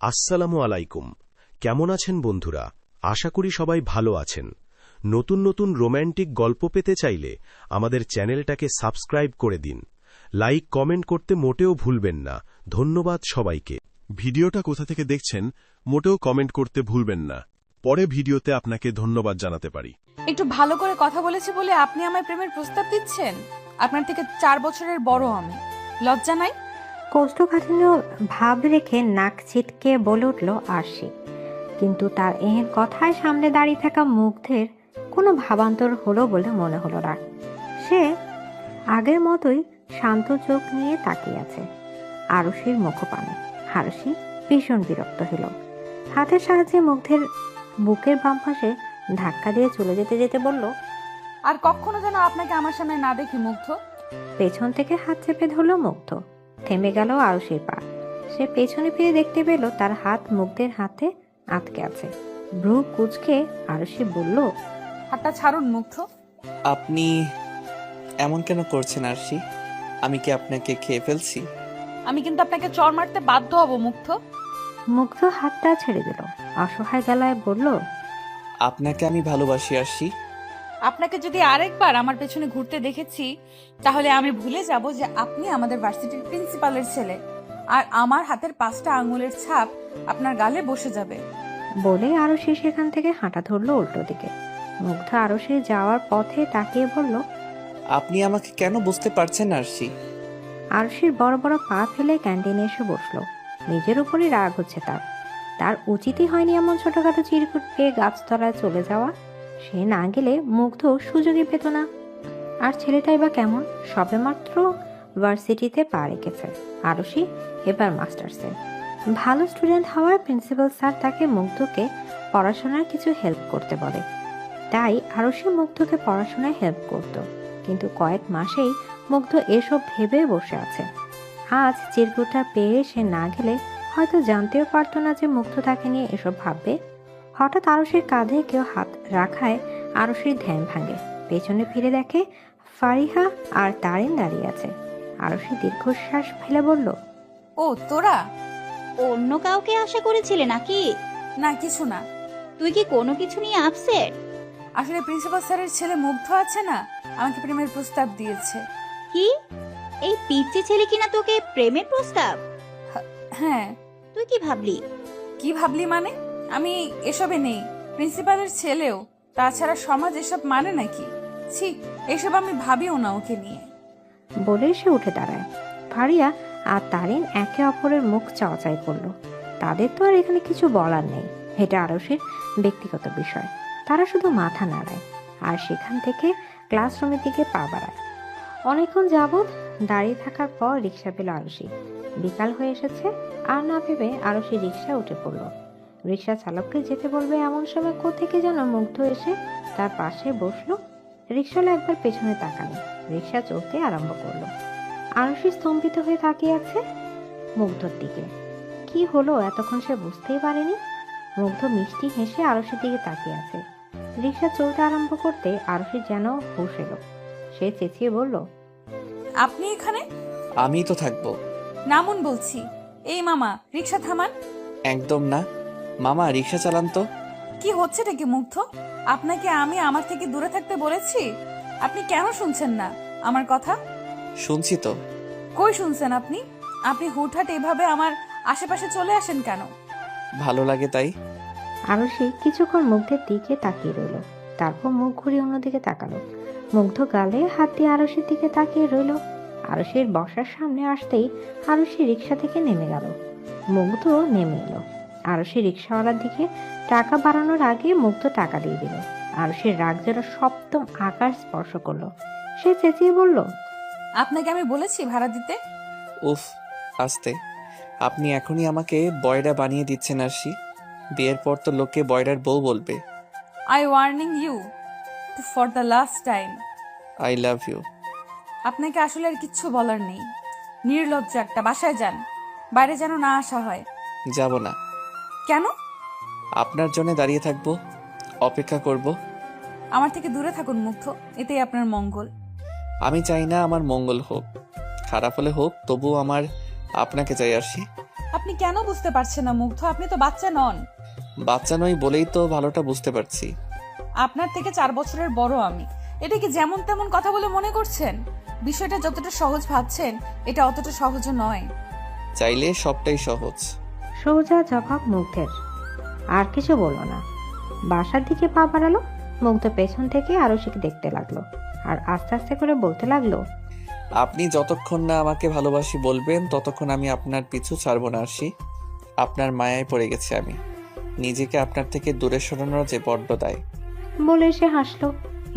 আসসালামু আলাইকুম। কেমন আছেন বন্ধুরা? আশা করি সবাই ভালো আছেন। নতুন নতুন রোম্যান্টিক গল্প পেতে চাইলে আমাদের চ্যানেলটাকে সাবস্ক্রাইব করে দিন। লাইক কমেন্ট করতে মোটেও ভুলবেন না। ধন্যবাদ সবাইকে। ভিডিওটা কোথা থেকে দেখছেন মোটেও কমেন্ট করতে ভুলবেন না। পরে ভিডিওতে আপনাকে ধন্যবাদ জানাতে পারি। একটু ভালো করে কথা বলেছি বলে আপনি আমায় প্রেমের প্রস্তাব দিচ্ছেন? আপনার থেকে 4 বছরের বড় আমি, লজ্জা নাই? কোষ্ঠকাঠিন্য ভাব রেখে নাক ছিটকে বলে উঠল আরশি। কিন্তু তার এহেন কথায় সামনে দাঁড়িয়ে থাকা মুগ্ধের কোনো ভাবান্তর হলো বলে মনে হলো না। সে আগের মতোই শান্ত চোখ নিয়ে তাকিয়ে আছে আরশির মুখপানে। আরশি ভীষণ বিরক্ত হলো। হাতের সাহায্যে মুগ্ধের বুকের বাম পাশে ধাক্কা দিয়ে চলে যেতে যেতে বলল, আর কখনো যেন আপনাকে আমার সামনে না দেখি মুগ্ধ। পেছন থেকে হাত চেপে ধরল মুগ্ধ। থেমে গেল আরশির পা। সে পেছনে ফিরে দেখতে পেল তার হাত মুগ্ধের হাতে আটকে আছে। ভ্রু কুঁচকে আরশি বলল, হাতটা ছাড়ুন মুগ্ধ। আপনি এমন কেন করছেন আরশি? আমি কি আপনাকে খেয়ে ফেলছি? আমি কিন্তু আপনাকে চড় মারতে বাধ্য হব মুগ্ধ। মুগ্ধ হাতটা ছেড়ে দিল। অসহায় গলায় বলল, আপনাকে আমি ভালোবাসি আরশি। আপনাকে যদি আরেকবার আমার পেছনে ঘুরতে দেখেছি তাহলে আমি ভুলে যাব যে আপনি আমাদের ভার্সিটির প্রিন্সিপালের ছেলে, আর আমার হাতের 5টা আঙুলের ছাপ আপনার গালে বসে যাবে। বলে আরশি সেখান থেকে হাঁটা ধরল উল্টো দিকে। মুগ্ধ আরশি যাওয়ার পথে তাকিয়ে বলল, আপনি আমাকে কেন বুঝতে পারছেন আরশি? আরশির বড় বড় পা ফেলে ক্যান্টিনে এসে বসলো। নিজের উপরই রাগ হচ্ছে তার। তার উচিতই হয়নি এমন ছোটখাটো চিরকুট পেয়ে গাছতলায় চলে যাওয়া। সে না গেলে মুগ্ধ সুযোগই পেত না। আর ছেলেটাই বা কেমন, সবেমাত্র ভার্সিটিতে পা রেখেছে। আরশি এবার মাস্টার্সে ভালো স্টুডেন্ট হওয়ার প্রিন্সিপাল স্যার তাকে মুগ্ধকে পড়াশোনার কিছু হেল্প করতে বলে। তাই আরশি মুগ্ধকে পড়াশোনায় হেল্প করত। কিন্তু কয়েক মাসেই মুগ্ধ এসব ভেবে বসে আছে। আজ চিরকুটটা পেয়ে সে না গেলে হয়তো জানতেও পারতো না যে মুগ্ধ তাকে নিয়ে এসব ভাববে। হঠাৎ আরশির কাঁধে কেউ হাত রাখায় আরশির ধ্যান ভাঙে। পেছনে ফিরে দেখে ফারিহা আর তারিন দাঁড়িয়ে আছে। আরশি দীর্ঘশ্বাস ফেলে বলল, ও তোরা? অন্য কাউকে আশা করেছিলে নাকি? না কিছু না। তুই কি কোনো কিছু নিয়ে আপসেট? আসলে প্রিন্সিপাল স্যারের ছেলে মুগ্ধ আছে না, আমাকে প্রেমের প্রস্তাব দিয়েছে। কি? এই পিচ্চি ছেলে কিনা তোকে প্রেমের প্রস্তাব? হ্যাঁ। তুই কি ভাবলি? কি ভাবলি মানে? আমি এসবে নেই। প্রিন্সিপালের ছেলেও, তাছাড়া সমাজ এসব মানে নাকি? ছি, এসব আমি ভাবিও না ওকে নিয়ে। বলে সে উঠে দাঁড়ায়। ফারিয়া আর তারিন একে অপরের মুখ চাওয়াচাই করলো। তাদের তো আর এখানে কিছু বলার নেই। এটা আরশির ব্যক্তিগত বিষয়। তারা শুধু মাথা নাড়ায় আর সেখান থেকে ক্লাসরুমের দিকে পা বাড়ায়। অনেকক্ষণ যাবৎ দাঁড়িয়ে থাকার পর রিক্সা পেল আরশি। বিকাল হয়ে এসেছে। আর না ভেবে আরশি রিক্সা উঠে পড়ল। রিক্সা চালককে যেতে বলবে এমন সময় কোত্থেকে যেন মুগ্ধ এসে তার পাশে বসলো। রিক্সাওয়ালা একবার পেছনে তাকালো। রিক্সা চলতে আরম্ভ করলো। আরশি স্তম্ভিত হয়ে তাকিয়ে আছে মুগ্ধর দিকে। কি হলো এতক্ষণ সে বুঝতেই পারেনি। মুগ্ধ মিষ্টি হেসে আরশির দিকে তাকিয়ে আছে। রিক্সা চলতে আরম্ভ করতে আরশির যেন হুঁশ এলো। সে চেঁচিয়ে বলল, আপনি এখানে? আমি তো থাকবো। নামুন বলছি। এই মামা, রিক্সা থামান। একদম না। মামা রিক্সা চালান তো। কি হচ্ছেটা কি মুগ্ধ? আপনাকে আমি আমার থেকে দূরে থাকতে বলেছি? আপনি কেন শুনছেন না আমার কথা? শুনছি তো। কই শুনছেন আপনি? আপনি হুটহাট এভাবে আমার আশেপাশে চলে আসেন কেন? ভালো লাগে তাই। আরশি কিছুক্ষণ মুগ্ধের দিকে তাকিয়ে রইল। তারপর মুখ ঘুরিয়ে অন্যদিকে তাকালো। মুগ্ধ গালে হাত দিয়ে আরশির দিকে তাকিয়ে রইল। আরশির বসার সামনে আসতেই আরশি রিক্সা থেকে নেমে গেল। মুগ্ধ নেমে এলো। আরশি রিক্সাওয়ালার দিকে টাকা বাড়ানোর আগে মুগ্ধ টাকা দিয়ে দিল। আরশির রাগ যেন সপ্তম আকাশ স্পর্শ করলো। সে চেঁচিয়ে বলল, আপনাকে আমি বলেছি ভাড়া দিতে? উফ, আস্তে। আপনি এখনই আমাকে বয়রা বানিয়ে দিচ্ছেন আরশি। বিয়ের পর তো লোকে বয়রার বউ বলবে। I warning you for the last time. I love you. আপনাকে আসলে আর কিচ্ছু বলার নেই। নির্লজ্জ একটা। বাসায় যান, বাইরে যেন না আসা হয়। যাব না। কেন? আপনার জন্য দাঁড়িয়ে থাকবো, অপেক্ষা করব। আমার থেকে দূরে থাকুন মুগ্ধ, এতেই আপনার মঙ্গল। আমি চাই না আমার মঙ্গল হোক, খারাপ হলে হোক, তবুও আমার আপনাকে চাই আরশি। আপনি কেন বুঝতে পারছেন না মুগ্ধ? আপনি তো বাচ্চা নন। বাচ্চা নই বলেই তো ভালোটা বুঝতে পারছি। আপনার থেকে 4 বছরের বড় আমি। এটা কি যেমন তেমন কথা বলে মনে করছেন? বিষয়টা যতটা সহজ ভাবছেন এটা অতটা সহজও নয়। চাইলে সবটাই সহজ। সোজা জবাব মুগ্ধের। আর কিছু বলল না। বাসার দিকে পা বাড়ালো। মুগ্ধ পেছন থেকে আরুষিকে দেখতে লাগলো আর আস্তে আস্তে করে বলতে লাগলো, আপনি যতক্ষণ না আমাকে ভালোবাসি বলবেন ততক্ষণ আমি আপনার পিছু ছাড়বো না আরশি। আপনার মায়ায় পড়ে গেছি আমি। নিজেকে আপনার থেকে দূরে সরানোর যে বড্ড দায়। বলে সে হাসলো।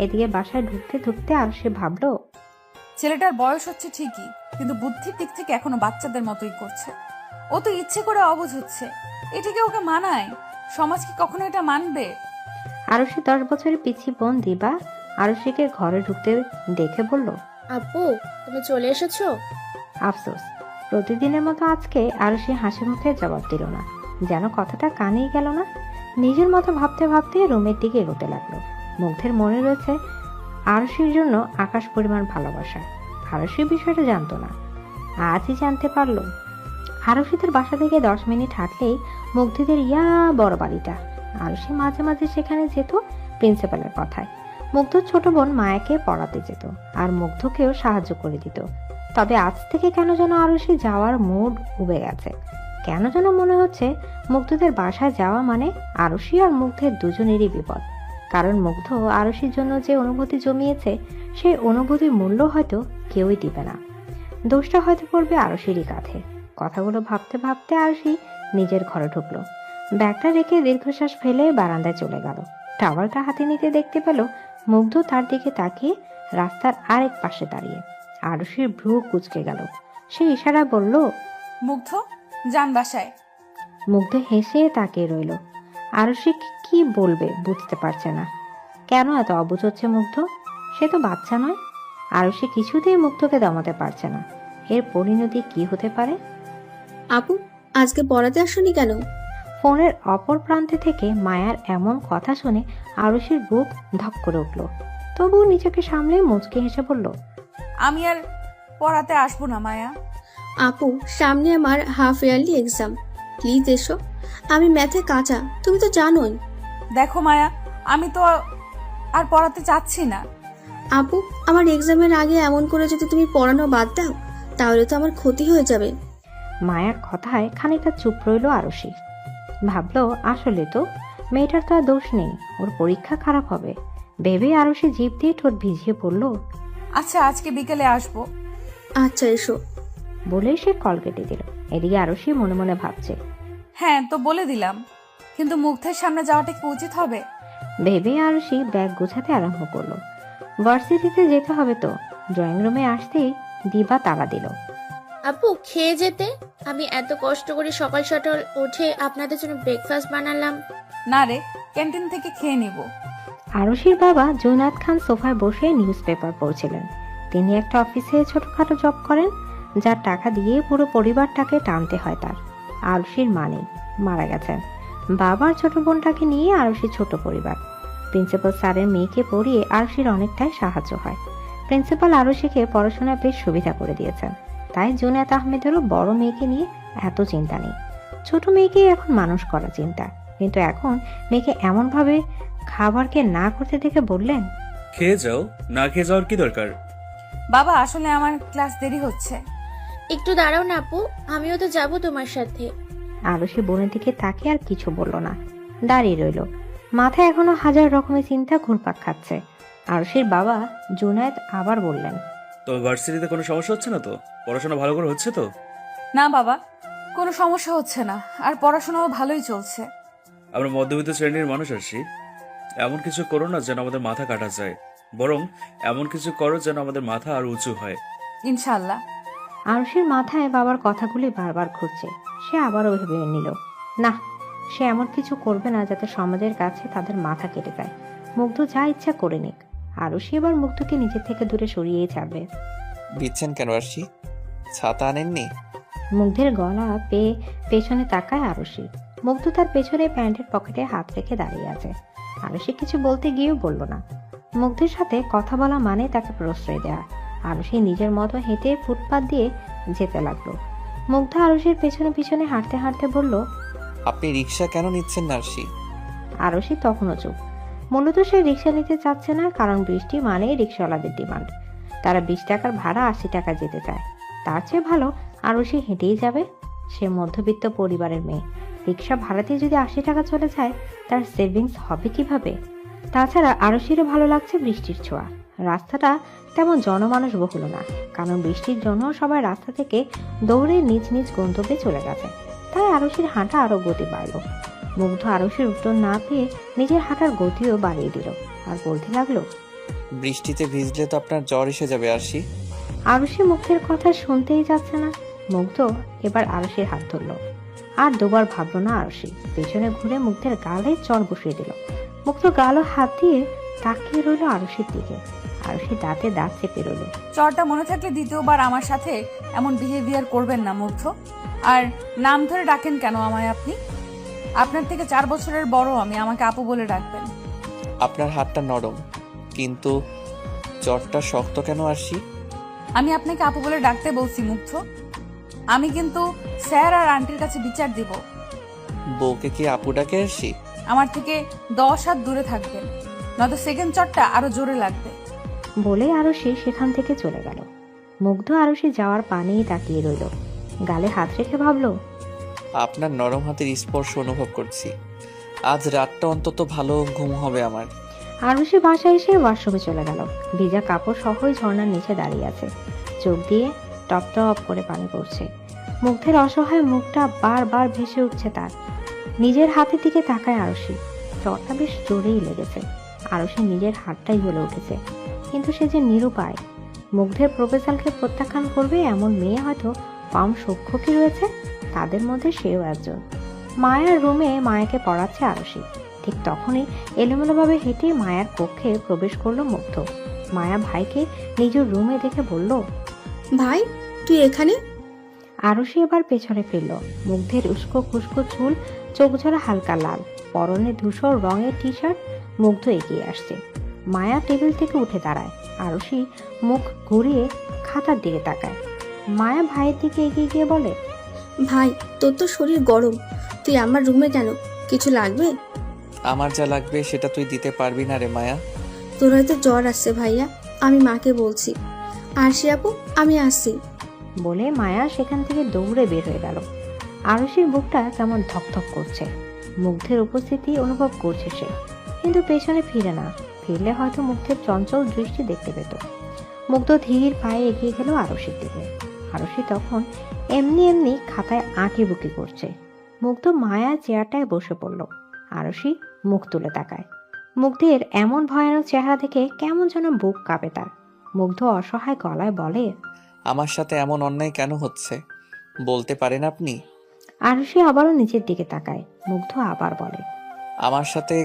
এদিকে বাসায় ঢুকতে ঢুকতে আরুষি ভাবলো, ছেলেটার বয়স হচ্ছে ঠিকই, কিন্তু বুদ্ধির দিক থেকে এখনো বাচ্চাদের মতোই করছে। ও তো ইচ্ছে করে অবুঝ হচ্ছে। এটাকে ওকে মানায়? সমাজ কি কখনো এটা মানবে? আরুষি 10 বছরের পিচ্ছি বোন দিবা আরুষিকে ঘরে ঢুকতে দেখে বলল, আপু, তুমি চলে এসেছো? আফসোস, প্রতিদিনের মতো আজকে আরুষি হাসি মুখে জবাব দিল না, যেন কথাটা কানেই গেল না। নিজের মতো ভাবতে ভাবতে রুমের দিকে এগোতে লাগলো। মুগ্ধের মনে রয়েছে আরুষির জন্য আকাশ পরিমাণ ভালোবাসা। আরুষি বিষয়টা জানতো না, আজই জানতে পারলো। আরুষিদের বাসা থেকে 10 মিনিট হাঁটলেই মুগ্ধদের ইয়া বড় বাড়িটা। আরুষি মাঝে মাঝে সেখানে যেত প্রিন্সিপালের কথায়। মুগ্ধ ছোট বোন মায়াকে পড়াতে যেত আর মুগ্ধকেও সাহায্য করে দিত। তবে আজ থেকে কেন যেন আরুষি যাওয়ার মুড উবে গেছে। কেন যেন মনে হচ্ছে মুগ্ধদের বাসায় যাওয়া মানে আরুষি আর মুগ্ধের দুজনেরই বিপদ। কারণ মুগ্ধ আরুষির জন্য যে অনুভূতি জমিয়েছে সেই অনুভূতির মূল্য হয়তো কেউই দিবে না। দোষটা হয়তো পড়বে আরুষিরই কাঁধে। কথাগুলো ভাবতে ভাবতে আরুষি নিজের ঘরে ঢুকলো। ব্যাগটা রেখে দীর্ঘশ্বাস ফেলে বারান্দায় চলে গেল। টাওয়ালটা হাতে নিতে দেখতে পেল মুগ্ধ তার দিকে তাকিয়ে রাস্তার আরেক পাশে দাঁড়িয়ে। আরুষির ভ্রু কুঁচকে গেল। সে ইশারা বলল, মুগ্ধ, যান বাসায়। মুগ্ধ হেসে তাকিয়ে রইল। আরুষি কি বলবে বুঝতে পারছে না। কেন এত অবুঝ হচ্ছে মুগ্ধ? সে তো বাচ্চা নয়। আরুষি কিছুতেই মুগ্ধকে দমাতে পারছে না। এর পরিণতি কি হতে পারে? আপু, আজকে পড়াতে আসোনি কেন? ফোনের অপর প্রান্তে থেকে মায়ার এমন কথা শুনে আরুষির বুক ধক করে উঠল। তবুও নিজেকে সামলে মুচকি হেসে বলল, আমি আর পড়াতে আসবো না মায়া। আপু, সামনে আমার হাফ ইয়ারলি এক্সাম, প্লিজ এসো। আমি ম্যাথে কাঁচা, তুমি তো জানোই। দেখো মায়া, আমি তো আর পড়াতে চাচ্ছি না। আপু, আমার এক্সামের আগে এমন করে যদি তুমি পড়ানো বাদ দাও তাহলে তো আমার ক্ষতি হয়ে যাবে। মায়ার কথায় খানিকটা চুপ রইল আরুষি। ভাবলো আসলে তো মেয়েটার তো আর দোষ নেই, ওর পরীক্ষা খারাপ হবে ভেবে আরুষি জিভ দিয়ে ঠোঁট ভিজিয়ে পড়ল, আচ্ছা, আজকে বিকেলে আসবো। আচ্ছা, এসো। বলে সে কল কেটে দিল। এদিকে আরুষি মনে মনে ভাবছে, হ্যাঁ তো বলে দিলাম, কিন্তু মুগ্ধের সামনে যাওয়াটা কি উচিত হবে? ভেবে আরুষি ব্যাগ গোছাতে আরম্ভ করলো। ভার্সিটিতে যেতে হবে তো। ড্রয়িং রুমে আসতেই দিবা তাড়া দিল। আপু, খেয়ে যেতে। আমি এত কষ্ট করে সকাল সকাল উঠে আপনাদের জন্য ব্রেকফাস্ট বানালাম। না রে, ক্যান্টিন থেকে খেয়ে নিব। আরুষির বাবা জুনায়েদ খান সোফায় বসে নিউজ পেপার পড়ছিলেন। তিনি একটা অফিসে ছোটখাটো জব করেন, যার টাকা দিয়ে পুরো পরিবারটাকে টানতে হয় তার। আরুষির মা নেই, মারা গেছেন। বাবার ছোট বোনটাকে নিয়ে আরুষির ছোট পরিবার। প্রিন্সিপাল স্যারের মেয়েকে পড়িয়ে আরুষির অনেকটাই সাহায্য হয়। প্রিন্সিপাল আরুষিকে পড়াশোনায় বেশ সুবিধা করে দিয়েছেন। তাই জুনায়েদ আহমেদেরও বড় মেয়েকে নিয়ে এত চিন্তা নেই। ছোট মেয়েকে এখন মানুষ করা চিন্তা। কিন্তু এখন মেয়েকে এমনভাবে খাবারকে না করতে দেখে বললেন, খেয়ে যাও, না খেয়ে যাওয়ার কি দরকার? বাবা, আসলে আমার ক্লাস দেরি হচ্ছে। একটু দাঁড়াও না আপু, আমিও তো যাব তোমার সাথে। আরুষি বোনের দিকে তাকিয়ে আর কিছু বলল না, দাঁড়িয়ে রইল। মাথায় এখনো হাজার রকমের চিন্তা ঘুরপাক খাচ্ছে। আরুষির বাবা জুনায়েদ আবার বললেন, তো ভার্সিটিতে কোনো সমস্যা হচ্ছে না তো? পড়াশোনা ভালো করে হচ্ছে তো? না বাবা, কোনো সমস্যা হচ্ছে না, আর পড়াশোনাও ভালোই চলছে। আমরা মধ্যবিত্ত শ্রেণীর মানুষ আসছি। এমন কিছু করো না যেন আমাদের মাথা কাটা যায়, বরং এমন কিছু করো যেন আমাদের মাথা আরো উঁচু হয়। ইনশাল্লাহ। আরুষির মাথায় বাবার কথাগুলি বারবার ঘুরছে। সে আবারও ভেবে নিল, না, সে এমন কিছু করবে না যাতে সমাজের কাছে তাদের মাথা কেটে যায়। মুগ্ধ যা ইচ্ছা করে নিক। আরুষি এবার মুগ্ধকে নিজের থেকে দূরে সরিয়েই ছাড়বে। দিচ্ছেন কেন আরশি? ছাতা আনেননি? মুগ্ধের গলা পেয়ে পেছনে তাকায় আরুষি। মুগ্ধ তার পেছনে প্যান্টের পকেটে হাত রেখে দাঁড়িয়ে আছে। আরুষি কিছু বলতে গিয়েও বলল না। মুগ্ধের সাথে কথা বলা মানে তাকে প্রশ্রয় দেওয়া। আরুষি নিজের মতো হেঁটে ফুটপাত দিয়ে যেতে লাগলো। মুগ্ধ আরুষির পেছনে পিছনে হাঁটতে হাঁটতে বলল। আপনি রিক্সা কেন নিচ্ছেন না আরশি? আরুষি তখনও চুপ। মূলত সে রিক্সা নিতে চাচ্ছে না, কারণ বৃষ্টি মানেই রিক্সাওয়ালাদের ডিমান্ড। তারা 20 টাকার ভাড়া 80 টাকা যেতে চায়। তার চেয়ে ভালো আরুষি হেঁটেই যাবে। সে মধ্যবিত্ত পরিবারের মেয়ে, রিক্সা ভাড়াতে যদি 80 টাকা চলে যায় তার সেভিংস হবে কিভাবে? তাছাড়া আরুষিরও ভালো লাগছে বৃষ্টির ছোঁয়া। রাস্তাটা তেমন জনমানুষ বহুল না, কারণ বৃষ্টির জন্য সবাই রাস্তা থেকে দৌড়ে নিজ নিজ গন্তব্যে চলে গেছে। তাই আরুষির হাঁটা আরো গতি বাড়ল। মুগ্ধ আরুষির উত্তর না পেয়ে নিজের হাঁটার গতিও বাড়িয়ে দিল আর বলতে লাগলো। বৃষ্টিতে ভিজলে তো আপনার জ্বর এসে যাবে আরশি। আরুষি মুগ্ধের কথা শুনতেই যাচ্ছে না। মুগ্ধ এবার আরুষির হাত ধরল। আর দুবার ভাবলো না আরুষি। পেছনে ঘুরে মুগ্ধের গালে চড় বসিয়ে দিল। মুগ্ধ গালও হাত দিয়ে তাকিয়ে রইল আরুষির দিকে। আরুষি দাঁতে দাঁত চেপে রইল। চরটা মনে থাকলে দ্বিতীয়বার আমার সাথে এমন বিহেভিয়ার করবেন না মুগ্ধ। আর নাম ধরে ডাকেন কেন আমায় আপনি? আপনার থেকে 4 বছরের বড় আমি, আমাকে আপু বলে ডাকবেন। আপনার হাতটা নরম, কিন্তু জ্বরটা শক্ত কেন আরশি? আমি আপনাকে আপু বলে ডাকতে বলছি মুগ্ধ। আমি কিন্তু স্যার আর আন্টির কাছে বিচার দিব। বউকে কি আপু ডাকে আরশি? আমার থেকে 10 হাত দূরে থাকবেন, নয়তো সেকেন্ড চটটা আরো জোরে লাগবে। বলে আরুষি সেখান থেকে চলে গেল। মুগ্ধ আরুষি যাওয়ার পানেই তাকিয়ে রইল। গালে হাত রেখে ভাবলো, আপনার নরম হাতের স্পর্শ অনুভব করছি। আজ রাতটা অন্তত ভালো ঘুম হবে আমার। আরুষি বাসায় এসে ওয়াশরুমে চলে গেল। ভিজা কাপড় সহই ঝর্ণার নিচে দাঁড়িয়ে আছে। চোখ দিয়ে টপ টপ করে পানি পড়ছে। মুগ্ধের অসহায় মুখটা বারবার ভেসে উঠছে তার। নিজের হাতের দিকে তাকায় আরুষি। চরটা বেশ জোরেই লেগেছে। আরুষি নিজের হাতটাই জ্বলে উঠেছে, কিন্তু সে যে নিরুপায়। মুগ্ধের প্রপোজালকে প্রত্যাখ্যান করবে এমন মেয়ে হয়তো কম সূক্ষ্ম কি রয়েছে? তাদের মধ্যে সেও একজন। মায়ার রুমে মায়াকে পড়াচ্ছে আরুষি। ঠিক তখনই এলোমেলোভাবে হেঁটে মায়ার কক্ষে প্রবেশ করলো মুগ্ধ। মায়া ভাইকে নিজের রুমে দেখে বলল, ভাই তুই এখানে? আরুষি এবার পেছনে ফিরল। মুগ্ধের উস্কো খুস্কো চুল, চোখ ঝরা হালকা লাল, পরনে ধূসর রঙের টি শার্ট। মুগ্ধ এগিয়ে আসছে। মায়া টেবিল থেকে উঠে দাঁড়ায়। আরুষি মুখ ঘুরিয়ে খাতার দিকে তাকায়। মায়া ভাইয়ের দিকে এগিয়ে গিয়ে বলে, ভাই তোর তো শরীর গরম, তুই আমার রুমে কেন? কিছু লাগবে? আমার যা লাগবে সেটা তুই দিতে পারবি না রে মায়া। তোর হয়তো জ্বর আসছে ভাইয়া, আমি মাকে বলছি। আরশি আপু আমি আসছি। বলে মায়া সেখান থেকে দৌড়ে বের হয়ে গেল। আরুষির বুকটা কেমন ধকধক করছে। মুগ্ধের উপস্থিতি অনুভব করছে সে, কিন্তু পেছনে ফিরে না। ফিরলে হয়তো মুগ্ধের চঞ্চল দৃষ্টি দেখতে পেত। মুগ্ধ ধীর পায়ে এগিয়ে গেল আরুষির দিকে। আরুষি তখন এমনি এমনি খাতায় আঁকিবুকি করছে। মুগ্ধ মায়া চেয়ারটায় বসে পড়ল। আরুষি মুখ তুলে তাকায়। মুগ্ধের এমন ভয়ানক চেহারা দেখে কেমন যেন বুক কাঁপে তার। মুগ্ধ অসহায় গলায় বলে, আমার সাথে এমন অন্যায় কেন হচ্ছে বলতে পারেন আপনি? আরুষি আবারও নিচের দিকে তাকায়। মুগ্ধ আবার বলে, আমার সাথে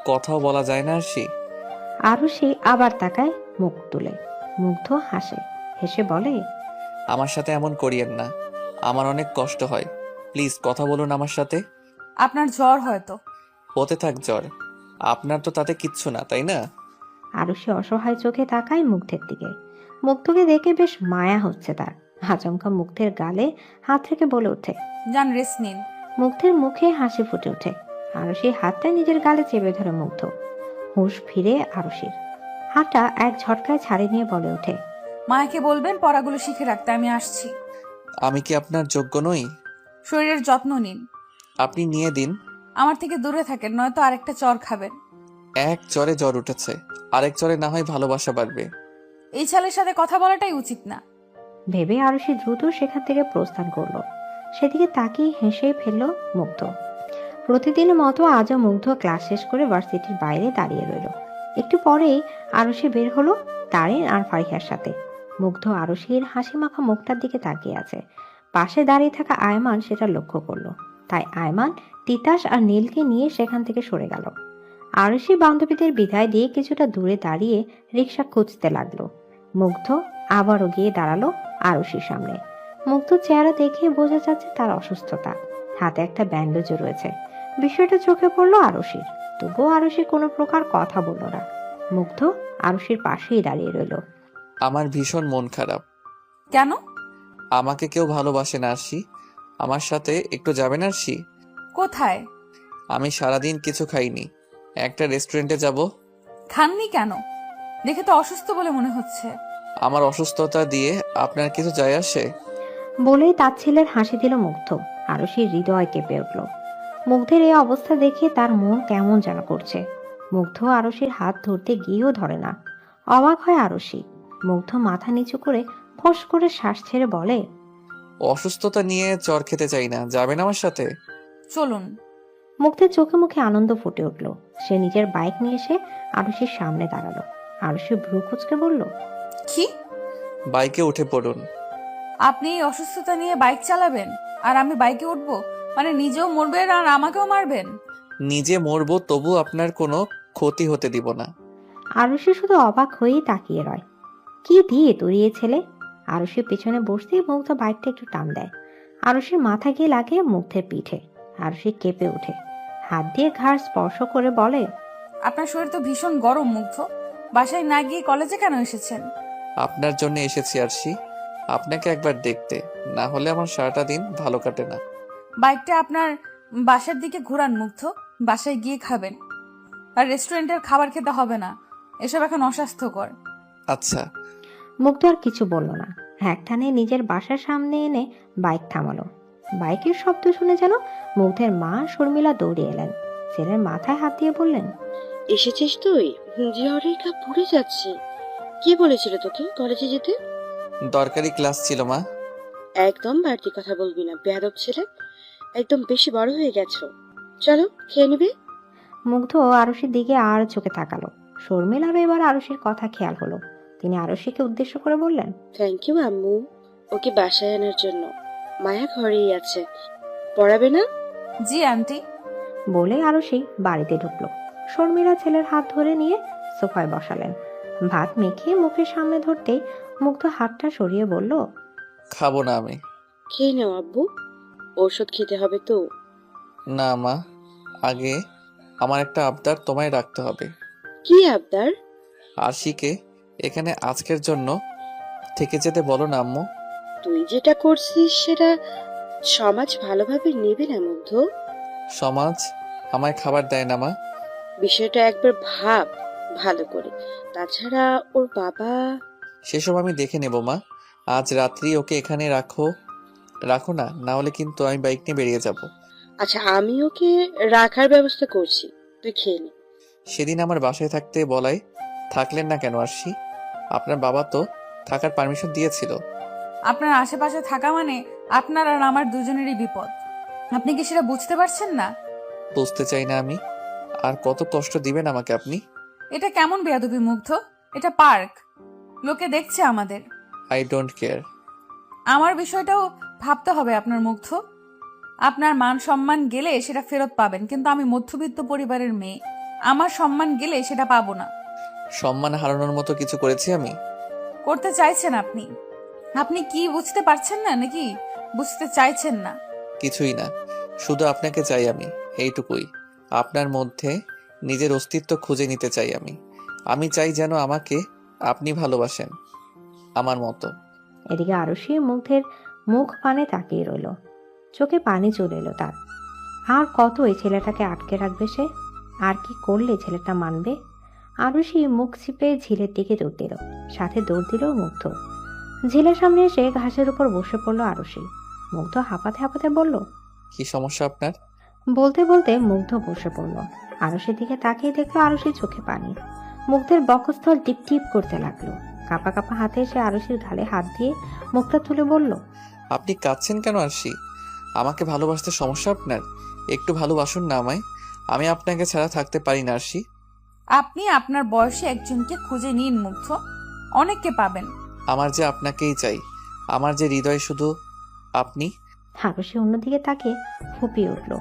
কথাও বলা যায় না আরশি? আরুষি আবার তাকায় মুখ তুলে। মুগ্ধ হাসে, হেসে বলে, আমার সাথে এমন করিয়েন না, আমার অনেক কষ্ট হয়। প্লিজ কথা বলুন আমার সাথে। আপনার জ্বর হয়তো। হতে থাক জ্বর, আপনার তো তাতে কিচ্ছু না, তাই না? আরুষি অসহায় চোখে তাকায় মুগ্ধের দিকে। মুগ্ধকে দেখে বেশ মায়া হচ্ছে তার। আচমকা মুগ্ধের গালে হাত রেখে বলে ওঠে, যান রেস্ট নিন। মুগ্ধের মুখে হাসি ফুটে ওঠে। আরুষি হাতটা নিজের গালে চেপে ধরে মুগ্ধ। হুঁশ ফিরে আরুষির। হাতটা এক ঝটকায় ছাড়ি নিয়ে বলে ওঠে, মায়াকে বলবেন পড়াগুলো শিখে রাখতে, আমি আসছি। আমি কি আপনার যোগ্য নই? শরীরের যত্ন নিন। আপনি নিয়ে দিন। আমার থেকে দূরে থাকেন, নয়তো আরেকটা চর খাবেন। এক জ্বরে জ্বর উঠেছে, আরেক জ্বরে না হয় ভালোবাসা বাড়বে। এই ছেলের সাথে কথা বলাটাই উচিত না। ভেবে আরুষি দ্রুত সেখান থেকে প্রস্থান করলো। সেদিকে তাকিয়ে হেসে ফেলল মুগ্ধ। প্রতিদিনের মতো আজও মুগ্ধ ক্লাস শেষ করে ভার্সিটির বাইরে দাঁড়িয়ে রইল। একটু পরেই আরুষি বের হলো তারিন আর ফারিহার সাথে। মুগ্ধ আরুষির হাসি মাখা মুখটার দিকে তাকিয়ে আছে। পাশে দাঁড়িয়ে থাকা আয়মান সেটা লক্ষ্য করলো। তাই আয়মান তিতাস আর নীলকে নিয়ে সেখান থেকে সরে গেল। আরুষি বান্ধবীদের বিদায় দিয়ে কিছুটা দূরে দাঁড়িয়ে রিক্সা খুঁজতে লাগলো। মুগ্ধ আবারও গিয়ে দাঁড়ালো আরুষির সামনে। মুগ্ধ চেহারা দেখে বোঝা যাচ্ছে তার অসুস্থতা। হাতে একটা ব্যান্ডেজও রয়েছে। বিষয়টা চোখে পড়লো আরুষির। তবুও আরুষি কোনো প্রকার কথা বলল না। মুগ্ধ আরুষির পাশেই দাঁড়িয়ে রইল। আমার ভীষণ মন খারাপ। কেন? আমাকে কেউ ভালোবাসে না আরশি। আমার সাথে একটু যাবেন আরশি? কোথায়? আমি সারাদিন কিছু খাইনি, একটা রেস্টুরেন্টে যাব। খাননি কেন? দেখে তো অসুস্থ বলে মনে হচ্ছে। আমার অসুস্থতা দিয়ে আপনার কিছু যায় আসে? বলেই তার ছেলের হাসি দিল মুগ্ধ। আরুষির হৃদয় কেঁপে উঠল। মুগ্ধের এই অবস্থা দেখে তার মন কেমন যেন করছে। মুগ্ধ আরুষির হাত ধরতে গিয়েও ধরে না। অবাক হয় আরুষি। মুগ্ধ মাথা নিচু করে ফোঁস করে শ্বাস ছেড়ে বলে, অসুস্থতা নিয়ে চর খেতে চাই না, যাবেন আমার সাথে? চলুন। মুগ্ধের চোখে মুখে আনন্দ ফুটে উঠল। সে নিজের বাইক নিয়ে এসে আরুষির সামনে দাঁড়ালো। আরুষি ভ্রু কুঁচকে বলল, কি? বাইকে উঠে পড়ুন। আপনি এই অসুস্থতা নিয়ে বাইক চালাবেন আর আমি বাইকে উঠবো? মানে নিজেও মরবেন আর আমাকেও মারবেন? নিজে মরবো, তবু আপনার কোনো ক্ষতি হতে দিব না। আরুষি শুধু অবাক হয়েই তাকিয়ে রয়। কি দিয়ে তৈরি এ ছেলে? আরুষির পেছনে বসতেই মুগ্ধ বাইকটা একটু টান দেয়। আরুষির মাথা গিয়ে লাগে মুগ্ধের পিঠে। আরুষি কেঁপে ওঠে, হাত দিয়ে ঘাড় স্পর্শ করে বলে, আপনার শরীর তো ভীষণ গরম মুগ্ধ। বাসায় না গিয়ে কলেজে কেন এসেছেন? আপনার জন্য এসেছি আরশি, আপনাকে একবার দেখতে, না হলে আমার সারাটা দিন ভালো কাটে না। বাইকটা আপনার বাসার দিকে ঘোরান মুগ্ধ, বাসায় গিয়ে খাবেন। আর রেস্টুরেন্টের খাবার খেতে হবে না, এসব এখন অস্বাস্থ্যকর। আচ্ছা। মুগ্ধ আর কিছু বলল না। একটানে নিজের বাসার সামনে এনে বাইক থামালো। বাইকের শব্দ শুনে যেন মুগ্ধের মা শর্মিলা দৌড়ে এলেন। ছেলের মাথায় হাত দিয়ে বললেন, এসেছিস তুই? জ্বরে গা পুড়ে যাচ্ছে। কি বলেছিল তোকে কলেজে যেতে? দরকারি ক্লাস ছিল মা। একদম বাড়তি কথা বলবি না, বেয়াদব ছেলে। একদম বেশি বড় হয়ে গেছো। চলো খেয়ে নিবে। মুগ্ধ আরুষির দিকে আর চোখে তাকালো। শর্মিলারও এবার আরুষির কথা খেয়াল হলো। তিনি আরুষিকে উদ্দেশ্য করে বললেন, থ্যাংক ইউ আম্মু, ওকে বাসায় আনার জন্য। মায়া ঘরেই আছে, পড়াবে না? জি আন্টি। বলে আরুষি বাড়িতে ঢুকলো। শর্মিলা ছেলের হাত ধরে নিয়ে সোফায় বসালেন। ভাত মেখে মুখের সামনে ধরতেই মুগ্ধ হাতটা সরিয়ে বলল, খাবো না আমি। খেয়ে নাও আব্বু, ওষুধ খেতে হবে তো। না মা, আগে আমার একটা আবদার তোমায় রাখতে হবে। কি আবদার? আরশিকে এখানে আজকের জন্য থেকে যেতে বলো না আম্মু। তুই যেটা করছিস সেটা সমাজ ভালোভাবে নেবে না মুগ্ধ। সমাজ আমায় খাবার দেয় না মা। বিষয়টা একবার ভাব ভালো করে। তাছাড়া ওর বাবা। সেসব আমি দেখে নেব মা। আজ রাত্রি ওকে এখানে রাখো রাখো না, না হলে কিন্তু আমি বাইক নিয়ে বেরিয়ে যাব। আচ্ছা, আমি ওকে রাখার ব্যবস্থা করছি, তুই খেয়ে নে। সেদিন আমার বাসায় থাকতে বলাই থাকলেন না কেন আরশি? আপনার বাবা তো থাকার পারমিশন দিয়েছিল। আপনার আশেপাশে থাকা মানে আপনার আর আমার দুজনেরই বিপদ। আপনি কি সেটা বুঝতে পারছেন না? বুঝতে চাই না আমি। আর কত কষ্ট দিবেন আমাকে আপনি? এটা কেমন বেয়াদবি মুগ্ধ? এটা পার্ক, লোকে দেখছে আমাদের। I don't care. আমার বিষয়টাও ভাবতে হবে আপনার মুগ্ধ। আপনার মান সম্মান গেলে সেটা ফেরত পাবেন, কিন্তু আমি মধ্যবিত্ত পরিবারের মেয়ে, আমার সম্মান গেলে সেটা পাবো না। সম্মান হারানোর মতো কিছু করেছি আমি? করতে চাইছেন আপনি? আপনি কি বুঝতে পারছেন না নাকি বুঝতে চাইছেন না? কিছুই না, শুধু আপনাকে চাই আমি, এইটুকুই। আপনার মধ্যে নিজের অস্তিত্ব খুঁজে নিতে চাই আমি। আমি চাই যেন আমাকে আপনি ভালোবাসেন আমার মতো। এদিকে আরুষি মুগ্ধের মুখ পানে তাকিয়ে রইল। চোখে পানি চলে এলো তার। আর কত এই ছেলেটাকে আটকে রাখবে সে? আর কি করলে ছেলেটা মানবে? আরুষি মুখ চিপে ঝিলের দিকে দৌড় দিল। সাথে দৌড় দিল মুগ্ধ। ঝিলের সামনে এসে ঘাসের উপর বসে পড়ল আরুষি। মুগ্ধ হাঁপাতে হাঁপাতে বলল, কি সমস্যা আপনার? বলতে বলতে মুগ্ধ বসে পড়ল। আরুষির দিকে তাকিয়ে দেখলো আরুষির চোখে পানি। মুগ্ধের বক্ষস্থল টিপ টিপ করতে লাগলো। কাঁপা কাঁপা হাতে এসে আরুষির গালে হাত দিয়ে মুখটা তুলে বলল, আপনি কাঁদছেন কেন আরশি? আমাকে ভালোবাসতে সমস্যা আপনার? একটু ভালোবাসুন না আমায়। আমি আপনাকে ছাড়া থাকতে পারি না আরশি। আপনি আপনার বয়সে একজনকে খুঁজে নিন মুগ্ধ, অনেককে পাবেন। আমার যে আপনাকেই চাই, আমার যে হৃদয় শুধু আপনি। আরুষি অন্যদিকে তাকিয়ে ফুপিয়ে উঠল।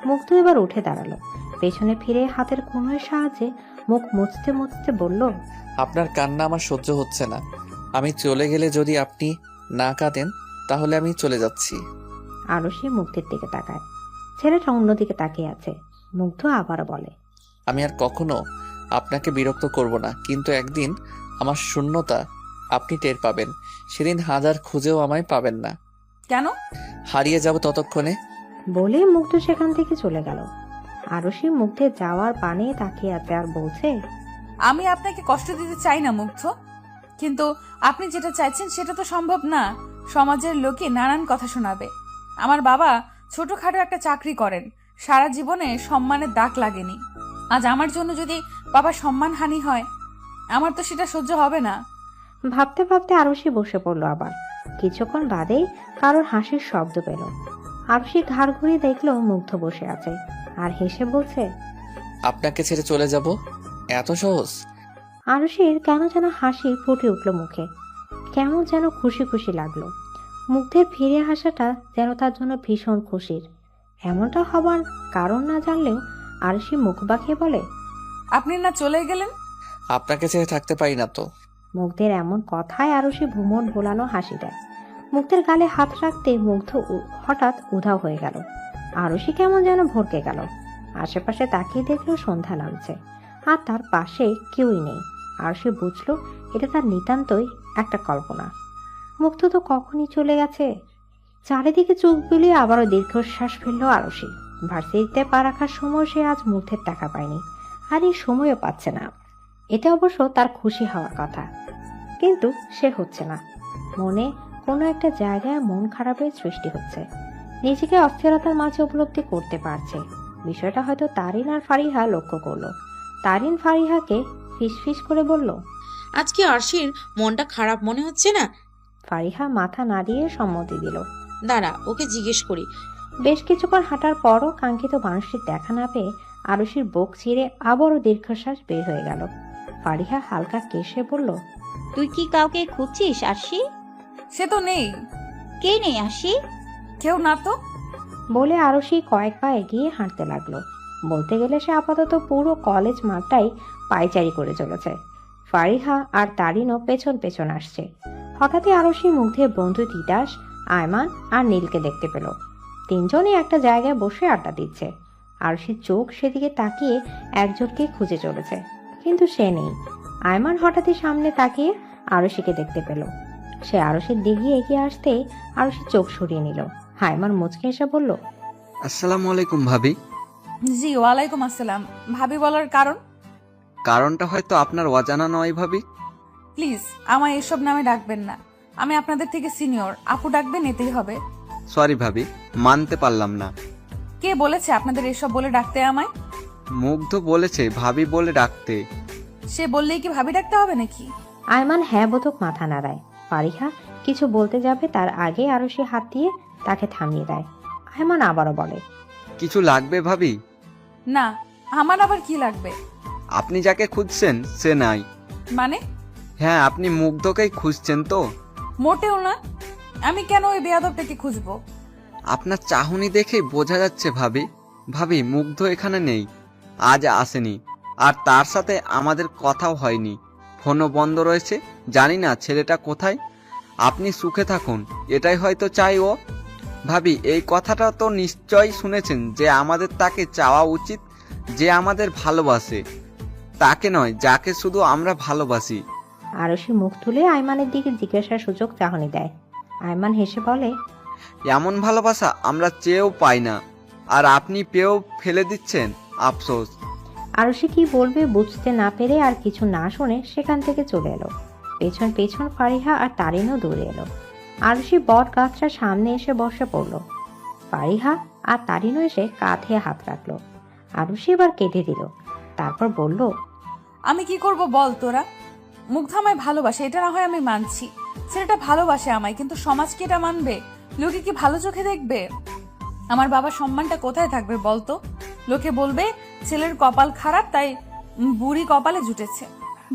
মুগ্ধ এবার উঠে দাঁড়ালো। পেছনে ফিরে হাতের কোণের সাহায্যে মুখ মুছতে মুছতে বলল, আপনার কান্না আমার সহ্য হচ্ছে না। আমি চলে গেলে যদি আপনি না কাঁদেন তাহলে আমি চলে যাচ্ছি। আরুষি মুগ্ধের দিকে তাকায়। ছেলেটা অন্যদিকে তাকিয়ে আছে। মুগ্ধ আবারও বলে, আমি আর কখনো আপনাকে বিরক্ত করব না, কিন্তু একদিন আমার শূন্যতা আপনি টের পাবেন। সেদিন হাজার খুঁজেও আমায় পাবেন না। কেন? হারিয়ে যাব ততক্ষণে। বলে মুগ্ধ সেখান থেকে চলে গেল। আরশি মুগ্ধে যাওয়ার পানে তাকিয়ে আছে আর বলছে, আমি আপনাকে কষ্ট দিতে চাই না মুগ্ধ, কিন্তু আপনি যেটা চাইছেন সেটা তো সম্ভব না। সমাজের লোকে নানান কথা শোনাবে। আমার বাবা ছোটখাটো একটা চাকরি করেন, সারা জীবনে সম্মানের দাগ লাগেনি। আজ আমার জন্য যদি বাবার সম্মানহানি হয়, আমার তো সেটা সহ্য হবে না। ভাবতে ভাবতে আরশি বসে পড়লো আবার। কিছুক্ষণ বাদেই কারোর হাসির শব্দ পেল। আরশি ঘাড় ঘুরিয়ে দেখলো মুগ্ধ বসে আছে আর হেসে বলছে, আপনাকে ছেড়ে চলে যাব? এত সহজ? আরশির কেন যেন হাসি ফুটে উঠল মুখে। কেমন যেন খুশি খুশি লাগলো। মুগ্ধের ফিরে আসাটা যেন তার জন্য ভীষণ খুশির। এমনটা হবার কারণ না জানলেও আরশি মুখ বাঁকিয়ে বলে, আপনি না চলে গেলেন? আপনাকে ছেড়ে থাকতে পারি না তো। মুগ্ধের এমন কথায় আরশি ভ্রমণ ভোলানো হাসি দেয়। মুগ্ধের গালে হাত রাখতে মুগ্ধ হঠাৎ উধাও হয়ে গেল। আরশি কেমন যেন ভরকে গেল। আশেপাশে তাকিয়ে দেখলো সন্ধ্যা নামছে আর তার পাশে কেউই নেই। আরশি বুঝলো এটা তার নিতান্তই একটা কল্পনা। মুগ্ধ তো কখনই চলে গেছে। চারিদিকে চোখ বুলিয়ে আবারও দীর্ঘশ্বাস ফেললো আরশি। ভার্সিটিতে পা রাখার সময় সে আজ মুগ্ধের টাকা পায়নি, আর এই সময়ও পাচ্ছে না। এতে অবশ্য তার খুশি হওয়ার কথা, কিন্তু সে হচ্ছে না। মনে কোনো একটা জায়গায় মন খারাপের সৃষ্টি হচ্ছে। নিজেকে অস্থিরতার মাঝে উপলব্ধি করতে পারছে। বিষয়টা হয়তো তারিন আর ফারিহা লক্ষ্য করলো। তারিন ফারিহাকে ফিসফিস করে বলল, আজকে আরশির মনটা খারাপ মনে হচ্ছে না? ফারিহা মাথা নাড়িয়ে সম্মতি দিল। দাঁড়া, ওকে জিজ্ঞেস করি। বেশ কিছুক্ষণ হাঁটার পরও কাঙ্ক্ষিত মানুষটির দেখা না পেয়ে আরশির বুক চিরে আবারও দীর্ঘশ্বাস বের হয়ে গেল। ফারিহা হালকা কেশে বলল, তুই কি কাউকে খুঁজছিস আরশি? সে তো নেই। কে নেই আরশি? কেউ না তো। বলে আরশি কয়েক পা এগিয়ে হাঁটতে লাগলো। বলতে গেলে সে আপাতত পুরো কলেজ মাঠটাই পায়চারি করে চলেছে। ফারিহা আর তারিনও পেছন পেছন আসছে। হঠাৎই আরশি মুগ্ধের বন্ধু তিতাস, আয়মান আর নীলকে দেখতে পেল। তিনজনই একটা জায়গায় বসে আড্ডা দিচ্ছে। আরশির চোখ সেদিকে তাকিয়ে একজনকে খুঁজে চলেছে, কিন্তু সে নেই। আয়মান হঠাৎই সামনে তাকিয়ে আরশিকে দেখতে পেল। সে আরশির দিকে এগিয়ে আসতেই আরশি চোখ সরিয়ে নিল। আয়মান মুচকে এসে বলল, আসসালামু আলাইকুম ভাবি। জি ওয়ালাইকুম আসসালাম। ভাবি বলার কারণ? কারণটা হয়তো আপনার অজানা নয় ভাবি। প্লিজ আমায় এসব নামে ডাকবেন না। আমি আপনাদের থেকে সিনিয়র, আপু ডাকবেন, এতেই হবে। সরি ভাবি, মানতে পারলাম না। কে বলেছে আপনাদের এসব বলে ডাকতে আমায়? মুগ্ধ বলেছে ভাবি বলে ডাকতে। সে বললেই কি ভাবি ডাকতে হবে নাকি? আয়মান হ্যাঁ বোধক মাথা নাড়ায়। ফারিহা কিছু বলতে যাবে তার আগে আরশি হাত দিয়ে তাকে থামিয়ে দেয়। আয়মান আবারও বলে, কিছু লাগবে ভাবি? না, আমার আবার কি লাগবে? আপনি যাকে খুঁজছেন সে নাই। মানে? হ্যাঁ, আপনি মুগ্ধকেই খুঁজছেন তো? মোটেও না। আমি কেন ওই বেয়াদবটাকে খুঁজবো? আপনার চাহনি দেখেই বোঝা যাচ্ছে ভাবি। ভাবি, মুগ্ধ এখানে নেই, আজ আসেনি, আর তার সাথে আমাদের কথাও হয়নি। ফোনও বন্ধ রয়েছে। জানি না ছেলেটা কোথায়। আপনি সুখে থাকুন, এটাই হয়তো চাই ও। ভাবি, এই কথাটা তো নিশ্চয়ই শুনেছেন যে আমাদের তাকে চাওয়া উচিত, যে আমাদের ভালোবাসে, তাকে নয় যাকে শুধু আমরা ভালোবাসি। আরশি মুখ তুলে আয়মানের দিকে জিজ্ঞাসার সুযোগ চাহনি দেয়। আয়মান হেসে বলে, এমন ভালোবাসা আমরা চেয়েও পাই না, আর আপনি পেয়েও ফেলে দিচ্ছেন, আফসোস। আরশি কি বলবে বুঝতে না পেরে আর কিছু না শুনে সেখান থেকে চলে এলো। পেছন পেছন ফারিহা আর তারিনও দৌড়ে এলো। আরশি বট গাছটার সামনে এসে বসে পড়ল। ফারিহা আর তারিনও এসে কাঁধে হাত রাখলো। আরশি এবার কেঁদে দিল। তারপর বলল, আমি কি করব বল তোরা? মুগ্ধ আমায় ভালোবাসে, এটা না হয় আমি মানছি। ছেলেটা ভালোবাসে আমায়, কিন্তু সমাজ কি এটা মানবে? লোকে কি ভালো চোখে দেখবে? আমার বাবার সম্মানটা কোথায় থাকবে বলতো? লোকে বলবে ছেলের কপাল খারাপ, তাই বুড়ি কপালে জুটেছে।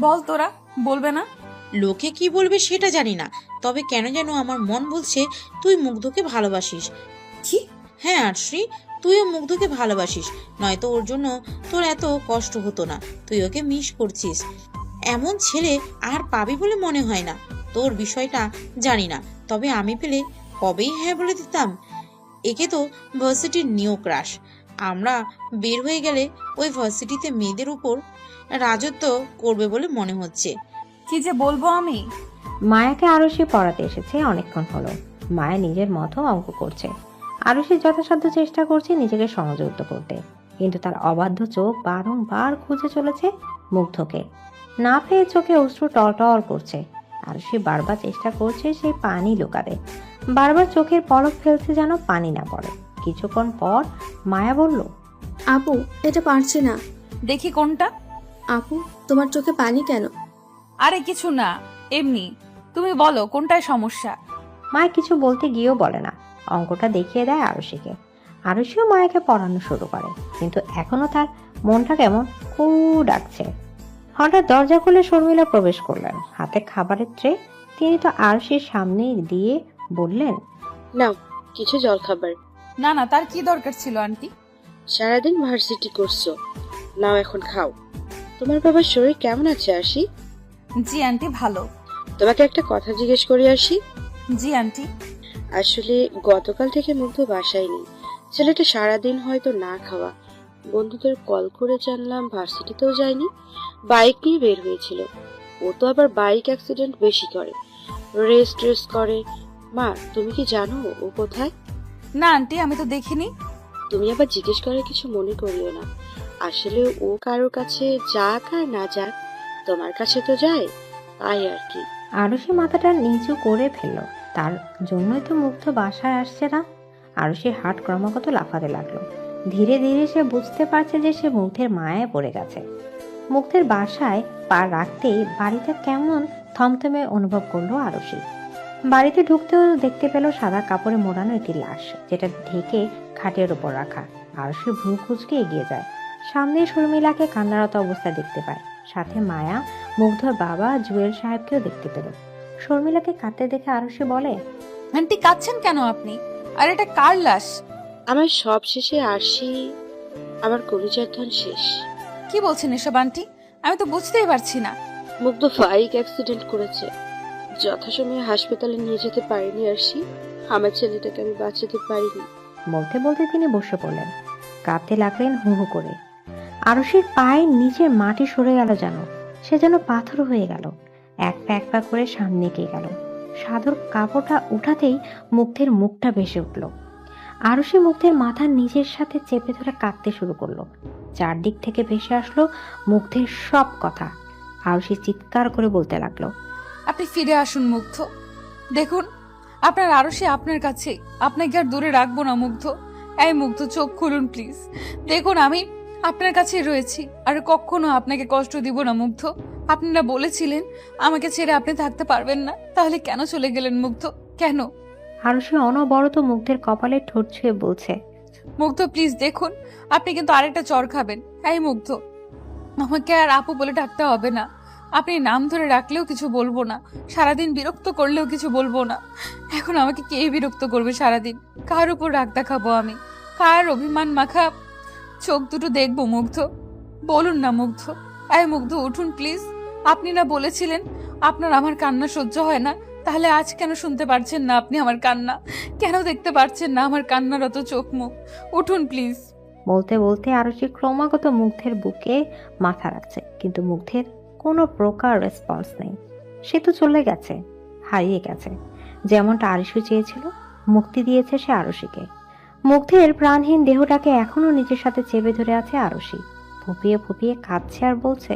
বল তোরা, বলবে না? লোকে কি বলবে সেটা জানি না, তবে কেন যেন আমার মন বলছে তুই মুগ্ধকে ভালোবাসিস। কি? হ্যাঁ আরশি, তুইও মুগ্ধকে ভালোবাসিস, নয়তো ওর জন্য তোর এত কষ্ট হতো না। তুই ওকে মিস করছিস। এমন ছেলে আর পাবি বলে মনে হয় না। তোর বিষয়টা জানি না, তবে আমি পেলে কবেই হ্যাঁ বলে দিতাম। একে তো ভার্সিটির নিউ ক্রাশ। আমরা বের হয়ে গেলে ওই ভার্সিটিতে মেয়েদের উপর রাজত্ব করবে বলে মনে হচ্ছে। কি যে বলবো আমি? মায়াকে আরুষি পড়াতে এসেছে অনেকক্ষণ হলো। মায়া নিজের মতো অঙ্ক করছে, আরুষি যথাসাধ্য চেষ্টা করছে নিজেকে সংযুক্ত করতে, কিন্তু তার অবাধ্য চোখ বারংবার খুঁজে চলেছে মুগ্ধকে। না পেয়ে চোখে অশ্রু টলটল করছে। আরুষি বারবার চেষ্টা করছে সেই পানি লুকাতে, বারবার চোখের পলক ফেলছে যেন পানি না পড়ে। কিছুক্ষণ পর মায়া বলল, আপু এটা পারছি না। দেখি কোনটা। আপু তোমার চোখে পানি কেন? আরে কিছু না, এমনি। তুমি বলো কোনটায় সমস্যা। মায়া কিছু বলতে গিয়েও বলে না, অঙ্কটা দেখিয়ে দেয় আরুষিকে। আরুষিও মায়াকে পড়ানো শুরু করে, কিন্তু এখনো তার মনটা কেমন কু ডাকছে। হঠাৎ দরজা খুলে শর্মিলা প্রবেশ করলেন, হাতে খাবারের ট্রে। তিনি তো আরুষির সামনে দিয়ে বললেন, নাও কিছু জল খাবার। না না, তার কি দরকার ছিল আন্টি? সারাদিন ভার্সিটি করছো, নাও এখন খাও। তোমার বাবার শরীর কেমন আছে আরশি? জি আন্টি, ভালো। তোমাকে একটা কথা জিজ্ঞেস করি আরশি। জি আন্টি। আসলে গতকাল থেকে মুগ্ধ বাসায় নেই। ছেলেটা সারাদিন হয়তো না খাওয়া। বন্ধুদের কল করে জানলাম ভার্সিটিতেও যায়নি, বাইক নিয়ে বের হয়েছিল। ও তো আবার বাইক অ্যাক্সিডেন্ট বেশি করে, রেস করে। মা তুমি কি জানো ও কোথায়? না আন্টি, আমি তো দেখিনি। তুমি আবার জিজ্ঞেস করে কিছু মনে করিও না। আসলে ও কারোর কাছে যাক আর না যাক, তোমার কাছে তো যায়, তাই আর কি। আরুষি মাথাটা নিচু করে ফেলল। তার জন্যই তো মুগ্ধ বাসায় আসছে না। আরুষির হাট ক্রমাগত লাফাতে লাগলো। ধীরে ধীরে সে বুঝতে পারছে যে সে মুগ্ধের মায়ায় পড়ে গেছে। মুগ্ধের বাসায় পা রাখতেই বাড়িটা কেমন থমথমে অনুভব করলো আরুষি। বাড়িতে ঢুকতেও দেখতে পেল সাদা কাপড়ে মোড়ানো একটি লাশ, যেটা ঢেকে খাটের উপর রাখা। আরুষি ভ্রু কুঁচকে এগিয়ে যায়। সামনে শর্মিলাকে কান্নারত অবস্থায় দেখতে পায়, সাথে মায়া, মুগ্ধর বাবা জুয়েল সাহেবকেও দেখতে পেল। শর্মিলাকে কাঁদতে দেখে আরুষি বলে, আন্টি কাঁদছেন কেন আপনি? আর এটা কার লাশ? আমার সব শেষে আরশি, আমার কলিজার ধন শেষ। কি বলছেন এসব আন্টি? আমি তো বুঝতেই পারছি না। মুগ্ধ বাইক অ্যাক্সিডেন্ট করেছে, যথাসময়ে হাসপাতালে নিয়ে যেতে পারিনি আরশি। আমার ছেলেটাকে আমি বাঁচাতে পারিনি। বলতে বলতে তিনি বসে পড়লেন, কাঁদতে লাগলেন হু হু করে। আরুষির পায়ের নিচের মাটি সরে গেল, যেন সে যেন পাথর হয়ে গেল। এক পা করে সামনে এগিয়ে গেল। সাদর কাপড়টা উঠাতেই মুগ্ধের মুখটা ভেসে উঠল। আরুষি মুগ্ধের মাথার নিচের সাথে চেপে ধরে কাঁদতে শুরু করলো। চারদিক থেকে ভেসে আসলো মুগ্ধের সব কথা। আরুষি চিৎকার করে বলতে লাগলো, আপনি ফিরে আসুন মুগ্ধ। দেখুন আপনার আরশি আপনার কাছে, আপনাকে আর দূরে রাখবো না মুগ্ধ। এই মুগ্ধ, চোখ খুলুন প্লিজ। দেখুন আমি আপনার কাছেই রয়েছি, আর কখনো আপনাকে কষ্ট দিব না মুগ্ধ। আপনারা বলেছিলেন আমাকে ছেড়ে আপনি থাকতে পারবেন না, তাহলে কেন চলে গেলেন মুগ্ধ? কেন? আরুষি অনবরত মুগ্ধের কপালে ঠোঁট ছুঁয়ে বলছে, মুগ্ধ প্লিজ দেখুন, আপনি কিন্তু আরেকটা চর খাবেন। এই মুগ্ধ, আমাকে আর আপু বলে ডাকতে হবে না। আপনি নাম ধরে রাখলেও কিছু বলবো না, সারাদিন বিরক্ত করলেও কিছু বলবো না। এখন আমাকে কে বিরক্ত করবে সারাদিন? কার উপর রাগ দেখাবো আমি? কার অভিমান মাখা চোখ দুটো দেখবো মুগ্ধ? বলুন না মুগ্ধ। এই মুগ্ধ উঠুন প্লিজ। আপনি না বলেছিলেন আপনার আমার কান্না সহ্য হয় না, তাহলে আজ কেন শুনতে পারছেন না আপনি আমার কান্না? কেন দেখতে পারছেন না আমার কান্নারত চোখ মুখ? উঠুন প্লিজ। বলতে বলতে আরুষি ক্রমাগত মুগ্ধের বুকে মাথা রাখছে, কিন্তু মুগ্ধের কোনো প্রকার রেসপন্স নেই। সে তো চলে গেছে, হারিয়ে গেছে। যেমনটা আরুষি চেয়েছিল, মুক্তি দিয়েছে সে আরুষিকে। মুগ্ধের প্রাণহীন দেহটাকে এখনো নিজের সাথে চেপে ধরে আছে আরুষি। ফুপিয়ে ফুপিয়ে কাঁদছে আর বলছে,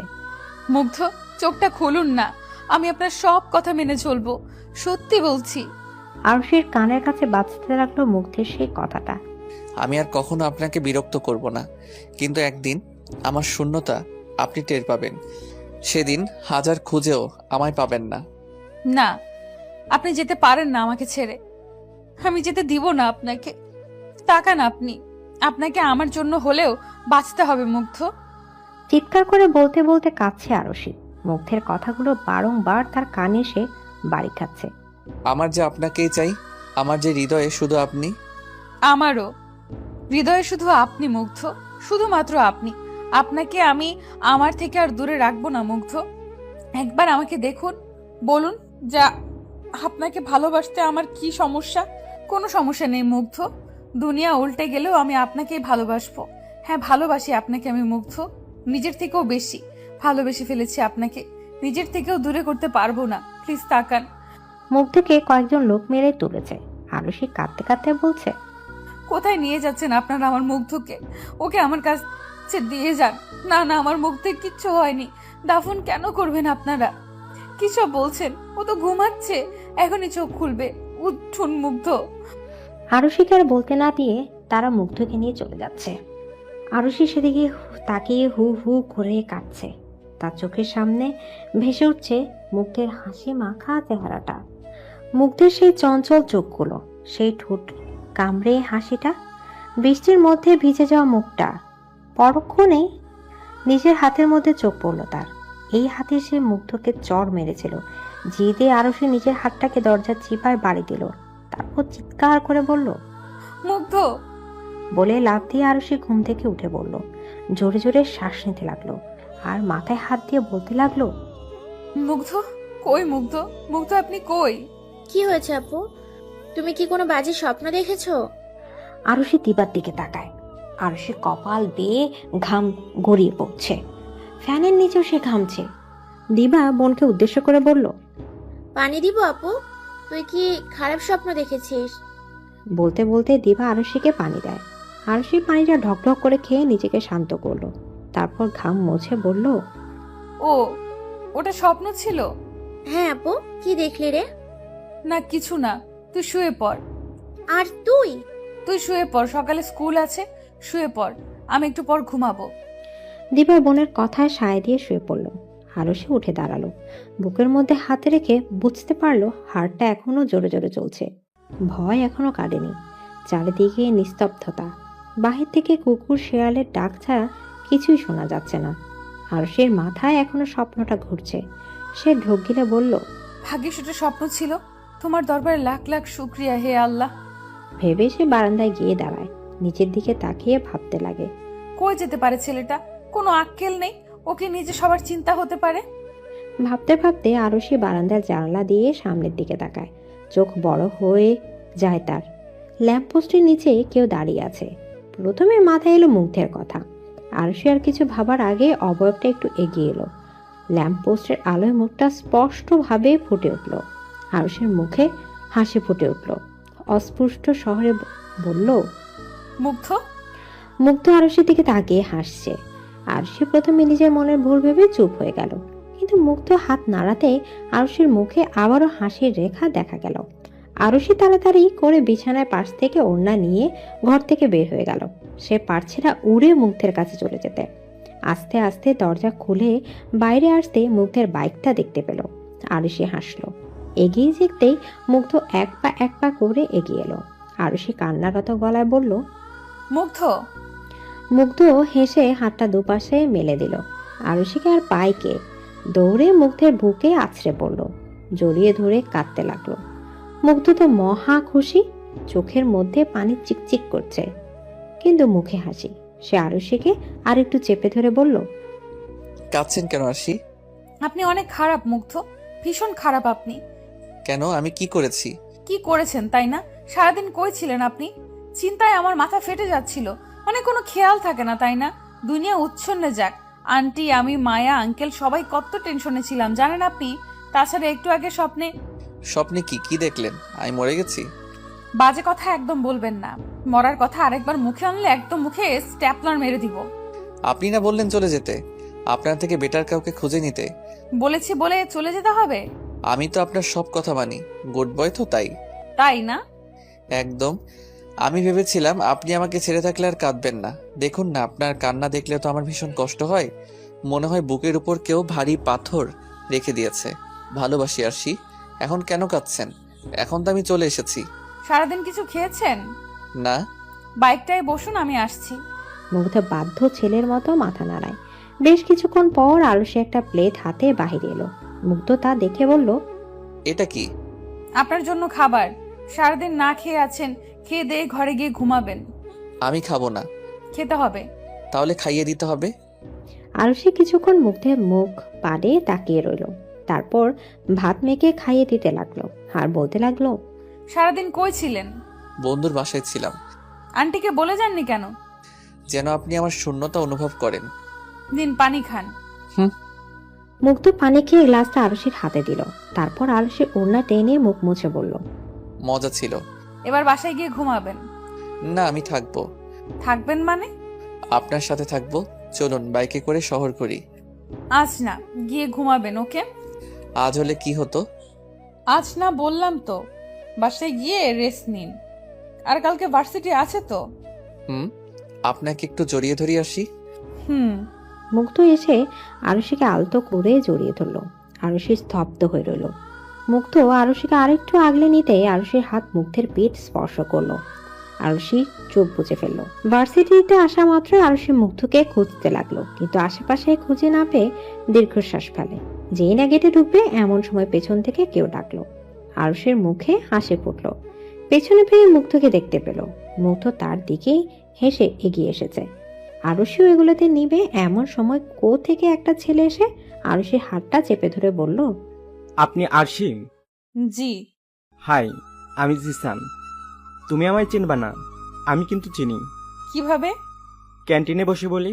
মুগ্ধ চোখটা খুলুন না, আমি আপনার সব কথা মেনে চলবো, সত্যি বলছি। আরুষির কানের কাছে বাজতে লাগলো মুগ্ধের সেই কথাটা। আমি আর কখনো আপনাকে বিরক্ত করব না, কিন্তু একদিন আমার শূন্যতা আপনি টের পাবেন। সেদিন হাজার খুঁজেও আমায় পাবেন না। না, আপনি যেতে পারেন না আমাকে ছেড়ে। আমি যেতে দিব না আপনাকে। তাকান আপনি, আপনাকে আমার জন্য হলেও বাঁচতে হবে মুগ্ধ। চিৎকার করে বলতে বলতে কাঁদছে আরুষি। মুগ্ধের কথাগুলো বারংবার তার কানে এসে বাড়ি খাচ্ছে। আমার যে আপনাকেই চাই, আমার যে হৃদয়ে শুধু আপনি। আমারও হৃদয়ে শুধু আপনি মুগ্ধ, শুধুমাত্র আপনি। আপনাকে আমি আমার থেকে আর দূরে রাখবো না মুগ্ধ। একবার আমাকে দেখুন, বলুন যা আপনাকে ভালোবাসতে আমার কি সমস্যা? কোনো সমস্যা নেই মুগ্ধ। দুনিয়া উল্টে গেলেও আমি আপনাকেই ভালোবাসবো। হ্যাঁ, ভালোবাসি আপনাকে আমি মুগ্ধ, নিজের থেকেও বেশি ভালোবেসে ফেলেছি আপনাকে। নিজের থেকেও দূরে করতে পারবো না। প্লিজ তাকান। মুগ্ধকে কয়েকজন লোক মেরে তুলেছে। আরুষি কাঁদতে কাঁদতে বলছে, কোথায় নিয়ে যাচ্ছেন আপনারা আমার মুগ্ধকে? ওকে আমার কাছে দিয়ে যান। না না, আমার মুগ্ধে কিচ্ছু হয়নি। দাফন কেন করবেন আপনারা? কি সব বলছেন? ও তো ঘুমাচ্ছে, এখনই চোখ খুলবে। উঠুন মুগ্ধ। আরুষিকে আর বলতে না দিয়ে তারা মুগ্ধকে নিয়ে চলে যাচ্ছে। আরুষি সেদিকে তাকিয়ে হু হু করে কাঁদছে। তার চোখের সামনে ভেসে উঠছে মুগ্ধের হাসি মাখা চেহারাটা, মুগ্ধের সেই চঞ্চল চোখগুলো, সেই ঠোঁট কামড়ে হাসিটা, বৃষ্টির মধ্যে ভিজে যাওয়া মুখটা। পরক্ষণেই নিজের হাতের মধ্যে চোখ পড়ল তার। এই হাতে সে মুগ্ধকে চড় মেরেছিল। জিদে আরুষি নিজের হাতটাকে দরজার চিপায় বাড়ি দিল। তারপর চিৎকার করে বলল, মুগ্ধ! বলে লাফ দিয়ে আরুষি ঘুম থেকে উঠে পড়ল। জোরে জোরে শ্বাস নিতে লাগলো আর মাথায় হাত দিয়ে বলতে লাগলো, মুগ্ধ কই? মুগ্ধ, মুগ্ধ আপনি কই? কি হয়েছে আপু? তুমি কি কোনো বাজে স্বপ্ন দেখেছো? আরুষি দিবার দিকে তাকায়। আরুষি কপাল বেয়ে ঘাম গড়িয়ে পড়ছে, ফ্যানের নিচেও সে ঘামছে। দিবা বোনকে উদ্দেশ্য করে বলল, পানি দিব আপু? তুই কি খারাপ স্বপ্ন দেখেছিস? বলতে বলতে দিবা আরুষিকে পানি দেয়। আরুষি পানিটা ঢকঢক করে খেয়ে নিজেকে শান্ত করলো। তারপর ঘাম মুছে বলল, ও, ওটা স্বপ্ন ছিল? হ্যাঁ আপু, কি দেখলি রে? না কিছু না, তুই শুয়ে পড়। আর তুই? তুই শুয়ে পড়, সকালে স্কুল আছে। শুয়ে পড়, আমি একটু পর ঘুমাবো। দিবা বোনের কথায় সায় দিয়ে শুয়ে পড়ল। আরুষি উঠে দাঁড়ালো, বুকের মধ্যে হাত রেখে বুঝতে পারলো হাড়টা এখনো জোরে জোরে চলছে। ভয় এখনো কাটেনি। চারিদিকে নিস্তব্ধতা, বাহির থেকে কুকুর শেয়ালের ডাক ছাড়া কিছুই শোনা যাচ্ছে না। আরুষির মাথায় এখনো স্বপ্নটা ঘুরছে। সে ঢোক গিলে বলল, ভাগ্যিস ওটা স্বপ্ন ছিল। তোমার দরবারে লাখ লাখ শুক্রিয়া হে আল্লাহ। ভেবে সে বারান্দায় গিয়ে দাঁড়ায়। নিচের দিকে তাকিয়ে ভাবতে লাগে, কই যেতে পারে ছেলেটা? কোনো আক্কেল নেই, ওকে নিজে সবার চিন্তা হতে পারে। ভাবতে ভাবতে আরুষি বারান্দার জানলা দিয়ে সামনের দিকে তাকায়। চোখ বড় হয়ে যায় তার। ল্যাম্পপোস্টের নিচে কেউ দাঁড়িয়ে আছে। প্রথমে মাথায় এলো মুগ্ধের কথা। আরুষি আর কিছু ভাবার আগে অবয়বটা একটু এগিয়ে এলো। ল্যাম্পপোস্টের আলোয় মুখটা স্পষ্টভাবে ফুটে উঠল। আরুষির মুখে হাসি ফুটে উঠল। অস্পষ্ট শহরে বলল, মুগ্ধ। মুগ্ধ আরুষির দিকে তাকিয়ে হাসছে। আরুষি প্রথমে নিজের মনের ভুল ভেবে চুপ হয়ে গেল, কিন্তু মুগ্ধ হাত নাড়াতে আরুষির মুখে আবারও হাসির রেখা দেখা গেল। আরুষি তাড়াতাড়ি করে বিছানার পাশ থেকে ওড়না নিয়ে ঘর থেকে বের হয়ে গেল। সে পারছে না উড়ে মুগ্ধের কাছে চলে যেতে। আস্তে আস্তে দরজা খুলে বাইরে আসতে মুগ্ধের বাইকটা দেখতে পেল। আরুষি হাসলো। এগিয়ে যেতেই মুগ্ধ এক পা করে এগিয়ে এলো। আরুষি কান্নারত গলায় বলল, মুগ্ধ। মুগ্ধ হেসে হাতটা দুপাশে মেলে দিল। আরুষিকে আর পাইকে দৌড়ে মুগ্ধের বুকে আছড়ে পড়ল, জড়িয়ে ধরে কাঁদতে লাগলো। মুগ্ধ তো মহা খুশি, চোখের মধ্যে পানি চিকচিক করছে, কিন্তু মুখে হাসি। সে আরুষিকে আর একটু চেপে ধরে বলল, কাঁদছেন কেন আরশি? আপনি অনেক খারাপ মুগ্ধ, ভীষণ খারাপ আপনি। কেন, আমি কি করেছি? কি করেছেন তাই না? সারাদিন কই ছিলেন আপনি? চিন্তায় আমার মাথা ফেটে যাচ্ছিল। মানে কোনো খেয়াল থাকে না তাই না? দুনিয়া উচ্ছন্নে যাক। আন্টি, আমি, মায়া, আঙ্কেল সবাই কত টেনশনে ছিলাম জানেন আপনি? তাছাড়া একটু আগে স্বপ্নে কি দেখলেন? আমি মরে গেছি? বাজে কথা একদম বলবেন না। মরার কথা আরেকবার মুখে আনলে একদম মুখে স্ট্যাপলার মেরে দিব। আপনি না বললেন চলে যেতে, আপনার থেকে বেটার কাউকে খুঁজে নিতে। বলেছি বলে চলে যেতে হবে? আমি তো আপনার সব কথা মানি, গুড বয় তো, তাই না? একদম। আমি ভেবেছিলাম আপনি আমাকে ছেড়ে থাকলে আর কাঁদবেন না। দেখুন না, আপনার কান্না দেখলে তো আমার ভীষণ কষ্ট হয়। মনে হয় বুকের উপর কেউ ভারী পাথর রেখে দিয়েছে। ভালোবাসি আরশি, এখন কেন কাঁদছেন? এখন তো আমি চলে এসেছি। সারাদিন কিছু খেয়েছেন? না। বাইকটায় বসুন, আমি আসছি। মুগ্ধ বাধ্য ছেলের মতো মাথা নাড়ায়। বেশ কিছুক্ষণ পর আরুষি একটা প্লেট হাতে বাহির এলো। মুগ্ধ তা দেখে বলল, এটা কি? আপনার জন্য খাবার। সারাদিন না খেয়ে আছেন, খেয়ে দিয়ে ঘরে গিয়ে ঘুমাবেন। আমি খাবো না। খেতে হবে। তাহলে খাইয়ে দিতে হবে। আরুষি কিছুক্ষণ মুগ্ধের মুখ পাড়ে তাকিয়ে রইল। তারপর ভাত মেখে খাইয়ে দিতে লাগলো আর বলতে লাগলো, সারাদিন কই ছিলেন? বন্ধুর বাসায় ছিলাম। আন্টিকে বলে যাননি কেন? যেন আপনি আমার শূন্যতা অনুভব করেন। দিন পানি খান। মুগ্ধ পানি খেয়ে গ্লাসটা আরুষির হাতে দিল। তারপর আরুষি ওড়না টেনে মুখ মুছে বলল, মজা ছিল। এবার বাসায় গিয়ে ঘুমাবেন। না, আমি থাকবো। থাকবেন মানে? আপনার সাথে থাকবো। চলুন বাইকে করে শহর করি। আজ না, গিয়ে ঘুমাবেন। ওকে? আজ হলে কি হতো? আজ না বললাম তো, বাসায় গিয়ে রেস্ট নিন। আর কালকে ভার্সিটি আছে তো। আপনাকে একটু জড়িয়ে ধরিয়ে আসি। মুগ্ধ এসে আরুষিকে আলতো করে জড়িয়ে ধরল। আরুষি স্তব্ধ হয়ে রইল। মুগ্ধ আরুষিকে আরেকটু আগলে নিতে আরুষির হাত মুগ্ধের পেট স্পর্শ করলো। আরুষি চোখ বুজে ফেললো। ভার্সিটিতে আসা মাত্র আরুষি মুগ্ধকে খুঁজতে লাগলো, কিন্তু আশেপাশে খুঁজে না পেয়ে দীর্ঘশ্বাস ফেলে। যেই না গেটে ঢুকবে এমন সময় পেছন থেকে কেউ ডাকলো। আরুষির মুখে হাসি ফুটলো। পেছনে ফিরে মুগ্ধকে দেখতে পেল। মুগ্ধ তার দিকেই হেসে এগিয়ে এসেছে। আরুষিও এগুলোতে নিবে এমন সময় থেকে একটা ছেলে এসে আরুষির হাতটা চেপে ধরে বলল, আপনি আরশি? জি। হাই, আমি জিসান। তুমি আমায় চিনবা না, আমি কিন্তু চিনি। কিভাবে? ক্যান্টিনে বসে বলি।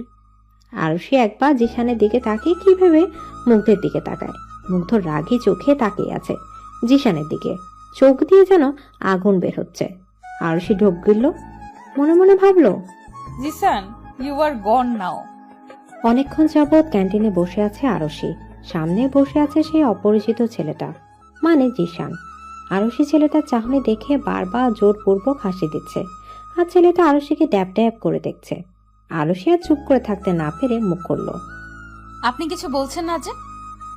আরুষি একবার জিসানের দিকে তাকিয়ে কি ভেবে মুগ্ধের দিকে তাকায়। মুগ্ধ রাগী চোখে তাকিয়ে আছে জিসানের দিকে, চোখ দিয়ে যেন আগুন বের হচ্ছে। আরুষি ঢোক গিলল, মনে মনে ভাবলো, জিসান, ইউ আর গন নাও। অনেকক্ষণ যাবৎ ক্যান্টিনে বসে আছে আরুষি। সামনে বসে আছে সেই অপরিচিত ছেলেটা, মানে জিসান। আরুষি ছেলেটার চাহনি দেখে বারবার জোরপূর্বক হাসি দিচ্ছে, আর ছেলেটা আরুষিকে ড্যাব ড্যাব করে দেখছে। আরুষি আর চুপ করে থাকতে না পেরে মুখ করল। আপনি কিছু বলছেন না যে?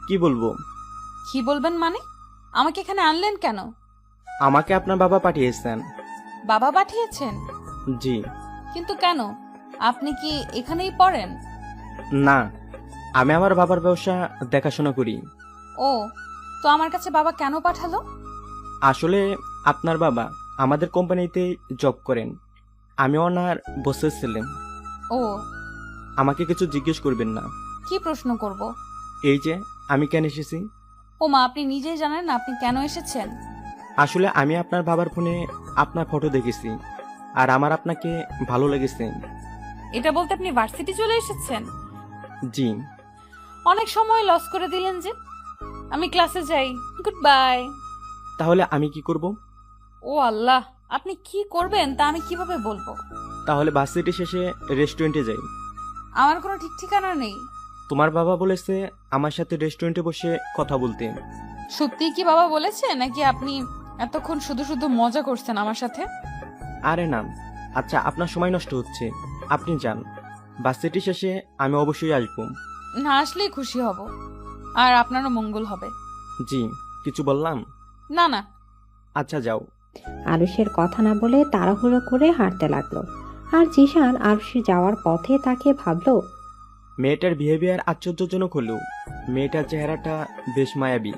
কি বলবো? কি বলবেন মানে? আমাকে এখানে আনলেন কেন? আমাকে আপনার বাবা পাঠিয়েছেন। বাবা পাঠিয়েছেন? জি। কিন্তু কেন? আপনি কি এখানেই পড়েন? না, আমি আমার বাবার ব্যবসা দেখাশোনা করি। ও, তো আমার কাছে বাবা কেন পাঠালো? আসলে আপনার বাবা আমাদের কোম্পানিতে জব করেন। আমি ওনার বসের ছেলে। ও, আমাকে কিছু জিজ্ঞেস করবেন না। কি প্রশ্ন করব? এই যে আমি কেন এসেছি। ও মা, আপনি নিজেই জানেন না আপনি কেন এসেছেন। আসলে আমি আপনার বাবার ফোনে আপনার ফটো দেখেছি, আর আমার আপনাকে ভালো লেগেছে। এটা বলতে আপনি ভার্সিটি চলে এসেছেন? জি। অনেক সময় লস করে দিলেন যে। আমি ক্লাসে যাই। Good bye. তাহলে আমি কি করব? ও আল্লাহ, আপনি কি করবেন তা আমি কিভাবে বলবো? তাহলে ভার্সিটি শেষে রেস্টুরেন্টে যাই। আমার কোনো ঠিক ঠিকানা নেই। তোমার বাবা বলেছে আমার সাথে রেস্টুরেন্টে বসে কথা বলতে। সত্যি কি বাবা বলেছে, নাকি আপনি এতক্ষণ শুধু শুধু মজা করছেন আমার সাথে? আরে না, আচ্ছা আপনার সময় নষ্ট হচ্ছে, আপনি যান। ভার্সিটি শেষে আমি অবশ্যই আসবো। না আসলেই খুশি হব, আর আপনারও মঙ্গল হবে। জি, কিছু বললাম? না না। আচ্ছা যাও। আরুষের কথা না বলে তাড়াহুড়ো করে হাঁটতে লাগলো। আর জিসান আরুষি যাওয়ার পথে তাকে ভাবলো, মেয়েটার বিহেভিয়ার আশ্চর্যজনক হলেও মেয়েটার চেহারাটা বেশ মায়াবী।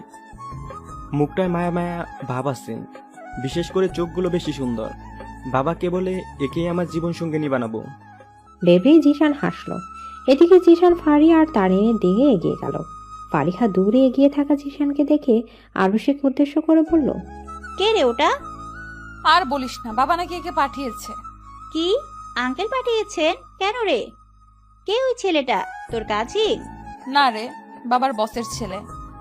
মুখটায় মায়া মায়া ভাব আছে, বিশেষ করে চোখগুলো বেশি সুন্দর। বাবাকে বলে একেই আমার জীবন সঙ্গিনী বানাবো। ভেবেই জিসান হাসলো। এদিকে জিসান ফারিয়া আর তারিনের দিকে এগিয়ে গেল। ফারিহা দূরে এগিয়ে থাকা জিসানকে দেখে আরুষিকে উদ্দেশ্য করে বলল, কে রে ওটা? আর বলিস না, বাবা নাকি একে পাঠিয়েছে। কি? আঙ্কেল পাঠিয়েছেন? কেন রে? কে ওই ছেলেটা? তোর কাছে? না রে, বাবার বসের ছেলে।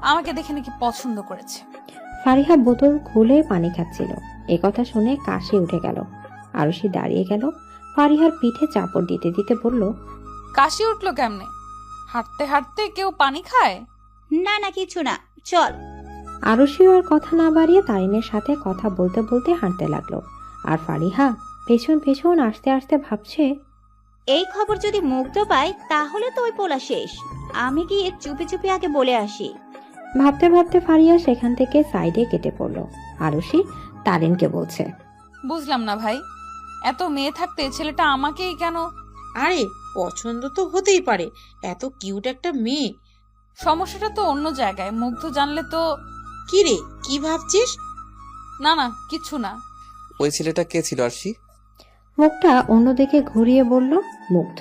আমাকে দেখে নাকি পছন্দ করেছে। ফারিহা বোতল খুলে পানি খাচ্ছিল। একথা শুনে কাশি উঠে গেল। আরুষি দাঁড়িয়ে গেল। ফারিহার পিঠে চাপড় দিতে দিতে বলল, কাশি উঠলো কেমনে? হাঁটতে হাঁটতে কেউ পানি খায়? না না, কিছু না, চল। আরুষি আর কথা না বাড়িয়ে তারিনের সাথে কথা বলতে বলতে হাঁটতে লাগলো। আর ফারিহা পেছন পেছন আসতে আসতে ভাবছে, এই খবর যদি মুগ্ধ পায় তাহলে তো ওই পোলা শেষ। আমি গিয়ে চুপি চুপি আগে বলে আসি। ভাবতে ভাবতে ফারিয়া সেখান থেকে সাইডে কেটে পড়লো। আরুষি তারিনকে বলছে, বুঝলাম না ভাই, এত মেয়ে থাকতে ছেলেটা আমাকেই কেন? আরে পছন্দ তো হতেই পারে, এত কিউট একটা মেয়ে। সমস্যাটা তো অন্য জায়গায়। মুগ্ধ জানলে তো। কি রে, কি ভাবছিস? না না, কিছু না। ওই ছেলেটা কে ছিল আরশি? মুখটা অন্যদিকে ঘুরিয়ে বলল মুগ্ধ।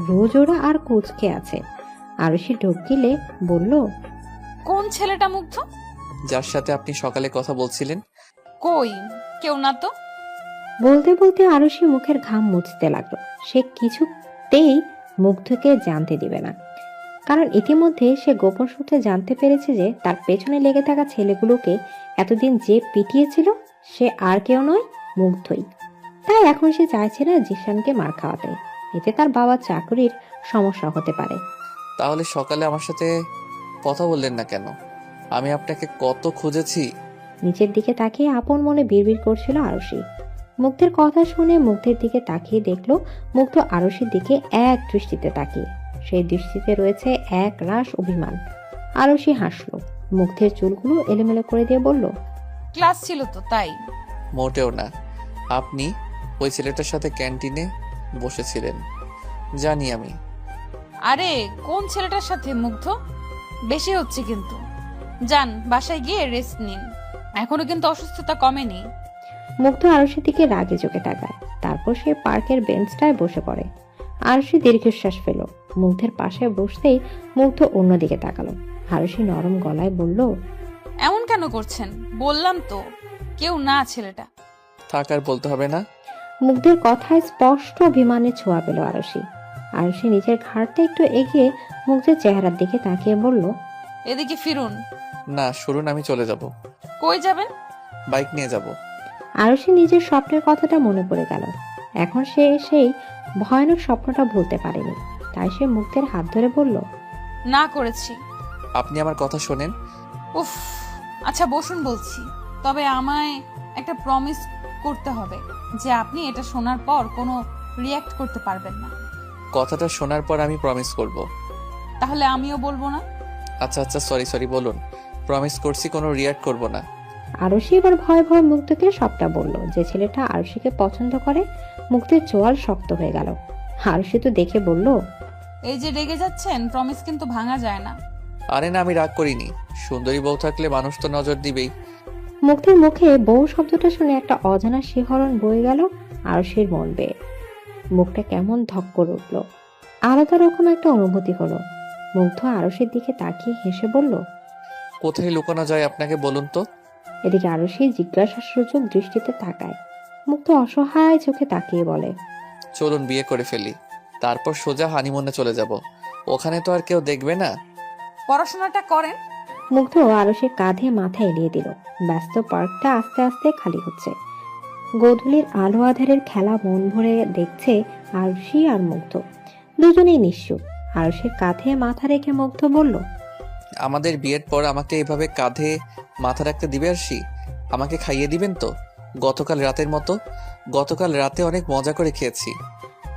রোজোরা আর কুচকে আছে। আরুষি ঢোক গিলে বলল, কোন ছেলেটা মুগ্ধ? যার সাথে আপনি সকালে কথা বলছিলেন। কই, কেউ না তো। বলতে বলতে আরুষি মুখের ঘাম মুছতে লাগলো। সে কিছুতেই মুগ্ধকে জানতে দিবে না। কারণ ইতিমধ্যে সে গোপন সূত্রে জানতে পেরেছে যে তার পেছনে লেগে থাকা ছেলেগুলোকে এতদিন যে পিটিয়েছিল সে আর কেউ নয়, মুগ্ধই। তাই এখন সে চাইছে না জিসানকে মার খাওয়াতে, এতে তার বাবার চাকরির সমস্যা হতে পারে। তাহলে সকালে আমার সাথে কথা বললেন না কেন? আমি আপনাকে কত খুঁজেছি। নিচের দিকে তাকিয়ে আপন মনে বিড়বিড় করছিল আরশি। মুগ্ধের কথা শুনে মুগ্ধের দিকে তাকিয়ে দেখলো মুগ্ধ আরশির দিকে এক দৃষ্টিতে তাকিয়ে। সেই দৃষ্টিতে রয়েছে এক রাশ অভিমান। আরশি হাসলো, মুগ্ধের চুলগুলো এলোমেলো করে দিয়ে বলল, ক্লাস ছিল তো তাই। মোটেও না, আপনি ওই ছেলেটার সাথে ক্যান্টিনে বসেছিলেন জানি আমি। আরে কোন ছেলেটার সাথে মুগ্ধ? বেশি হচ্ছে কিন্তু। যান বাসায় গিয়ে রেস্ট নিন, এখনো কিন্তু অসুস্থতা কমেনি। মুগ্ধ আরশির দিকে রাগে চোখে তাকায়, তারপর সে পার্কের বেঞ্চটায় বসে পড়ে। আরশি দীর্ঘশ্বাস ফেল। মুগ্ধের পাশে বসতেই মুগ্ধ অন্যদিকে তাকালো। আরশি নরম গলায় বলল, এমন কেন করছেন? বললাম তো কেউ না ছেলেটা। থাক আর বলতে হবে না। মুগ্ধের কথায় স্পষ্ট অভিমানের ছোঁয়া পেল আরশি। আরশি নিজের ঘাড়টা একটু এগিয়ে মুগ্ধের চেহারার দিকে তাকিয়ে বলল, এদিকে ফিরুন। না শুনুন, আমি চলে যাব। কই যাবেন? বাইক নিয়ে যাব। আরশি নিজের স্বপ্নের কথাটা মনে পড়ে গেল। এখন সে সেই ভয়ানক স্বপ্নটা ভুলতে পারেনি। তাই সে মুগ্ধের হাত ধরে বলল, না করেছি। আপনি আমার কথা শোনেন। উফ, আচ্ছা বসুন বলছি। তবে আমায় একটা প্রমিস করতে হবে যে আপনি এটা শোনার পর কোনো রিয়্যাক্ট করতে পারবেন না। কথাটা শোনার পর আমি প্রমিস করব। তাহলে আমিও বলবো না। আচ্ছা আচ্ছা, সরি বলুন। প্রমিস করছি কোনো রিয়্যাক্ট করব না। আরশি এবার ভয়ে ভয়ে মুগ্ধকে সবটা বলল। যে ছেলেটা আরশিকে পছন্দ করে, মুগ্ধের চোয়াল শক্ত হয়ে গেল। আরশি তো দেখে বলল, এই যে রেগে যাচ্ছেন, প্রমিস কিন্তু ভাঙা যায় না। আরে না, আমি রাগ করিনি। সুন্দরী বউ থাকলে মানুষ তো নজর দিবেই। মুগ্ধের মুখে বউ শব্দটা শুনে একটা অজানা শিহরণ বয়ে গেল আরশির মন বেয়ে। মুখটা কেমন ধক করে উঠল, আলাদা রকম একটা অনুভূতি হলো। মুগ্ধ আরশির দিকে তাকিয়ে হেসে বলল, কোথায় লুকানো যায় আপনাকে বলুন তো? এদিকে আরশি জিজ্ঞাসার সুযোগ দৃষ্টিতে তাকায়। মুগ্ধ অসহায় চোখে তাকিয়ে বলে, চলুন বিয়ে করে ফেলি, তারপর সোজা হানিমুনে চলে যাব। ওখানে তো আর কেউ দেখবে না। পড়াশোনাটা করেন। মুগ্ধ আরশির কাঁধে মাথা এলিয়ে দিল। ব্যস্ত পার্কটা আস্তে আস্তে খালি হচ্ছে। গোধূলির আলো আধারের খেলা মন ভরে দেখছে আরশি আর মুগ্ধ। দুজনেই নিশ্চুপ। আরশির কাঁধে মাথা রেখে মুগ্ধ বলল, আমাদের বিয়ের পর আমাকে এভাবে কাঁধে মাথা রাখতে দিবে আরশি? আমাকে খাইয়ে দিবেন তো গতকাল রাতের মতো? গতকাল রাতে অনেক মজা করে খেয়েছি।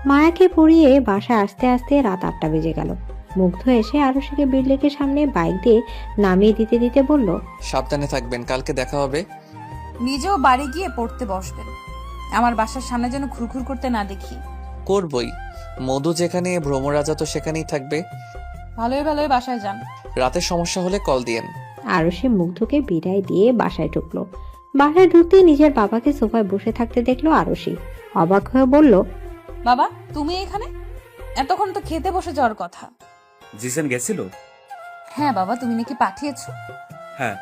মায়াকে পড়িয়ে বাসায় আসতে আসতে রাত 8টা বেজে গেল। মুগ্ধ এসে আরশিকে বিল্ডিংয়ের সামনে বাইক দিয়ে নামিয়ে দিতে দিতে বলল, সাবধানে থাকবেন, কালকে দেখা হবে। নিজেও বাড়ি গিয়ে পড়তে বসবেন। আমার বাসার সামনে যেন ঘুরঘুর করতে না দেখি। করবই, মধু যেখানে ভ্রমরাজা তো সেখানেই থাকবে। ভালোই ভালোই বাসায় যান। রাতে সমস্যা হলে কল দিয়েন। আরশি মুগ্ধকে বিদায় দিয়ে বাসায় ঢুকলো। বাসায় ঢুকতেই নিজের বাবাকে সোফায় বসে থাকতে দেখলো আরশি। অবাক হয়ে বলল, বাবা তুমি এখানে? এতক্ষণ তো খেতে বসে যাওয়ার কথা। জিসান গেছিল? হ্যাঁ বাবা, তুমি নাকি পাঠিয়েছো? হ্যাঁ,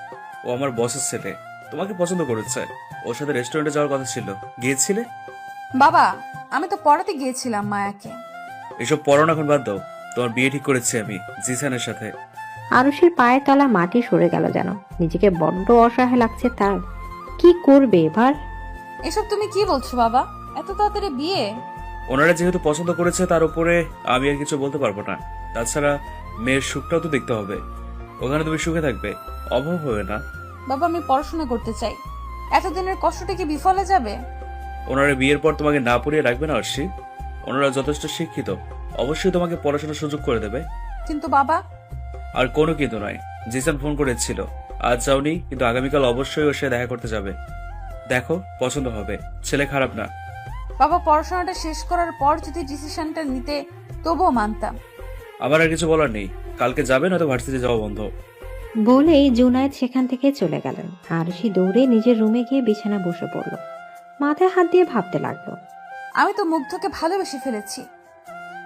ও আমার বসের ছেলে, তোমাকে পছন্দ করেছে। ওর সাথে রেস্টুরেন্টে যাওয়ার কথা ছিল, গিয়েছিলে? বাবা আমি তো পড়াতে গিয়েছিলাম মায়াকে। এসব পড়ানো এখন বাদ দাও, তোমার বিয়ে ঠিক করেছি আমি জিসানের সাথে। আরশির পায়ের তলা মাটি সরে গেল যেন। নিজেকে বড্ড অসহায় লাগছে তার। কি করবে এবার? এসব তুমি কি বলছো বাবা? এত তাড়াতাড়ি বিয়ে? ওনারা যেহেতু পছন্দ করেছে তার উপরে আমি আর কিছু বলতে পারবো না। তাছাড়া মেয়ের সুখটাও তো দেখতে হবে। ওখানে তুমি সুখে থাকবে, অভাব হবে না। বাবা আমি পড়াশোনা করতে চাই। এতদিনের কষ্টটা কি বিফলে যাবে? ওনারা বিয়ের পর তোমাকে না পড়িয়ে রাখবে না আরশি। ওনারা যথেষ্ট শিক্ষিত, অবশ্যই তোমাকে পড়াশোনার সুযোগ করে দেবে। কিন্তু বাবা। আর কোনো কিন্তু নয়। জিসান ফোন করেছিল, আজ যাওনি কিন্তু আগামীকাল অবশ্যই ওর সাথে দেখা করতে যাবে। দেখো পছন্দ হবে, ছেলে খারাপ না। বাবা পড়াশোনাটা শেষ করার পর যদি ডিসিশনটা নিতে তবুও মানতাম। আমার আর কিছু বলার নেই, কালকে যাবে নয়তো ভার্সিটি যাওয়া বন্ধ। বলেই জুনায়েদ সেখান থেকে চলে গেলেন। আরশি দৌড়ে নিজের রুমে গিয়ে বিছানা বসে পড়ল। মাথায় হাত দিয়ে ভাবতে লাগলো, আমি তো মুগ্ধকে ভালোবেসে ফেলেছি,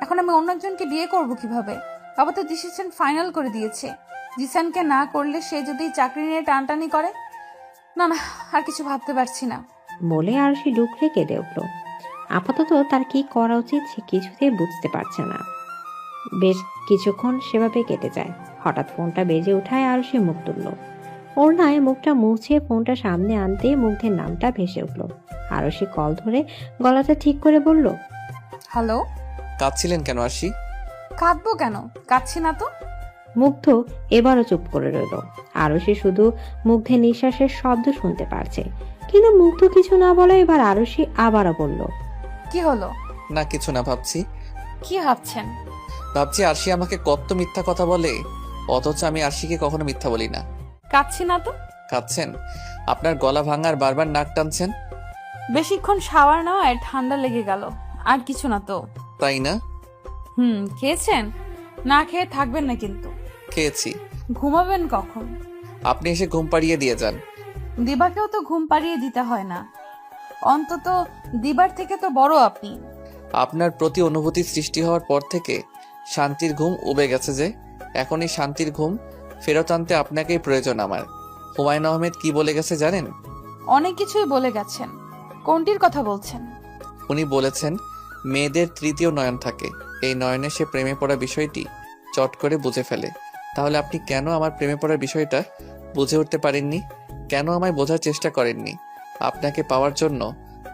এখন আমি অন্য একজনকে বিয়ে করব কিভাবে? বাবা তো ডিসিশন ফাইনাল করে দিয়েছে। জিসানকে না করলে সে যদি চাকরি নিয়ে টানটানি করে। না না, আর কিছু ভাবতে পারছি না। বলে আরশি ডুকরে কেঁদে উঠল। আপাতত তার কি করা উচিত সে কিছুতেই বুঝতে পারছে না। বেশ কিছুক্ষণ সেভাবে কেটে যায়। হঠাৎ ফোনটা বেজে ওঠায় আর সে মুখ তুলল। ওড়নায় মুখটা মুছে ফোনটা সামনে আনতে মুগ্ধের নামটা ভেসে উঠল। আরও সে কল ধরে গলাটা ঠিক করে বলল, হ্যালো। কাঁদছিলেন কেন আরশি? কাঁদবো কেন? কাঁদছি না তো। মুগ্ধ এবারও চুপ করে রইল। আরও সে শুধু মুগ্ধের নিঃশ্বাসের শব্দ শুনতে পারছে, কিন্তু মুগ্ধ কিছু না বলে এবার আরও সে আবারও বলল, কি হলো? না কিছু না, ভাবছি কি ভাবছেন? আরশি আমাকে কত মিথ্যা কথা বলে, অথচ আমি আরশিকে কখনো মিথ্যা বলি না। কাঁদছি না তো। কাঁদছেন? আপনার গলা ভাঙার বারবার নাক টানছেন। বেশিক্ষণ শাওয়ার নেওয়ায় ঠান্ডা লেগে গেল, আর কিছু না তো। তাই না? খেয়েছেন? না খেয়ে থাকবেন না কিন্তু। খেয়েছি। ঘুমাবেন কখন? আপনি এসে ঘুম পাড়িয়ে দিয়ে যান। দিবাকেও তো ঘুম পাড়িয়ে দিতে হয় না, অন্তত দিবার থেকে তো বড় আপনি। আপনার প্রতি অনুভূতি সৃষ্টি হওয়ার পর থেকে শান্তির ঘুম উবে গেছে যে, এখন এই শান্তির ঘুম ফেরত আনতে আপনাকেই প্রয়োজন আমার। হুমায়ুন আহমেদ কি বলে গেছে জানেন? অনেক কিছুই বলে গেছেন। কোনটির কথা বলছেন? উনি বলেছেন মেয়েদের তৃতীয় নয়ন থাকে, এই নয়নে সে প্রেমে পড়া বিষয়টি চট করে বুঝে ফেলে। তাহলে আপনি কেন আমার প্রেমে পড়ার বিষয়টা বুঝে উঠতে পারেননি? কেন আমায় বোঝার চেষ্টা করেননি? আপনাকে পাওয়ার জন্য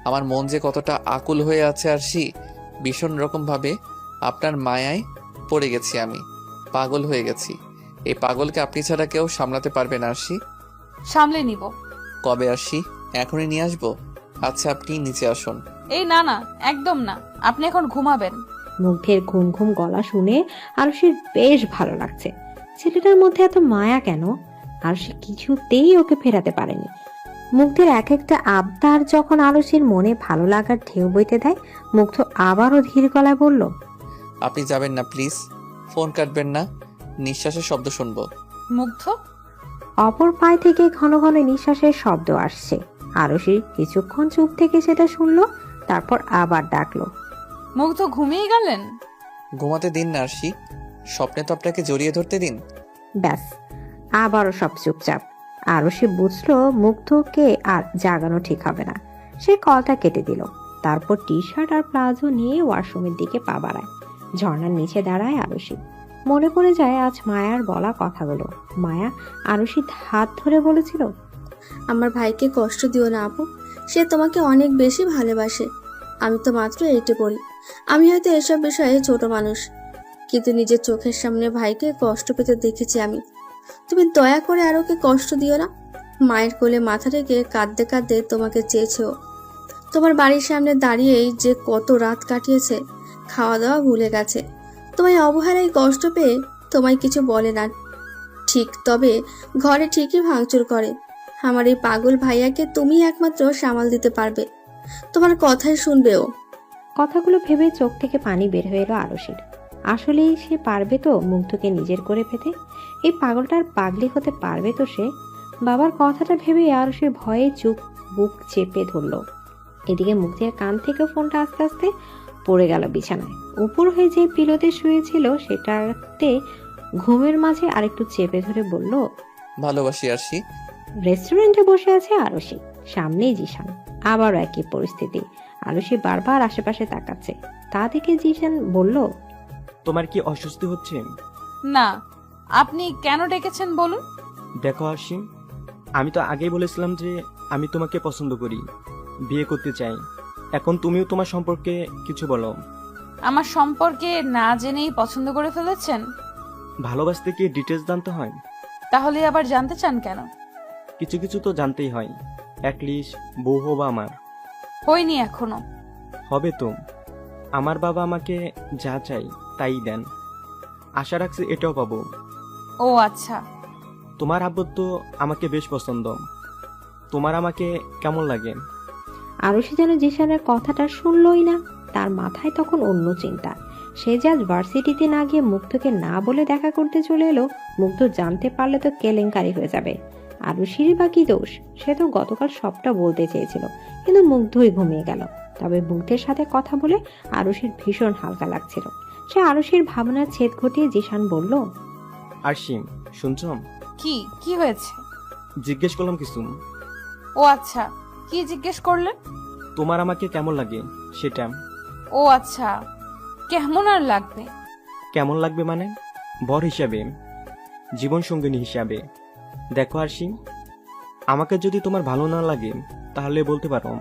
আমার মন যে কতটা আকুল হয়ে আছে আরশি, ভীষণ রকমভাবে আপনার মায়ায় পড়ে গেছি আমি, পাগল হয়ে গেছি। এই পাগলকে আপনি ছাড়া কেউ সামলাতে পারবে না আরশি। সামলে নিব। কবে আরশি? এখনই নিয়ে আসবো? আচ্ছা আপনি নিচে আসুন। এই না না, একদম না, আপনি এখন ঘুমাবেন। মুগ্ধের ঘুম ঘুম গলা শুনে আরুষির বেশ ভালো লাগছে। ছেলেটার মধ্যে এত মায়া কেন? আরুষি কিছুতেই ওকে ফেরাতে পারেনি। মুগ্ধের এক একটা আবদার যখন আরুষির মনে ভালো লাগার ঢেউ বইতে দেয়, মুগ্ধ আবারও ধীর গলায় বলল, আপনি যাবেন না প্লিজ, ফোন কাটবেন না, নিঃশ্বাসের শব্দ শুনবো। মুগ্ধ। অপর পায়ে থেকে ঘন ঘন নিঃশ্বাসের শব্দ আসছে। আরুষি কিছুক্ষণ চুপ থেকে সেটা শুনলো, তারপর আবার ডাকলো, মুগ্ধ ঘুমিয়ে গেলেন? ঘুমাতে দিন না আরশি, স্বপ্নে তো আপনাকে জড়িয়ে ধরতে দিন। ব্যাস, আবারও সব চুপচাপ। আরও সে বুঝলো মুগ্ধকে আর জাগানো ঠিক হবে না। সে কলটা কেটে দিল। তারপর টি শার্ট আর প্লাজো নিয়ে ওয়াশরুমের দিকে পা বাড়ায়। ঝর্ণার নিচে দাঁড়ায় আরুষি। মনে পড়ে যায় আজ মায়ার বলা কথাগুলো। মায়া আরুষির হাত ধরে বলেছিল, আমার ভাইকে কষ্ট দিও না আপু, সে তোমাকে অনেক বেশি ভালোবাসে। আমি তো মাত্র 8-এ পড়ি। আমি হয়তো এসব বিষয়ে ছোট মানুষ, কিন্তু নিজের চোখের সামনে ভাইকে কষ্ট পেতে দেখেছি আমি। তুমি দয়া করে আর ওকে কষ্ট দিও না। মায়ের কোলে মাথা রেখে কাঁদতে কাঁদতে তোমাকে চেয়েছে ও। তোমার বাড়ির সামনে দাঁড়িয়েই যে কত রাত কাটিয়েছে, খাওয়া দাওয়া ভুলে গেছে। তোমায় অবহেলায় কষ্ট পেয়ে তোমায় কিছু বলে না ঠিক, তবে ঘরে ঠিকই ভাঙচুর করে। আমার এই পাগল ভাইয়াকে তুমি একমাত্র সামাল দিতে পারবে, তোমার কথাই শুনবে ও। কথাগুলো ভেবে চোখ থেকে পানি বের হয়ে এলো আরুষির। আসলেই সে পারবে তো মুগ্ধকে নিজের করে পেতে? এই পাগলটার পাগলি হতে পারবে তো সে? বাবার কথাটা ভেবে আরুষির ভয়ে চুপ বুক চেপে ধরল। এদিকে মুগ্ধের কান থেকে ফোনটা আস্তে আস্তে পড়ে গেল বিছানায়। উপর হয়ে যে পিলোতে শুয়েছিল সেটাতে ঘুমের মাঝে আরেকটু চেপে ধরে বলল, ভালোবাসি আরশি। রেস্টুরেন্টে বসে আছে আরুষি, সামনেই জিশান। আবারও একই পরিস্থিতি। আরুষি বারবার আশেপাশে তাকাচ্ছে। তা দেখে জিশান বলল, তোমার কি অস্বস্তি হচ্ছে? না। আপনি কেন ডেকেছেন বলুন? দেখো আরশি, আমি তো আগেই বলেছিলাম যে আমি তোমাকে পছন্দ করি, বিয়ে করতে চাই। এখন তুমিও তোমার সম্পর্কে কিছু বলো। আমার সম্পর্কে না জেনেই পছন্দ করে ফেলেছেন? ভালোবাসতে কি ডিটেলস জানতে হয়? তাহলে আবার জানতে চান কেন? কিছু কিছু তো জানতেই হয়, অ্যাটলিস্ট বউ হবা আমার। হয়নি এখনো। হবে তো। আমার বাবা আমাকে যা চাই তাই দেন, আশা রাখছি এটাও পাবো। ও আচ্ছা। তোমার আব্বু তো আমাকে বেশ পছন্দ। তোমার আমাকে কেমন লাগে? আরুষি যেন জিশানের কথাটা শুনলই না। তার মাথায় তখন অন্য চিন্তা। সে যে আজ ভার্সিটিতে না গিয়ে মুগ্ধকে না বলে দেখা করতে চলে এলো, মুগ্ধ জানতে পারলে তো কেলেঙ্কারি হয়ে যাবে। আরুষিরই বা কি দোষ? সে তো গতকাল সবটা বলতে চেয়েছিল, কিন্তু মুগ্ধই ঘুমিয়ে গেল। তবে মুগ্ধের সাথে কথা বলে আরুষির ভীষণ হালকা লাগছিল। সে আরুষির ভাবনার ছেদ ঘটিয়ে জিশান বলল, আরশি শুনছ? কি কি হয়েছে? জিজ্ঞেস করলাম কিছু। ও আচ্ছা, কি জিজ্ঞেস করলেন? তোমার আমাকে কেমন লাগে সেটা। ও আচ্ছা, কেমন আর লাগবে? কেমন লাগবে মানে? বর হিসাবে, জীবন সঙ্গিনী হিসাবে। দেখো আরশি, আমাকে যদি তোমার ভালো না লাগে তাহলে বলতে পারো।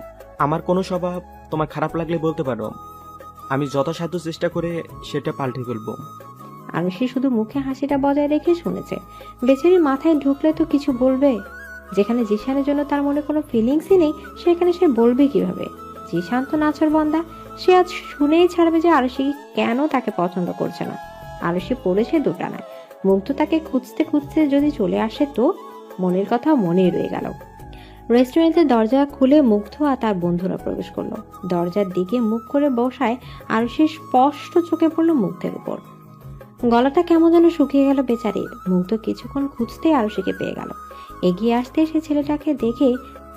আমার কোনো স্বভাব তোমার খারাপ লাগলে বলতে পারো। আমি যথাসাধ্য চেষ্টা করে সেটা পাল্টে ফেলবো। আরুষি শুধু মুখে হাসিটা বজায় রেখে শুনেছে। বেচারি মাথায় ঢুকলে তো কিছু বলবে। যেখানে জিশানের জন্য তার মনে কোনো ফিলিংসই নেই, সেখানে সে বলবে কিভাবে? জিশান তো নাছর বন্দা, সে আজ শুনেই ছাড়বে যে আরুষি কেন তাকে পছন্দ করছে না। আরুষি পড়েছে দুটানায়। মুগ্ধ তাকে খুঁজতে খুঁজতে যদি চলে আসে তো মনের কথা মনেই রয়ে গেল। রেস্টুরেন্টের দরজা খুলে মুগ্ধ আর তার বন্ধুরা প্রবেশ করলো। দরজার দিকে মুখ করে বসায় আরুষির স্পষ্ট চোখে পড়লো মুগ্ধের উপর। গলাটা কেমন যেন শুকিয়ে গেল বেচারির। মুগ্ধ কিছুক্ষণ খুঁজতেই আরুষিকে পেয়ে গেল। এগিয়ে আসতে সে ছেলেটাকে দেখে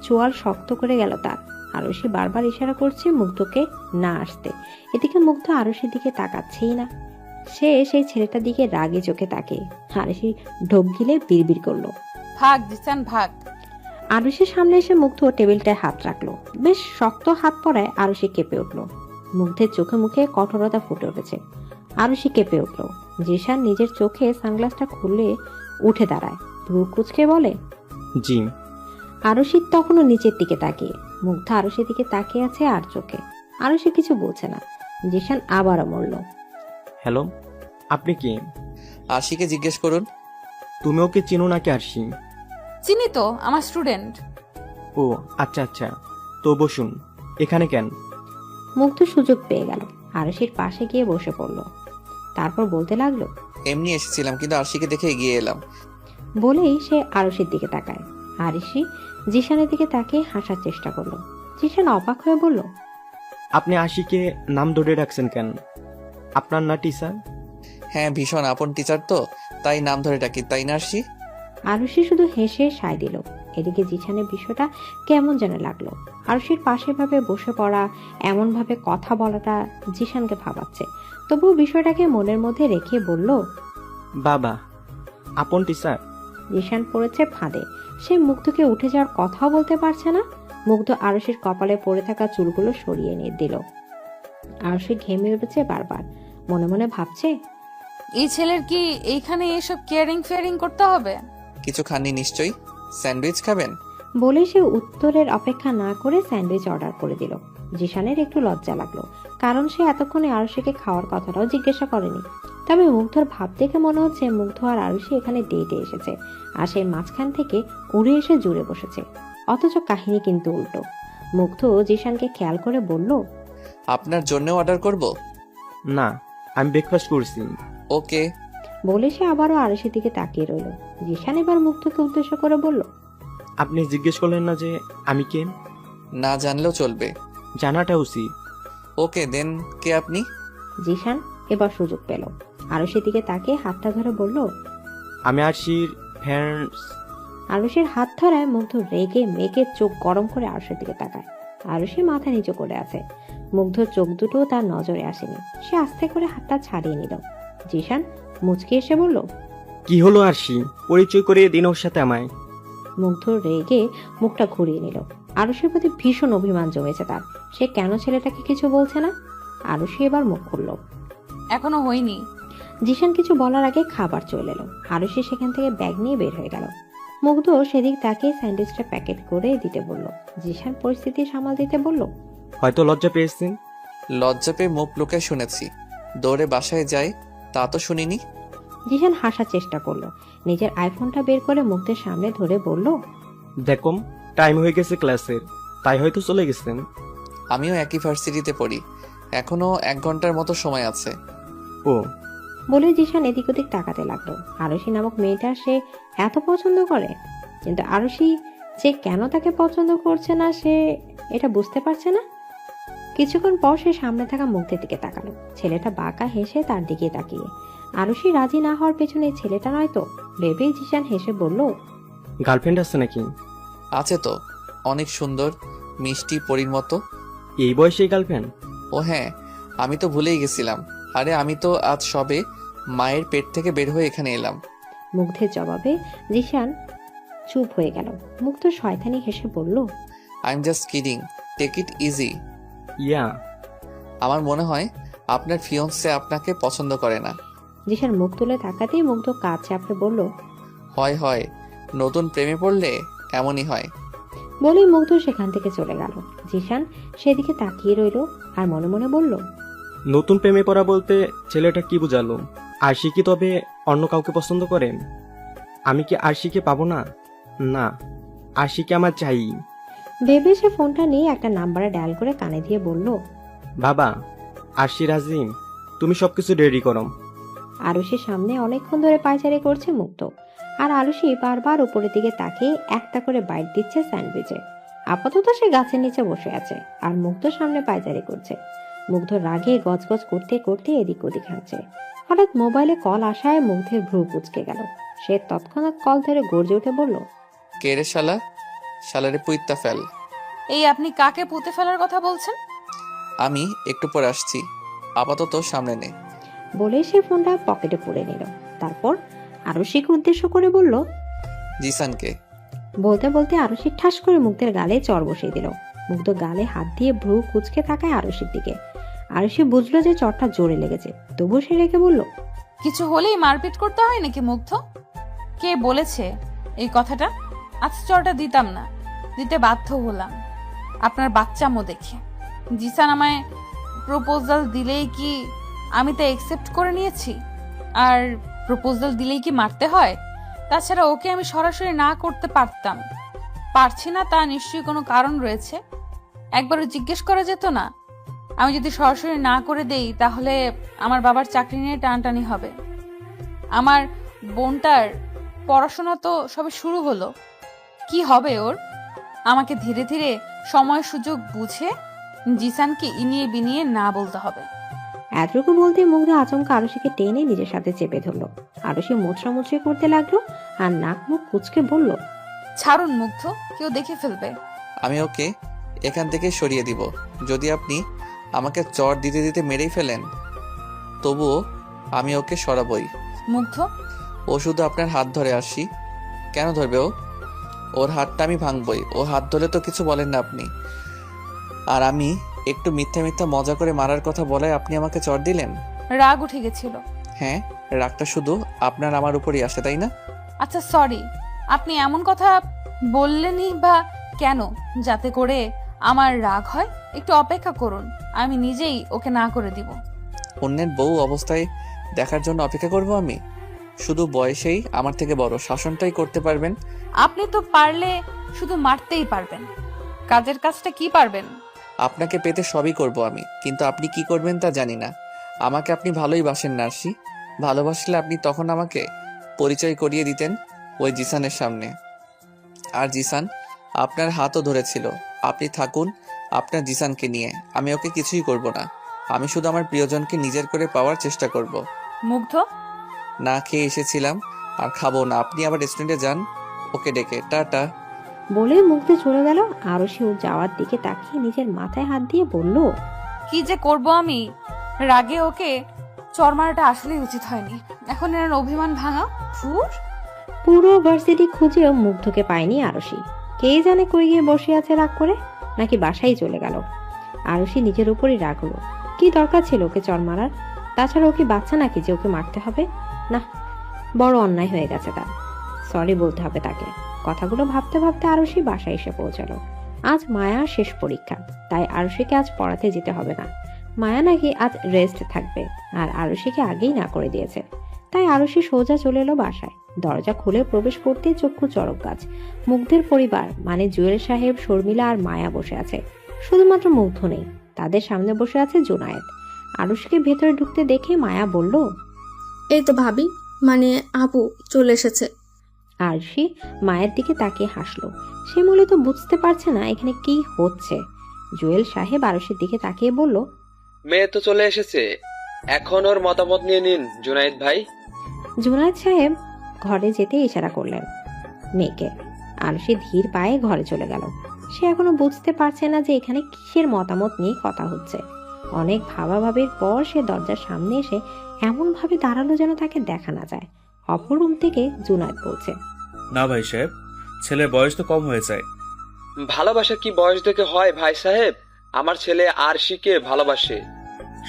চোয়াল শক্ত করে গেল তার। আরুষি বারবার ইশারা করছে মুগ্ধকে না আসতে। এদিকে মুগ্ধ আরুষির দিকে তাকাচ্ছেই না। সে সেই ছেলেটার দিকে রাগে চোখে তাকিয়ে আরুষি ঢোক গিলে বিড়বিড় করলো, ভাগ জিসান ভাগ। আরুষির সামনে এসে মুগ্ধ টেবিলটায় হাত রাখলো। বেশ শক্ত হাত পড়ায় আরুষি কেঁপে উঠলো। মুগ্ধের চোখে মুখে কঠোরতা ফুটে উঠেছে। আরুষি কেঁপে উঠলো। জিশান নিজের চোখে সানগ্লাসটা খুলে উঠে দাঁড়ায়, ভ্রু কুঁচকে বলে, জি। আরুষি তখনও নিচের দিকে তাকিয়ে। মুগ্ধ আরুষির দিকে তাকিয়ে আছে আর চোখে। আরুষি কিছু বলছে না। জিশান আবারও বলল, হ্যালো, আপনি কি? আরশিকে জিজ্ঞেস করুন। তুমি ওকে চিনো নাকি আরশি? চিনি তো, আমার স্টুডেন্ট। ও আচ্ছা আচ্ছা, তো বসুন। এখানে কেন? মুগ্ধ সুযোগ পেয়ে গেল, আরুষির পাশে গিয়ে বসে পড়লো। তারপর বলতে লাগলো, এমনি এসেছিলাম, কিন্তু আরশিকে দেখে এগিয়ে এলাম। বলেই সে আরুষির দিকে তাকায়। আরুষি জিশানের দিকে তাকিয়ে হাসার চেষ্টা করলো। জিশান অবাক হয়ে বলল, আপনি আশিকে নাম ধরে ডাকছেন কেন? আপনার না টিচার? হ্যাঁ, ভীষণ আপন টিচার তো, তাই নাম ধরে ডাকি, তাই না আরশি? আরুষি শুধু হেসে সায় দিল। এদিকে জিশানের বিষয়টা কেমন যেন লাগলো। আরুষির পাশে ভাবে বসে পড়া, এমন ভাবে কথা বলাটা জিশানকে ভাবাচ্ছে। তবুও বিষয়টাকে মনের মধ্যে রেখে বলল, বাবা, আপন টিচার। জিশান পড়েছে ফাঁদে। সে মুগ্ধকে উঠে যাওয়ার কথাও বলতে পারছে না। মুগ্ধ আরুষির কপালে পড়ে থাকা চুলগুলো সরিয়ে নিয়ে দিল। আরুষি ঘেমে উঠেছে বারবার। মনে মনে ভাবছে, এই ছেলের কি এইখানে এসব কেয়ারিং ফেয়ারিং করতে হবে? কিছু খাননি নিশ্চয়ই, স্যান্ডউইচ খাবেন? বলে সে উত্তরের অপেক্ষা না করে স্যান্ডউইচ অর্ডার করে দিল। জিশানের একটু লজ্জা লাগলো, কারণ সে এতক্ষণে আরুষিকে খাওয়ার কথাটাও জিজ্ঞাসা করেনি। তবে মুগ্ধর ভাব দেখে মনে হচ্ছে মুগ্ধ আর আরুষি এখানে ডেটে এসেছে, আর সেই মাঝখান থেকে উড়ে এসে জুড়ে বসেছে। অথচ কাহিনী কিন্তু উল্টো। মুগ্ধ জিশানকে খেয়াল করে বলল, আপনার জন্যও অর্ডার করব? না, আমি ব্রেকফাস্ট করছি। ওকে। বলে সে আবারও আরুষির দিকে তাকিয়ে রইল। জিশান এবার মুগ্ধকে উদ্দেশ্য করে বলল, আপনি জিজ্ঞেস করলেন না যে আমি কে? না জানলেও চলবে। জানাটা উচিত। ওকে দেন, কে আপনি? জিশান এবার সুযোগ পেল। আরুষির দিকে তাকিয়ে হাতটা ধরে বলল, আমি আরশির ফ্রেন্ডস। আরুষির হাত ধরায় মুগ্ধ রেগে মেঘে চোখ গরম করে আরুষির দিকে তাকায়। আরুষি মাথা নিচু করে আছে। মুগ্ধর চোখ দুটো তার নজরে আসেনি। সে আস্তে করে হাতটা ছাড়িয়ে নিল। জিশান মুচকি এসে বলল, কি হলো আরশি? পরিচয় করিয়ে দিন ওর সাথে আমায়। মুগ্ধ রেগে মুখটা ঘুরিয়ে নিল। আরুষির প্রতি ভীষণ অভিমান জমেছে তার। সে কেন ছেলেটাকে কিছু বলছে না? আরুষি এবার মুখ খুলল। এখনো হয়নি। জিশান কিছু বলার আগে খাবার চলে এলো। আরুষি সেখান থেকে ব্যাগ নিয়ে বের হয়ে গেল। মুগ্ধ সেদিক তাকে স্যান্ডউইচটা প্যাকেট করে দিতে বলল। জিশান পরিস্থিতি সামাল দিতে বলল, হয়তো লজ্জা পেয়েছেন। লজ্জা পেয়ে মুখ লুকে শুনেছি, দৌড়ে বাসায় যায় তা তো শুনিনি। জিশান হাসার চেষ্টা করলো। নিজের আইফোনটা বের করে মুগ্ধের সামনে ধরে বলল, দেখো, টাইম হয়ে গেছে ক্লাসের, তাই হয়তো চলে গেছেন। আমিও একই ভার্সিটিতে পড়ি, এখনো 1 ঘন্টার মতো সময় আছে। ও। বলে জিশান এদিক ওদিক তাকাতে লাগলো। আরুষি নামক মেয়েটা সে এত পছন্দ করে, কিন্তু আরুষি যে কেন তাকে পছন্দ করছে না সে এটা বুঝতে পারছে না। কিছুক্ষণ পর সে সামনে থাকা মুগ্ধের দিকে তাকালো। ছেলেটা বাঁকা হেসে তার দিকে তাকিয়ে। আরুষি রাজি না হওয়ার পেছনে ছেলেটা নয় তো ভেবেই জিশান হেসে বলল, গার্লফ্রেন্ড আছে নাকি? আছে তো, অনেক সুন্দর, মিষ্টি পরীর মতো। এই বয়সে গার্লফ্রেন্ড? ও হ্যাঁ, আমি তো ভুলেই গেছিলাম। আরে আমি তো আজ সবে মায়ের পেট থেকে বের হয়ে এখানে এলাম। মুগ্ধের জবাবে জিশান চুপ হয়ে গেল। মুগ্ধ শয়তানি হেসে বলল, I am just kidding, take it easy. Yeah. আমার মনে হয় আপনার ফিয়ন্সে আপনাকে পছন্দ করে না। জিশান মুখ তুলে তাকাতেই মুগ্ধ কাজ চাপড়ে বলল, হয় হয়, নতুন প্রেমে পড়লে এমনই হয়। বলেই মুগ্ধ সেখান থেকে চলে গেল। জিশান সেদিকে তাকিয়ে রইল আর মনে মনে বলল, নতুন প্রেমে পড়া বলতে ছেলেটা কি বোঝালো? আরশি কি তবে অন্য কাউকে পছন্দ করেন? আমি কি আরশিকে পাবো না? না, আরশিকে আমার চাই। ভেবে সে ফোনটা নিয়ে একটা নাম্বারে ডায়াল করে কানে দিয়ে বলল, বাবা, আরশি রাজিম, তুমি সবকিছু রেডি করো। আরুষির সামনে অনেকক্ষণ ধরে পায়চারি করছে মুগ্ধ, আর আরুষি বারবার উপরের দিকে তাকিয়ে একটা করে বাইট দিচ্ছে স্যান্ডউইচে। আপাতত সে গাছের নিচে বসে আছে আর মুগ্ধ সামনে পায়চারি করছে। মুগ্ধ রাগে গজগজ করতে করতে এদিক ওদিক হাঁটছে। হঠাৎ মোবাইলে কল আসায় মুগ্ধের ভ্রু কুঁচকে গেল। সে তৎক্ষণাৎ কল ধরে গর্জে উঠে বলল, কে রে শালা? শালারে পুইত্তা ফেল। এই আপনি কাকে পুঁতে ফেলার কথা বলছেন? আমি একটু পর আসছি, আপাতত সামনে নে। বলে সে ফোনটা পকেটে পুরে নিল। তারপর আরুষিকে উদ্দেশ্য করে বলল, জিসানকে। বলতে বলতে আরুষি ঠাস করে মুগ্ধের গালে চড় বসিয়ে দিল। মুগ্ধ গালে হাত দিয়ে ভ্রু কুঁচকে তাকায় আরুষির দিকে। আরুষি বুঝলো যে চড়টা জোরে লেগেছে, তবু সে রেখে বলল, কিছু হলেই মারপিট করতে হয় নাকি মুগ্ধ? কে বলেছে এই কথাটা? আজ চরটা দিতাম না, দিতে বাধ্য হলাম আপনার বাচ্চামো দেখে। জিসান আমায় প্রপোজাল দিলেই কি আমি তা একসেপ্ট করে নিয়েছি? আর প্রপোজাল দিলেই কি মারতে হয়? তাছাড়া ওকে আমি সরাসরি না করতে পারতাম, পারছি না তা নিশ্চয়ই কোনো কারণ রয়েছে। একবারও জিজ্ঞেস করা যেত না? আমি যদি সরাসরি না করে দেই তাহলে আমার বাবার চাকরি নিয়ে টানটানি হবে। আমার বোনটার পড়াশোনা তো সবে শুরু হলো, কি হবে ওর? আমাকে ধীরে ধীরে সময় সুযোগ বুঝে জিসানকে ইনিয়ে বিনিয়ে না বলতে হবে। এতটুকু বলতে মুগ্ধ আচমকা আরুষিকে টেনে নিজের সাথে চেপে ধরলো। আরুষি মোচড়ামুচড়ি করতে লাগলো আর নাক মুখ কুচকে বলল, ছাড়ুন মুগ্ধ, কেউ দেখে ফেলবে। আমি ওকে এখান থেকে সরিয়ে দিব। যদি আপনি আমাকে চড় দিতে দিতে মেরেই ফেলেন, তবুও আমি ওকে সরাবই। মুগ্ধ, ও শুধু আপনার হাত ধরে আসি। কেন ধরবে ও? ওর হাতটা আমি ভাঙবই। ও হাত ধরে তো কিছু বলেন না আপনি। আর আমি একটু মিথ্যা মিথ্যা মজা করে মারার কথা বলায় আপনি আমাকে চড় দিলেন। রাগ উঠে গেছিল। হ্যাঁ, রাগটা শুধু আপনার আমার উপরই আসে, তাই না? আচ্ছা সরি, আপনি এমন কথা বললেনই বা কেন যাতে করে আমার রাগ হয়? একটু অপেক্ষা করুন, আমি নিজেই ওকে না করে দিব। অন্যের বউ অবস্থায় দেখার জন্য অপেক্ষা করব আমি? শুধু বয়সেই আমার থেকে বড়, শাসনটাই করতে পারবেন। আপনি তো পারলে শুধু মারতেই পারবেন, কাজের কাজটা কি পারবেন? আপনাকে পেতে সবই করব আমি, কিন্তু আপনি কি করবেন তা জানি না। আমাকে আপনি ভালোই বাসেন নার্সি। ভালোবাসলে আপনি তখন আমাকে পরিচয় করিয়ে দিতেন ওই জিসানের সামনে। আর জিসান আপনার হাতও ধরেছিল। আপনি থাকুন আপনার জিসানকে নিয়ে, আমি ওকে কিছুই করব না। আমি শুধু আমার প্রিয়জনকে নিজের করে পাওয়ার চেষ্টা করব। মুগ্ধ, না খেয়ে এসেছিলাম আর খাবো না। আপনি আবার রেস্টুরেন্টে যান ওকে ডেকে। টাটা। বলে মুগ্ধ চলে গেল। আরুষি ও যাওয়ার দিকে তাকিয়ে নিজের মাথায় হাত দিয়ে বলল, কি যে করব আমি? রাগে ওকে চর মারাটা আসলেই উচিত হয়নি। এখন এর অভিমান ভাঙা ফুর। পুরো ভার্সিটি খুঁজেও মুগ্ধকে পায়নি আরুষি। কে জানে কই গিয়ে বসে আছে রাগ করে, নাকি বাসায় চলে গেল। আরুষি নিজের উপরই রাগ হলো। কি দরকার ছিল ওকে চর মারার? তাছাড়া ওকে বাচ্চা নাকি যে ওকে মারতে হবে? না, বড় অন্যায় হয়ে গেছে তার। সরি বলতে হবে তাকে। কথাগুলো ভাবতে ভাবতে আরুষি বাসায় এসে পৌঁছালো। আজ মায়ার শেষ পরীক্ষা, তাই আরুষিকে আজ পড়াতে যেতে হবে না। মায়া নাকি আজ রেস্ট থাকবে, আর আরুষিকে আগেই না করে দিয়েছে। তাই আরুষি সোজা চলে এলো বাসায়। দরজা খুলে প্রবেশ করতে চক্ষু চড়ক গাছ। মুগ্ধের পরিবার মানে জুয়েল সাহেব, শর্মিলা আর মায়া বসে আছে। শুধুমাত্র মুগ্ধ নেই, তাদের সামনে বসে আছে জুনায়েদ। আরুষিকে ভেতরে ঢুকতে দেখে মায়া বলল, এই তো ভাবি, মানে আপু চলে এসেছে। আরুষি মায়ের দিকে তাকিয়ে হাসলো। সে মূলত বুঝতে পারছে না এখানে কি হচ্ছে। জুয়েল সাহেব আরুষির দিকে তাকিয়ে বলল, মেয়ে তো চলে এসেছে, এখন ওর মতামত নিয়ে নিন জুনায়েদ ভাই। জুনায়েদ সাহেব ঘরে যেতে ইশারা করলেন মেয়েকে। আরুষি ধীর পায়ে ঘরে চলে গেল। সে এখনো বুঝতে পারছে না যে এখানে কিসের মতামত নিয়ে কথা হচ্ছে। অনেক ভাবাভাবির পর সে দরজার সামনে এসে এমন ভাবে দাঁড়ালো যেন তাকে দেখা না যায়। অপর রুম থেকে জুনায়েদ বলছে, না ভাই সাহেব, ছেলের বয়স তো কম হয়ে যায়। ভালোবাসা কি বয়স দেখে হয় ভাই সাহেব? আমার ছেলে আরশিকে ভালোবাসে।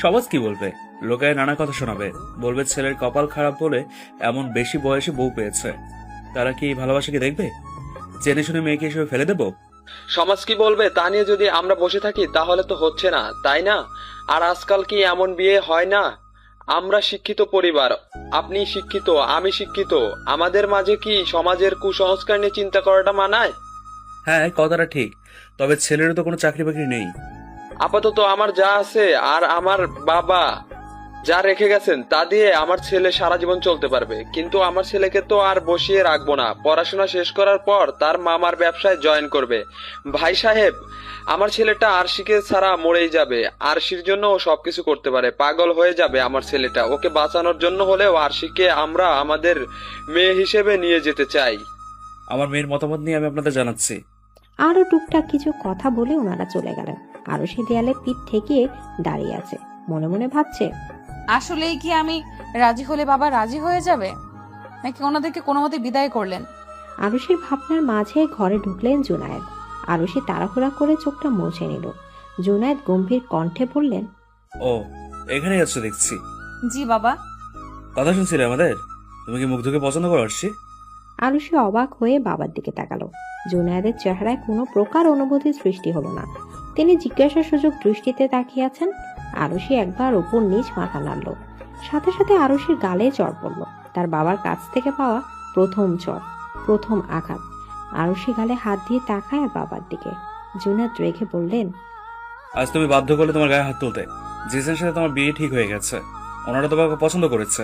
সমাজ কি বলবে? লোকে নানা কথা শোনাবে, বলবে ছেলের কপাল খারাপ বলে এমন বেশি বয়সে বউ পেয়েছে। তারা কি এই ভালোবাসাকে দেখবে? জেনে শুনে মেয়েকে হিসেবে ফেলে দেবো? সমাজ কি বলবে তা নিয়ে যদি আমরা বসে থাকি তাহলে তো হচ্ছে না, তাই না? আর আজকাল কি এমন বিয়ে হয় না? আমরা শিক্ষিত পরিবার, আপনি শিক্ষিত, আমি শিক্ষিত, আমাদের মাঝে কি সমাজের কুসংস্কার নিয়ে চিন্তা করাটা মানায়? হ্যাঁ, কথাটা ঠিক, তবে ছেলেরও তো কোনো চাকরি বাকরি নেই। আপাতত আমার যা আছে আর আমার বাবা যা রেখে গেছেন তা দিয়ে আমার ছেলে সারা জীবন চলতে পারবে, কিন্তু আমার ছেলেকে তো আর বসিয়ে রাখবো না। পড়াশোনা শেষ করার পর তার মামার ব্যবসায় জয়েন করবে। ভাই সাহেব, আমার ছেলেটা আরশিকে ছাড়া মরেই যাবে। আরশির জন্য ও সবকিছু করতে পারে, পাগল হয়ে যাবে আমার ছেলেটা। ওকে বাঁচানোর জন্য হলেও আরশিকে আমরা আমাদের মেয়ে হিসেবে নিয়ে যেতে চাই। আমার মেয়ের মতামত নিয়ে আমি আপনাদের জানাচ্ছি। আরও টুকটাক কিছু কথা বলে ওনারা চলে গেলেন। আরও সে দেয়ালে পিঠ ঠেকিয়ে দাঁড়িয়ে আছে, মনে মনে ভাবছে, আসলেই কি আমি রাজি হলে বাবা রাজি হয়ে যাবে, নাকি ওনাদেরকে কোনো মতে বিদায় করলেন? আরুষির ভাবনার মাঝে ঘরে ঢুকলেন জুনায়েদ। আরুষি তাড়াহুড়া করে চোখটা মুছে নিল। জুনায়েদ গম্ভীর কণ্ঠে বললেন, ও, এখানেই আছো দেখছি। জি বাবা। কথা শুনছিলে আমাদের? তুমি কি মুগ্ধকে পছন্দ করো আরশি? আরুষি অবাক হয়ে বাবার দিকে তাকালো। জুনায়েদের চেহারায় কোনো প্রকার অনুভূতির সৃষ্টি হলো না। তিনি জিজ্ঞাসার সুযোগ দৃষ্টিতে তাকিয়ে আছেন। আরুষি একবার উপর নিচ মাথা নাড়ল। সাথে সাথে আরুষির গালে চড় পড়ল। তার বাবার কাছ থেকে পাওয়া প্রথম চড়, প্রথম আঘাত। আরুষি গালে হাত দিয়ে তাকায় বাবার দিকে। জুনায়েদ রেখে বললেন, আজ তুমি বাধ্য করলে তোমার গায়ে হাত তুলতে। জিজের সাথে তোমার বিয়ে ঠিক হয়ে গেছে, ওনারা তোমাকে পছন্দ করেছে।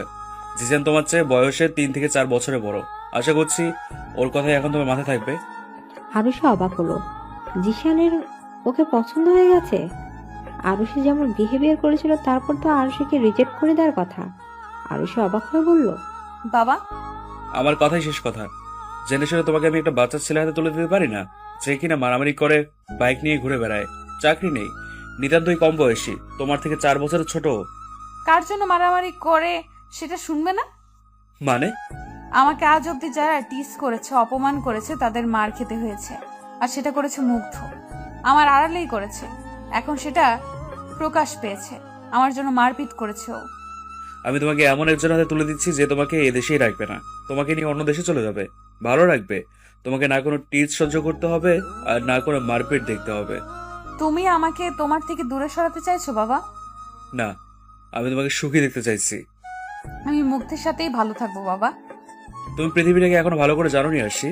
জিজেন তোমার চেয়ে বয়সে 3 থেকে 4 বছরের বড়। আশা করছি ওর কথাই এখন তোমার মাথায় থাকবে। আরুষি অবাক হলো। জিশানের ওকে পছন্দ হয়ে গেছে? আরুষি যেমন বিহেভিয়ার করেছিল তারপর তো আরুষিকে রিজেক্ট করে দেওয়ার কথা। আরুষি অবাক হয়ে বলল, বাবা, আমার কথাই শেষ কথা। জেনে শুনে তোমাকে আমি একটা বাচ্চা ছেলে হাতে তুলে দিতে পারি না, যে কিনা মারামারি করে বাইক নিয়ে ঘুরে বেড়ায়, চাকরি নেই, নিতান্তই কম বয়সী, তোমার থেকে 4 বছরের ছোট। কার জন্য মারামারি করে সেটা শুনবে না? মানে? আমাকে আজ অব্দি যারা টিস করেছে, অপমান করেছে, তাদের মার খেতে হয়েছে। আর সেটা করেছে মুগ্ধ, আমার আড়ালেই করেছে। এখন সেটা প্রকাশ পেয়েছে, আমার জন্য মারপিট করেছে ও। আমি তোমাকে এমন একজন হাতে তুলে দিচ্ছি যে তোমাকে এদেশেই রাখবে না, তোমাকে নিয়ে অন্য দেশে চলে যাবে, ভালো রাখবে। তোমাকে না কোনো টিচ সহ্য করতে হবে আর না কোনো মারপিট দেখতে হবে। তুমি আমাকে তোমার থেকে দূরে সরাতে চাইছো বাবা? না, আমি তোমাকে সুখী দেখতে চাইছি। আমি মুগ্ধের সাথেই ভালো থাকবো বাবা। তুমি পৃথিবীটাকে এখনো ভালো করে জানো নি আরশি।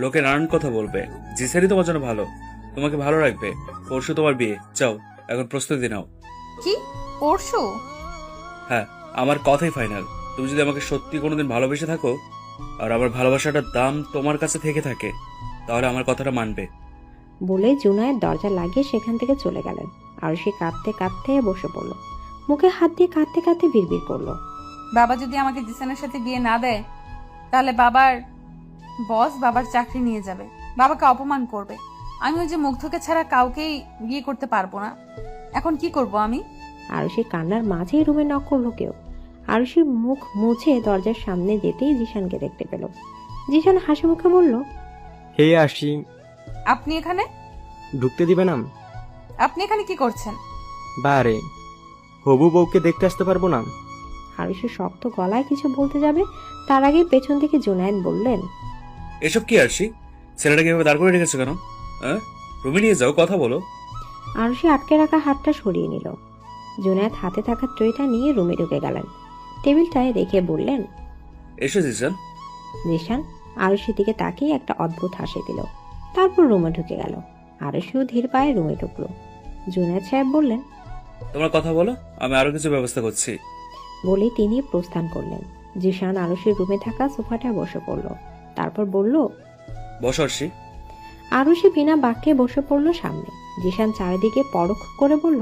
লোকে নানান কথা বলবে, জিসারি তোমার জন্য ভালো, তোমাকে ভালো রাখবে। পরশু তোমার বিয়ে, যাও এখন প্রস্তুতি নাও। কি পরশু? হ্যাঁ, আমার কথাই ফাইনাল। তুমি যদি আমাকে সত্যি কোনোদিন ভালোবেসে থাকো আর আমার ভালোবাসাটার দাম তোমার কাছে থেকে থাকে, তাহলে আমার কথাটা মানবে। বলে জুনায়েদ দরজা লাগিয়ে সেখান থেকে চলে গেলেন। আরুষি কাঁদতে কাঁদতে বসে পড়ল। মুখে হাত দিয়ে কাঁদতে কাঁদতে বিড়বিড় করলো, বাবা যদি আমাকে জিসানের সাথে বিয়ে না দেয়, তাহলে বাবার বস বাবার চাকরি নিয়ে যাবে, বাবাকে অপমান করবে। আমি ওই যে মুগ্ধকে ছাড়া কাউকেই বিয়ে করতে পারবো না। এখন কি করব আমি? আরুষি কান্নার মাঝেই রুমে নক করলো কেউ। আরুষি মুখ মুছে দরজার সামনে যেতেই জিশানকে দেখতে পেল। জিশান হাসি মুখে বলল, হে আসি। আপনি এখানে? ঢুকতে দিবে না? আপনি এখানে কি করছেন? বারে, হবু বউকে দেখতে আসতে পারবো না? আরুষি শক্ত গলায় কিছু বলতে যাবে, তার আগে পেছন থেকে জুনায়েদ বললেন, এসব কি আরশি? ছেলেটাকে এভাবে দাঁড় করে রেখেছো কেন? রুমে নিয়ে যাও, কথা বলো। আরুষি আটকে রাখা হাতটা সরিয়ে নিল। জুনায়েদ হাতে থাকা ট্রেটা নিয়ে রুমে ঢুকে গেলেন। টেবিলটায় রেখে বললেন, এসো জিসান। জিশান আরুষির দিকে তাকিয়ে একটা অদ্ভুত হাসি দিল, তারপর রুমে ঢুকে গেল। আরুষিও ধীর পায়ে রুমে ঢুকলো। জুনায়েদ সাহেব বললেন, তোমার কথা বলো, আমি আরো কিছু ব্যবস্থা করছি। বলে তিনি প্রস্থান করলেন। জিশান আরুষির রুমে থাকা সোফাটায় বসে পড়ল। তারপর বলল, বসো আরশি। আরুষি বিনা বাক্যে বসে পড়ল সামনে। জিশান চারিদিকে পরখ করে বলল,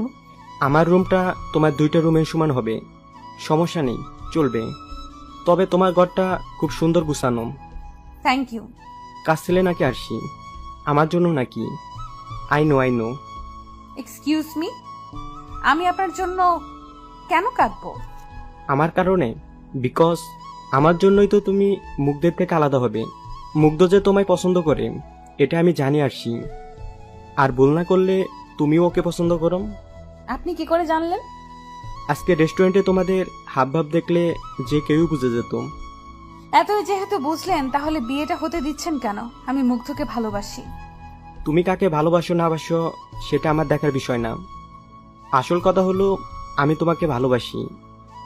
আমার রুমটা তোমার 2টা রুমের সমান হবে, সমস্যা নেই, চলবে। তবে তোমার ঘরটা খুব সুন্দর গুছানো। Thank you. কাজ ছেলে নাকি আরশি? আমার জন্য নাকি? I know. এক্সকিউজ মি, আমি আপনার জন্য কেন কাঁদবো? আমার কারণে? বিকজ আমার জন্যই তো তুমি মুগ্ধের থেকে আলাদা হবে। মুগ্ধ যে তোমায় পছন্দ করে এটা আমি জানি আরশি। আর ভুল না করলে তুমিও ওকে পছন্দ করো। আপনি কি করে জানলেন? আজকে রেস্টুরেন্টে তোমাদের হাবভাব দেখলে যে কেউ বুঝে যেত। এতই যেহেতু বুঝলেন তাহলে বিয়েটা হতে দিচ্ছেন কেন? আমি মুগ্ধকে ভালোবাসি। তুমি কাকে ভালোবাসো না বাসো সেটা আমার দেখার বিষয় না। আসল কথা হলো আমি তোমাকে ভালোবাসি,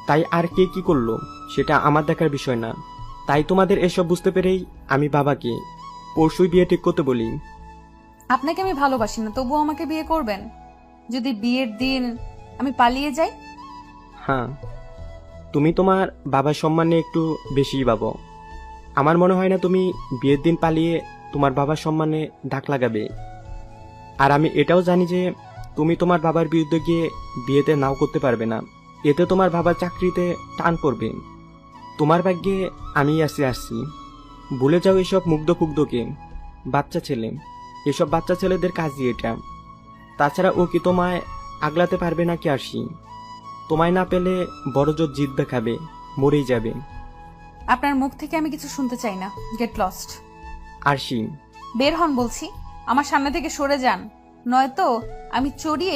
তাই আর কে কি করলো সেটা আমার দেখার বিষয় না। তাই তোমাদের এসব বুঝতে পেরেই আমি বাবাকে পরশুই বিয়ে ঠিক করতে বলি। আপনাকে আমি ভালোবাসি না, তবুও আমাকে বিয়ে করবেন? যদি বিয়ের দিন আমি পালিয়ে যাই? হ্যাঁ, তুমি তোমার বাবার সম্মানে একটু বেশিই ভাবো। আমার মনে হয় না তুমি বিয়ের দিন পালিয়ে তোমার বাবার সম্মানে ডাক লাগাবে। আর আমি এটাও জানি যে তুমি তোমার বাবার বিরুদ্ধে গিয়ে বিয়েতে নাও করতে পারবে না। এতে তোমার বাবার চাকরিতে টান পড়বে। তোমার ভাগ্যে আমি আসছি। ভুলে যাও এসব মুগ্ধ কুগ্ধকে। বাচ্চা ছেলে, এসব বাচ্চা ছেলেদের কাজই এটা। তাছাড়া ও কি তোমায় আগলাতে পারবে না কি আরশি? তোমায় না পেলে বড় জোর জিদ দেখাবে, মরেই যাবে। আপনার মুখ থেকে আমি কিছু শুনতে চাই না। Get lost. আরশি, বের হন বলছি। আমার সামনে থেকে সরে যান, নয়তো আমি চড়িয়ে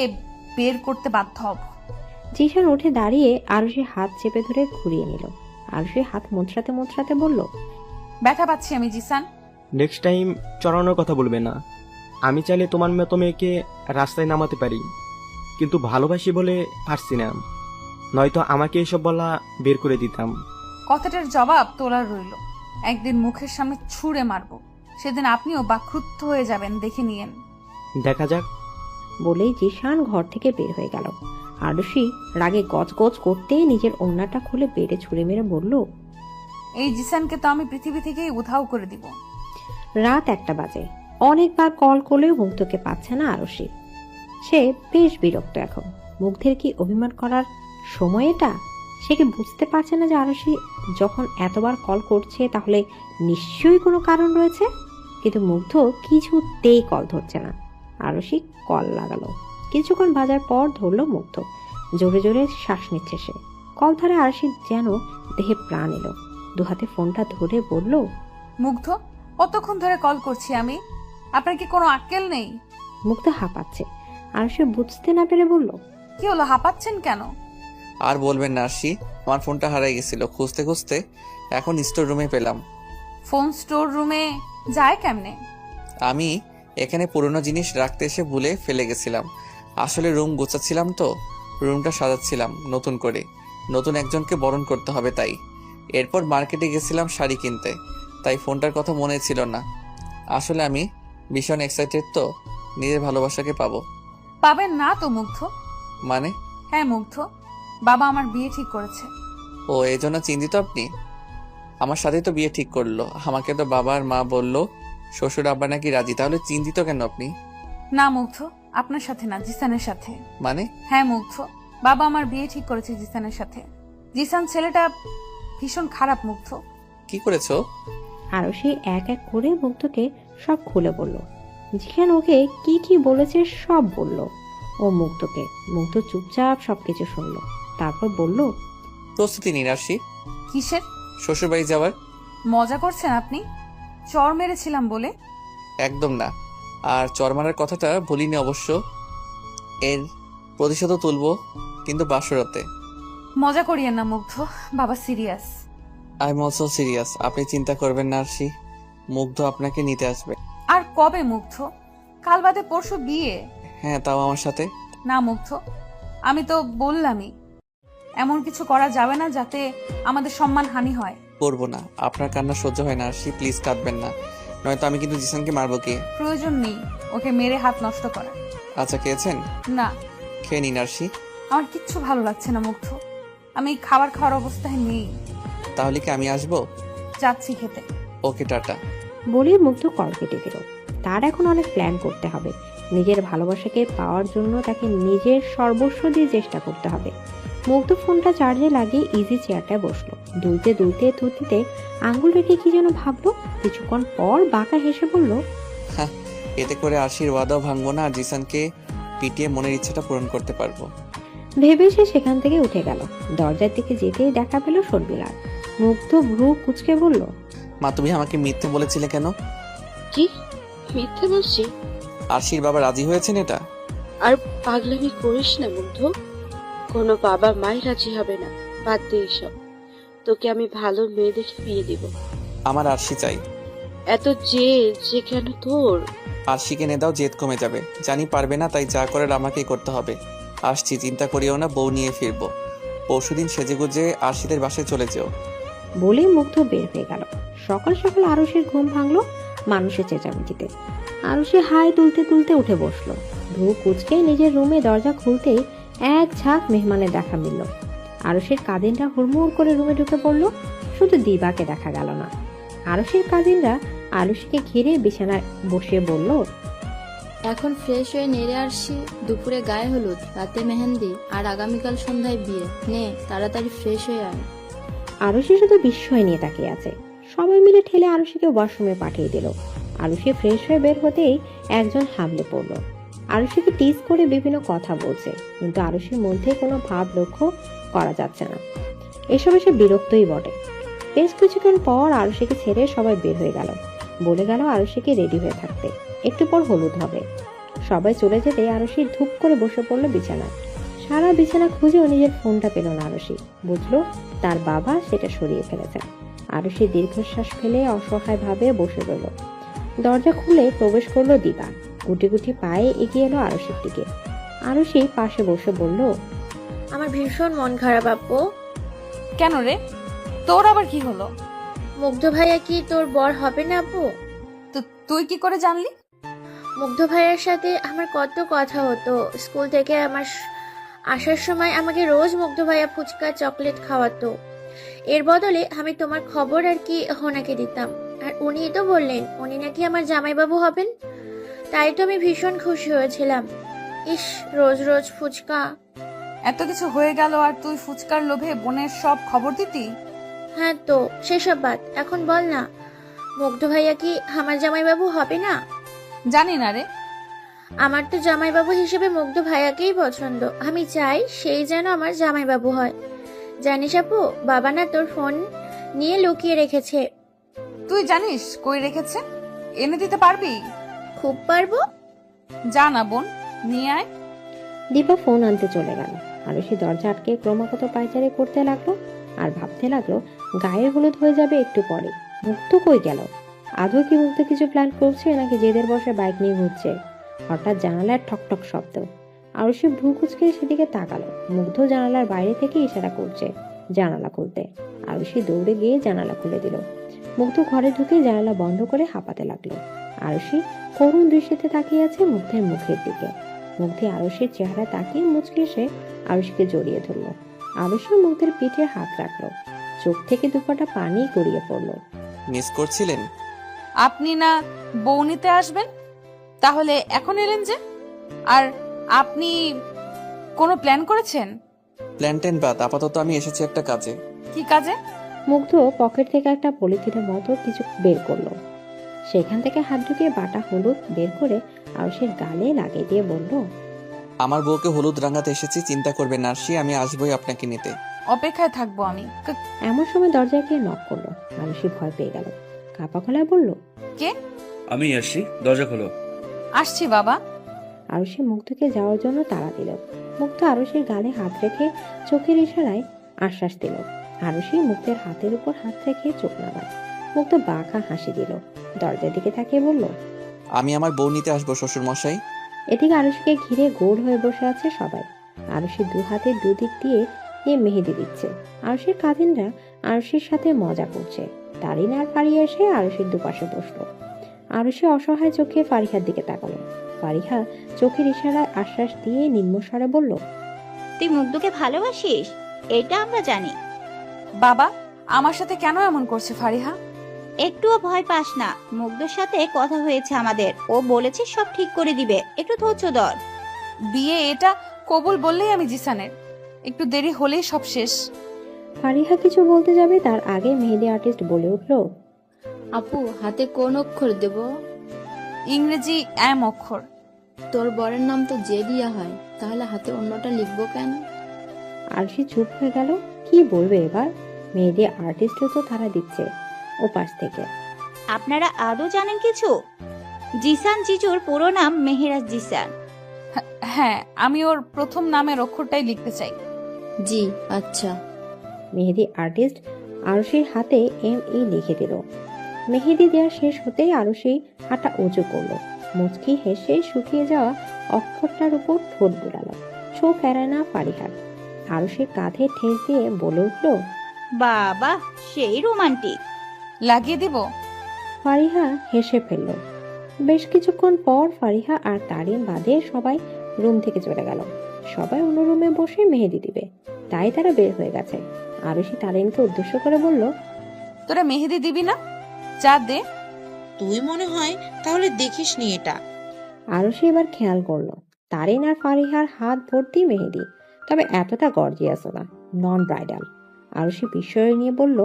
বের করতে বাধ্য হব। জিশান উঠে দাঁড়িয়ে আরুষির হাত চেপে ধরে ঘুরিয়ে নিল। আরুষি হাত মুচড়াতে মুচড়াতে বলল, ব্যথা পাচ্ছি আমি জিসান। নেক্সট টাইম চড়ানোর কথা বলবে না। আমি চাইলে তোমার মতো মেয়েকে রাস্তায় নামাতে পারি, কিন্তু ভালোবাসি বলে পারছি না। নয়তো আমাকে এসব বলা বের করে দিতাম। কথাটার জবাব তোলার রইল। একদিন মুখের সামনে ছুঁড়ে মারবো, সেদিন আপনিও বাক্রুদ্ধ হয়ে যাবেন, দেখে নিয়েন। দেখা যাক। বলেই জিশান ঘর থেকে বের হয়ে গেল। আরুষি রাগে গজগজ করতেই নিজের ওড়নাটা খুলে বেড়ে ছুঁড়ে মেরে বলল, এই জিসানকে তো আমি পৃথিবী থেকেই উধাও করে দিব। রাত 1টা বাজে। অনেকবার কল করলেও মুগ্ধকে পাচ্ছে না আরুষি। সে বেশ বিরক্ত এখন। মুগ্ধের কি অভিমান করার সময় এটা? সে কি বুঝতে পারছে না যে আরুষি যখন এতবার কল করছে তাহলে নিশ্চয়ই কোনো কারণ রয়েছে? কিন্তু মুগ্ধ কিছুতেই কল ধরছে না। আরুষি কল লাগালো। কিছুক্ষণ বাজার পর ধরলো মুগ্ধ। জোরে জোরে শ্বাস নিচ্ছে সে। কল ধরে আরুষির যেন দেহে প্রাণ এলো। দুহাতে ফোনটা ধরে বলল, মুগ্ধ, কতক্ষণ ধরে কল করছি আমি, আপনার কি কোনো আক্কেল নেই? মুগ্ধ হাঁপাচ্ছে। আরুষি বুঝতে না পেরে বলল, কি হলো, হাঁপাচ্ছেন কেন? আর বলবেন না আরশি, আমার ফোনটা হারিয়ে গেছিল, খুঁজতে খুঁজতে এখন স্টোর রুমে পেলাম। ফোন স্টোর রুমে যায় কেমনে? আমি এখানে পুরনো জিনিস রাখতে এসে ভুলে ফেলে গেছিলাম। আসলে রুম গোছাচ্ছিলাম তো, রুমটা সাজাচ্ছিলাম নতুন করে। নতুন একজনকে বরণ করতে হবে তাই। এরপর মার্কেটে গেছিলাম শাড়ি কিনতে, তাই ফোনটার কথা মনে ছিল না। আসলে আমি ভীষণ এক্সাইটেড তো, নিজের ভালোবাসাকে পাবো। পাবেন না তো মুগ্ধ। মানে? হ্যাঁ মুগ্ধ, বাবা আমার বিয়ে ঠিক করেছে। ও, এই জন্য চিন্তিত আপনি? আমার সাথে তো বিয়ে ঠিক করলো, আমাকে তো বাবা আর মা বললো শ্বশুর আব্বা নাকি রাজি, তাহলে চিন্তিত কেন আপনি? না মুগ্ধ, আপনার সাথে না, জিসানের সাথে। মানে? হ্যাঁ মুগ্ধ, বাবা আমার বিয়ে ঠিক করেছে জিসানের সাথে। জিসান ছেলেটা ভীষণ খারাপ মুগ্ধ। কি করেছো? আরুষি এক এক করে মুগ্ধকে সব খুলে বলল। জিশান ওকে কি কি বলেছে সব বলল ও মুগ্ধকে। মুগ্ধ চুপচাপ সবকিছু শুনলো। তারপর বলল, প্রস্তুতি নিন আরশি। কিসের? শ্বশুর বাড়ি যাওয়ার। মজা করছেন আপনি? চর মেরেছিলাম বলে? একদম না, আর চর মারার কথাটা বলিনি অবশ্য। এর প্রতিশোধও তুলবো, কিন্তু বাসরাতে। মজা করিয়েন না মুগ্ধ, বাবা serious. I am also serious. আপনি চিন্তা করবেন না আরশি, মুগ্ধ আপনাকে নিতে আসবে। আর কবে মুগ্ধ? কাল বাদে পরশু বিয়ে। হ্যাঁ, তাও আমার সাথে। না মুগ্ধ, আমি তো বললামই এমন কিছু করা যাবে না যাতে আমাদের সম্মান হানি হয়। করবো না, আপনার কান্না সহ্য হয় না আরশি, প্লিজ কাঁদবেন না, নয়তো আমি কিন্তু জিসানকে মারবো। কি প্রয়োজন নেই ওকে মেরে হাত নষ্ট করা। আচ্ছা, খেয়েছেন? না। খেয়ে নিন আরশি। আমার কিচ্ছু ভালো লাগছে না মুগ্ধ, আমি খাবার খাওয়ার অবস্থায় নেই। তাহলে কি আমি আসবো? যাচ্ছি খেতে। ওকে, টাটা। বলে মুগ্ধ কল কেটে দিল। তার এখন অনেক প্ল্যান করতে হবে। নিজের ভালোবাসাকে পাওয়ার জন্য তাকে নিজের সর্বস্ব দিয়ে চেষ্টা করতে হবে। মুগ্ধ ফোনটা চার্জে লাগিয়ে ইজি চেয়ারটায় বসলো। দুলতে দুলতে থুতিতে আঙ্গুল রেখে কি যেন ভাবলো। কিছুক্ষণ পর বাঁকা হেসে বলল, হ্যাঁ, এতে করে আরশির ওয়াদাও ভাঙবো না, আর জিসানকে পিটিয়ে মনের ইচ্ছাটা পূরণ করতে পারবো। ভেবে সে সেখান থেকে উঠে গেল। দরজার দিকে যেতেই দেখা পেল শর্মিলার। মুগ্ধ ভ্রু কুঁচকে বলল, মা, তুমি আমাকে মিথ্যে বলেছিলে কেন? কি মিথ্যে বলছি? আরশির বাবা রাজি হয়েছেন এটা? আর পাগলামি করিস না মুগ্ধ। কোনো বাবা মাই রাজি হবে না। বাদ দে এসব। তোকে আমি ভালো মেয়ে দেখে বিয়ে দিব। আমার আরশি চাই। এত জেদ যে কেন তোর? আরশিকে এনে দাও, জেদ কমে যাবে। জানি পারবে না, তাই যা করার আমাকেই করতে হবে। আসছি, চিন্তা করিও না, বউ নিয়ে ফিরবো। পরশুদিন সেজেগুজে আরশিদের বাসায় চলে যেও। বলে মুগ্ধ বের হয়ে গেল। সকাল সকাল আরুষের ঘুম ভাঙলো মানুষের চেঁচামেচিতে। আরুষে হাই তুলতে তুলতে উঠে বসলো। ভ্রু কুচকে নিজের রুমে দরজা খুলতেই এক ঝাঁক মেহমানের দেখা মিলল। আরুষের কাজিনরা হুড়মুড় করে রুমে ঢুকে পড়ল। শুধু দিবাকে দেখা গেল না। আরুষের কাজিনরা আরুষকে ঘিরে বিছানায় বসিয়ে বলল, এখন ফ্রেশ হয়ে নেড়ে আসছি। দুপুরে গায়ে হলুদ, রাতে মেহেন্দি, আর আগামীকাল সন্ধ্যায় বিয়ে। নে তাড়াতাড়ি ফ্রেশ হয়ে আয়। আরুষি শুধু বিস্ময় নিয়ে তাকিয়ে আছে। সবাই মিলে ঠেলে আরুষিকে ওয়াশরুমে পাঠিয়ে দিল। আরুষি ফ্রেশ হয়ে বের হতেই একজন হামলে পড়ল। আরুষিকে টিজ করে বিভিন্ন কথা বলছে, কিন্তু আরুষির মধ্যে কোনো ভাব লক্ষ্য করা যাচ্ছে না। এসবে সে বিরক্তই বটে। বেশ কিছুক্ষণ পর আরুষিকে ছেড়ে সবাই বের হয়ে গেল। বলে গেল আরুষিকে রেডি হয়ে থাকতে, একটু পর হলুদ হবে। সবাই চলে যেতে আরুষি ধূপ করে বসে পড়ল বিছানায়। সারা বিছানা খুঁজেও নিজের ফোনটা পেল না আরুষি। বুঝলো তার বাবা সেটা সরিয়ে ফেলেছে। আরুষি দীর্ঘশ্বাস ফেলে অসহায় ভাবে বসে রইল। দরজা খুলে প্রবেশ করলো দিবা। গুটি গুটি পায়ে এগিয়ে এলো আরুষির দিকে। আরুষি পাশে বসে বলল, আমার ভীষণ মন খারাপ আপু। কেন রে, তোর আবার কি হলো? মুগ্ধ ভাইয়া কি তোর বর হবে না আপু? তো তুই কি করে জানলি? মুগ্ধ ভাইয়ার সাথে আমার কত কথা হতো। স্কুল থেকে আমার আসার সময় আমাকে রোজ মুগ্ধ ভাইয়া ফুচকা চকলেট খাওয়াতো। এর বদলে আমি তোমার খবর আর কি ওনাকে দিতাম। আর উনিই তো বললেন উনি নাকি আমার জামাইবাবু হবেন। তাই তো আমি ভীষণ খুশি হয়েছিলাম। ইস, রোজ রোজ ফুচকা। এত কিছু হয়ে গেল আর তুই ফুচকার লোভে বোনের সব খবর দিতি? হ্যাঁ তো সেসব বাদ, এখন বল না, মুগ্ধ ভাইয়া কি আমার জামাইবাবু হবে না? জানি না রে। আমার তো জামাইবাবু হিসেবে মুগ্ধ ভাইয়াকেই পছন্দ। আমি চাই সেই যেন আমার জামাইবাবু হয়। জানিস আপু, বাবা না তোর ফোন নিয়ে লুকিয়ে রেখেছে। তুই জানিস কই রেখেছে? এনে দিতে পারবি? খুব পারবো। যা না বোন, নিয়ে আয়। দীপা ফোন আনতে চলে গেল। আরুষি দরজা আটকে ক্রমাগত পায়চারি করতে লাগলো আর ভাবতে লাগলো গায়ে হলুদ হয়ে যাবে একটু পরে। মুক্ত কই গেল? আদৌ কি মুক্ত কিছু প্ল্যান করছে নাকি জেদের বসে বাইক নিয়ে ঘুরছে? হঠাৎ জানালার ঠকঠক শব্দ। আরুষি ভ্রু কুচকে সেদিকে তাকালো। মুগ্ধ জানালার বাইরে থেকে ইশারা করছে জানালা খুলতে। আরুষি দৌড়ে গিয়ে জানালা খুলে দিল। মুগ্ধ ঘরে ঢুকে জানালা বন্ধ করে হাঁপাতে লাগলো। আরুষি করুণ দৃষ্টিতে তাকিয়ে আছে মুগ্ধের মুখের দিকে। মুগ্ধে আরুষির চেহারা তাকিয়ে মুচকে এসে আরুষিকে জড়িয়ে ধরলো। আরুষি মুগ্ধের পিঠে হাত রাখলো। চোখ থেকে দুপাটা পানি গড়িয়ে পড়লো। মিস করছিলেন? আপনি না বউ নিতে আসবেন, তাহলে এখন এলেন যে? আর আপনি কোনো প্ল্যান করেছেন? প্ল্যান বাদ, আপাতত আমি এসেছি একটা কাজে। কি কাজে? মুগ্ধ পকেট থেকে একটা পলিথিনের মতো কিছু বের করলো। সেখান থেকে হাত ঢুকিয়ে বাটা হলুদ বের করে আরুষির গালে লাগিয়ে দিয়ে বলল, আমার বউকে হলুদ রাঙাতে এসেছি, চিন্তা করবেন না আরশি, আমি আসবোই আপনাকে নিতে। অপেক্ষায় থাকবো আমি। এমন সময় দরজায় গিয়ে নক করলো। আরুষি ভয় পেয়ে গেল। কাপা গলায় বলল, কে? আমি আসছি, দরজা খোলো। আসছি বাবা। আরুষি মুগ্ধকে যাওয়ার জন্য তাড়া দিল। মুগ্ধ আরুষির গালে হাত রেখে চোখের ইশারায় আশ্বাস দিল। আরুষি মুগ্ধের হাতের উপর হাত রেখে চোখ নামায়। মুগ্ধ বাঁকা হাসি দিল। দরজার দিকে তাকিয়ে বলল, আমি আমার বউ নিতে আসবো শ্বশুর মশাই। এদিকে আরুষিকে ঘিরে গোল হয়ে বসে আছে সবাই। আরুষি দু হাতে দুদিক দিয়ে মেহেদি দিচ্ছে। আরুষির কাজিনরা আরুষির সাথে মজা করছে। তারিন আর ফারিয়া এসে আরুষির দুপাশে বসলো। আরুষি অসহায় চোখে ফারিহার দিকে তাকালো। ফারিহা চোখের ইশারায় আশ্বাস দিয়ে নিম্নস্বরে বলল, তুই মুগ্ধকে ভালোবাসিস, এটা আমরা জানি। বাবা আমার সাথে কেন এমন করছে ফারিহা? একটুও ভয় পাস না, মুগ্ধর সাথে কথা হয়েছে আমাদের। ও বলেছে সব ঠিক করে দিবে, একটু ধৈর্য ধর। বিয়ে এটা কবুল বললেই আমি জিসানের, একটু দেরি হলেই সব শেষ। ফারিহা কিছু বলতে যাবে তার আগে মেহেদি আর্টিস্ট বলে উঠল, আপু হাতে কোন অক্ষর দেব? ইংরেজি এম অক্ষর। তোর বরের নাম তো জে দিয়া হয়, তাহলে হাতে অন্যটা লিখবো কেন? আরশি চুপ হয়ে গেল। কি বলবে এবার? মেহেদি আর্টিস্টও তো তারা দিচ্ছে ওপাশ থেকে। আপনারা আদৌ জানেন কিছু? জিসান জিজুর পুরো নাম মেহেরাজ জিসান। হ্যাঁ, আমি ওর প্রথম নামের অক্ষরটাই লিখতে চাই। জি আচ্ছা। মেহেদি আর্টিস্ট আরুষির হাতে ME লিখে দিল। মেহেদি দেওয়া শেষ হতেই আরুষি হাঁটা উঁচু করলো, মুচকি হেসে শুকিয়ে যাওয়া অক্ষরটার উপর ঠোঁট বুলালো। চোখ এড়ায় না ফারিহার। আরুষির কাঁধে ঠেস দিয়ে বলে উঠল, বাবা সেই রোমান্টিক। লাগিয়ে দিব? ফারিহা হেসে ফেলল। বেশ কিছুক্ষণ পর ফারিহা আর তারিন বাদে সবাই রুম থেকে চলে গেল। সবাই অন্য রুমে বসে মেহেদি দিবে, তাই তারা বের হয়ে গেছে। আরুষি তারিনকে উদ্দেশ্য করে বলল, তোরা মেহেদি দিবি না? চা দে। তুই মনে হয় তাহলে দেখিস নি এটা। আরুষি এবার খেয়াল করলো তারিন আর ফারিহার হাত ভর্তি মেহেদি, তবে এতটা গর্জিয়াস না, নন ব্রাইডাল। আরুষি বিস্ময় নিয়ে বলল,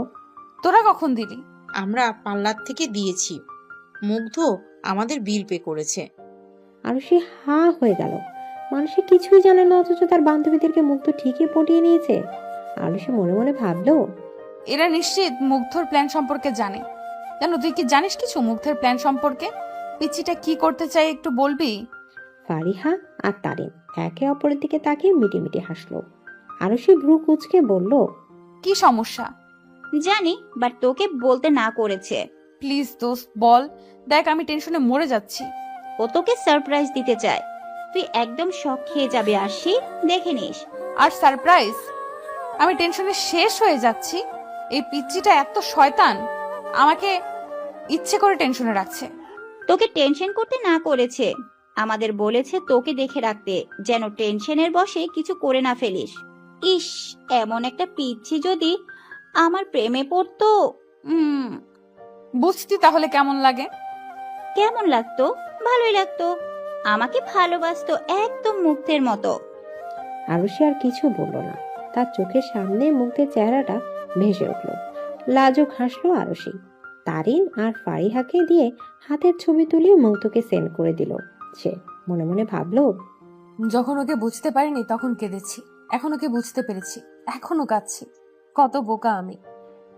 তোরা কখন দিলি? আমরা পার্লার থেকে দিয়েছি, মুগ্ধ আমাদের বিল পে করেছে। আরুষি হা হয়ে গেল। মানুষে কিছুই জানে না, অথচ তার বান্ধবীদেরকে মুগ্ধ ঠিকই পটিয়ে নিয়েছে। আরুষি মনে মনে ভাবলো, এরা নিশ্চিত মুগ্ধর প্ল্যান সম্পর্কে জানে। জানো, তুই কি জানিস কিছু মুগ্ধের প্ল্যান সম্পর্কে? পিচ্চিটা কি করতে চাই একটু বলবি? ফারিহা আর তারিন একে অপরের দিকে তাকিয়ে মিটিমিটি হাসলো। আরুষি ভ্রু কুঁচকে বলল, কি সমস্যা? জানি, বাট তোকে বলতে না করেছে। প্লিজ দোস্ত বল, দেখ আমি টেনশনে মরে যাচ্ছি। ও তোকে সারপ্রাইজ দিতে চায়, তুই একদম শক খেয়ে যাবে। আসি দেখে নিস। আর সারপ্রাইজ? আমি টেনশনে শেষ হয়ে যাচ্ছি। এই পিচ্চিটা এত শয়তান, আমাকে ইচ্ছে করে টেনশনে রাখছে। তোকে টেনশন করতে না করেছে, আমাদের বলেছে তোকে দেখে রাখতে, যেন টেনশনের বশে কিছু করে না ফেলিস। ইস, এমন একটা পিচ্ছি যদি আমার প্রেমে পড়তো। বুঝতি তাহলে কেমন লাগে? কেমন লাগতো? ভালোই লাগতো। আমাকে ভালোবাসতো একদম মুগ্ধের মতো। আরুষি আর কিছু বলল না। তার চোখের সামনে মুগ্ধের চেহারাটা ভেসে উঠল। লাজুক হাসলো আরুষি। তারিন আর ফারিহাকে দিয়ে হাতের ছবি তুলে মুগ্ধকে সেন্ড করে দিল। সে মনে মনে ভাবলো, যখন ওকে বুঝতে পারিনি তখন কেঁদেছি, এখন ওকে বুঝতে পেরেছি, এখনো কাঁদছি। কত বোকা আমি।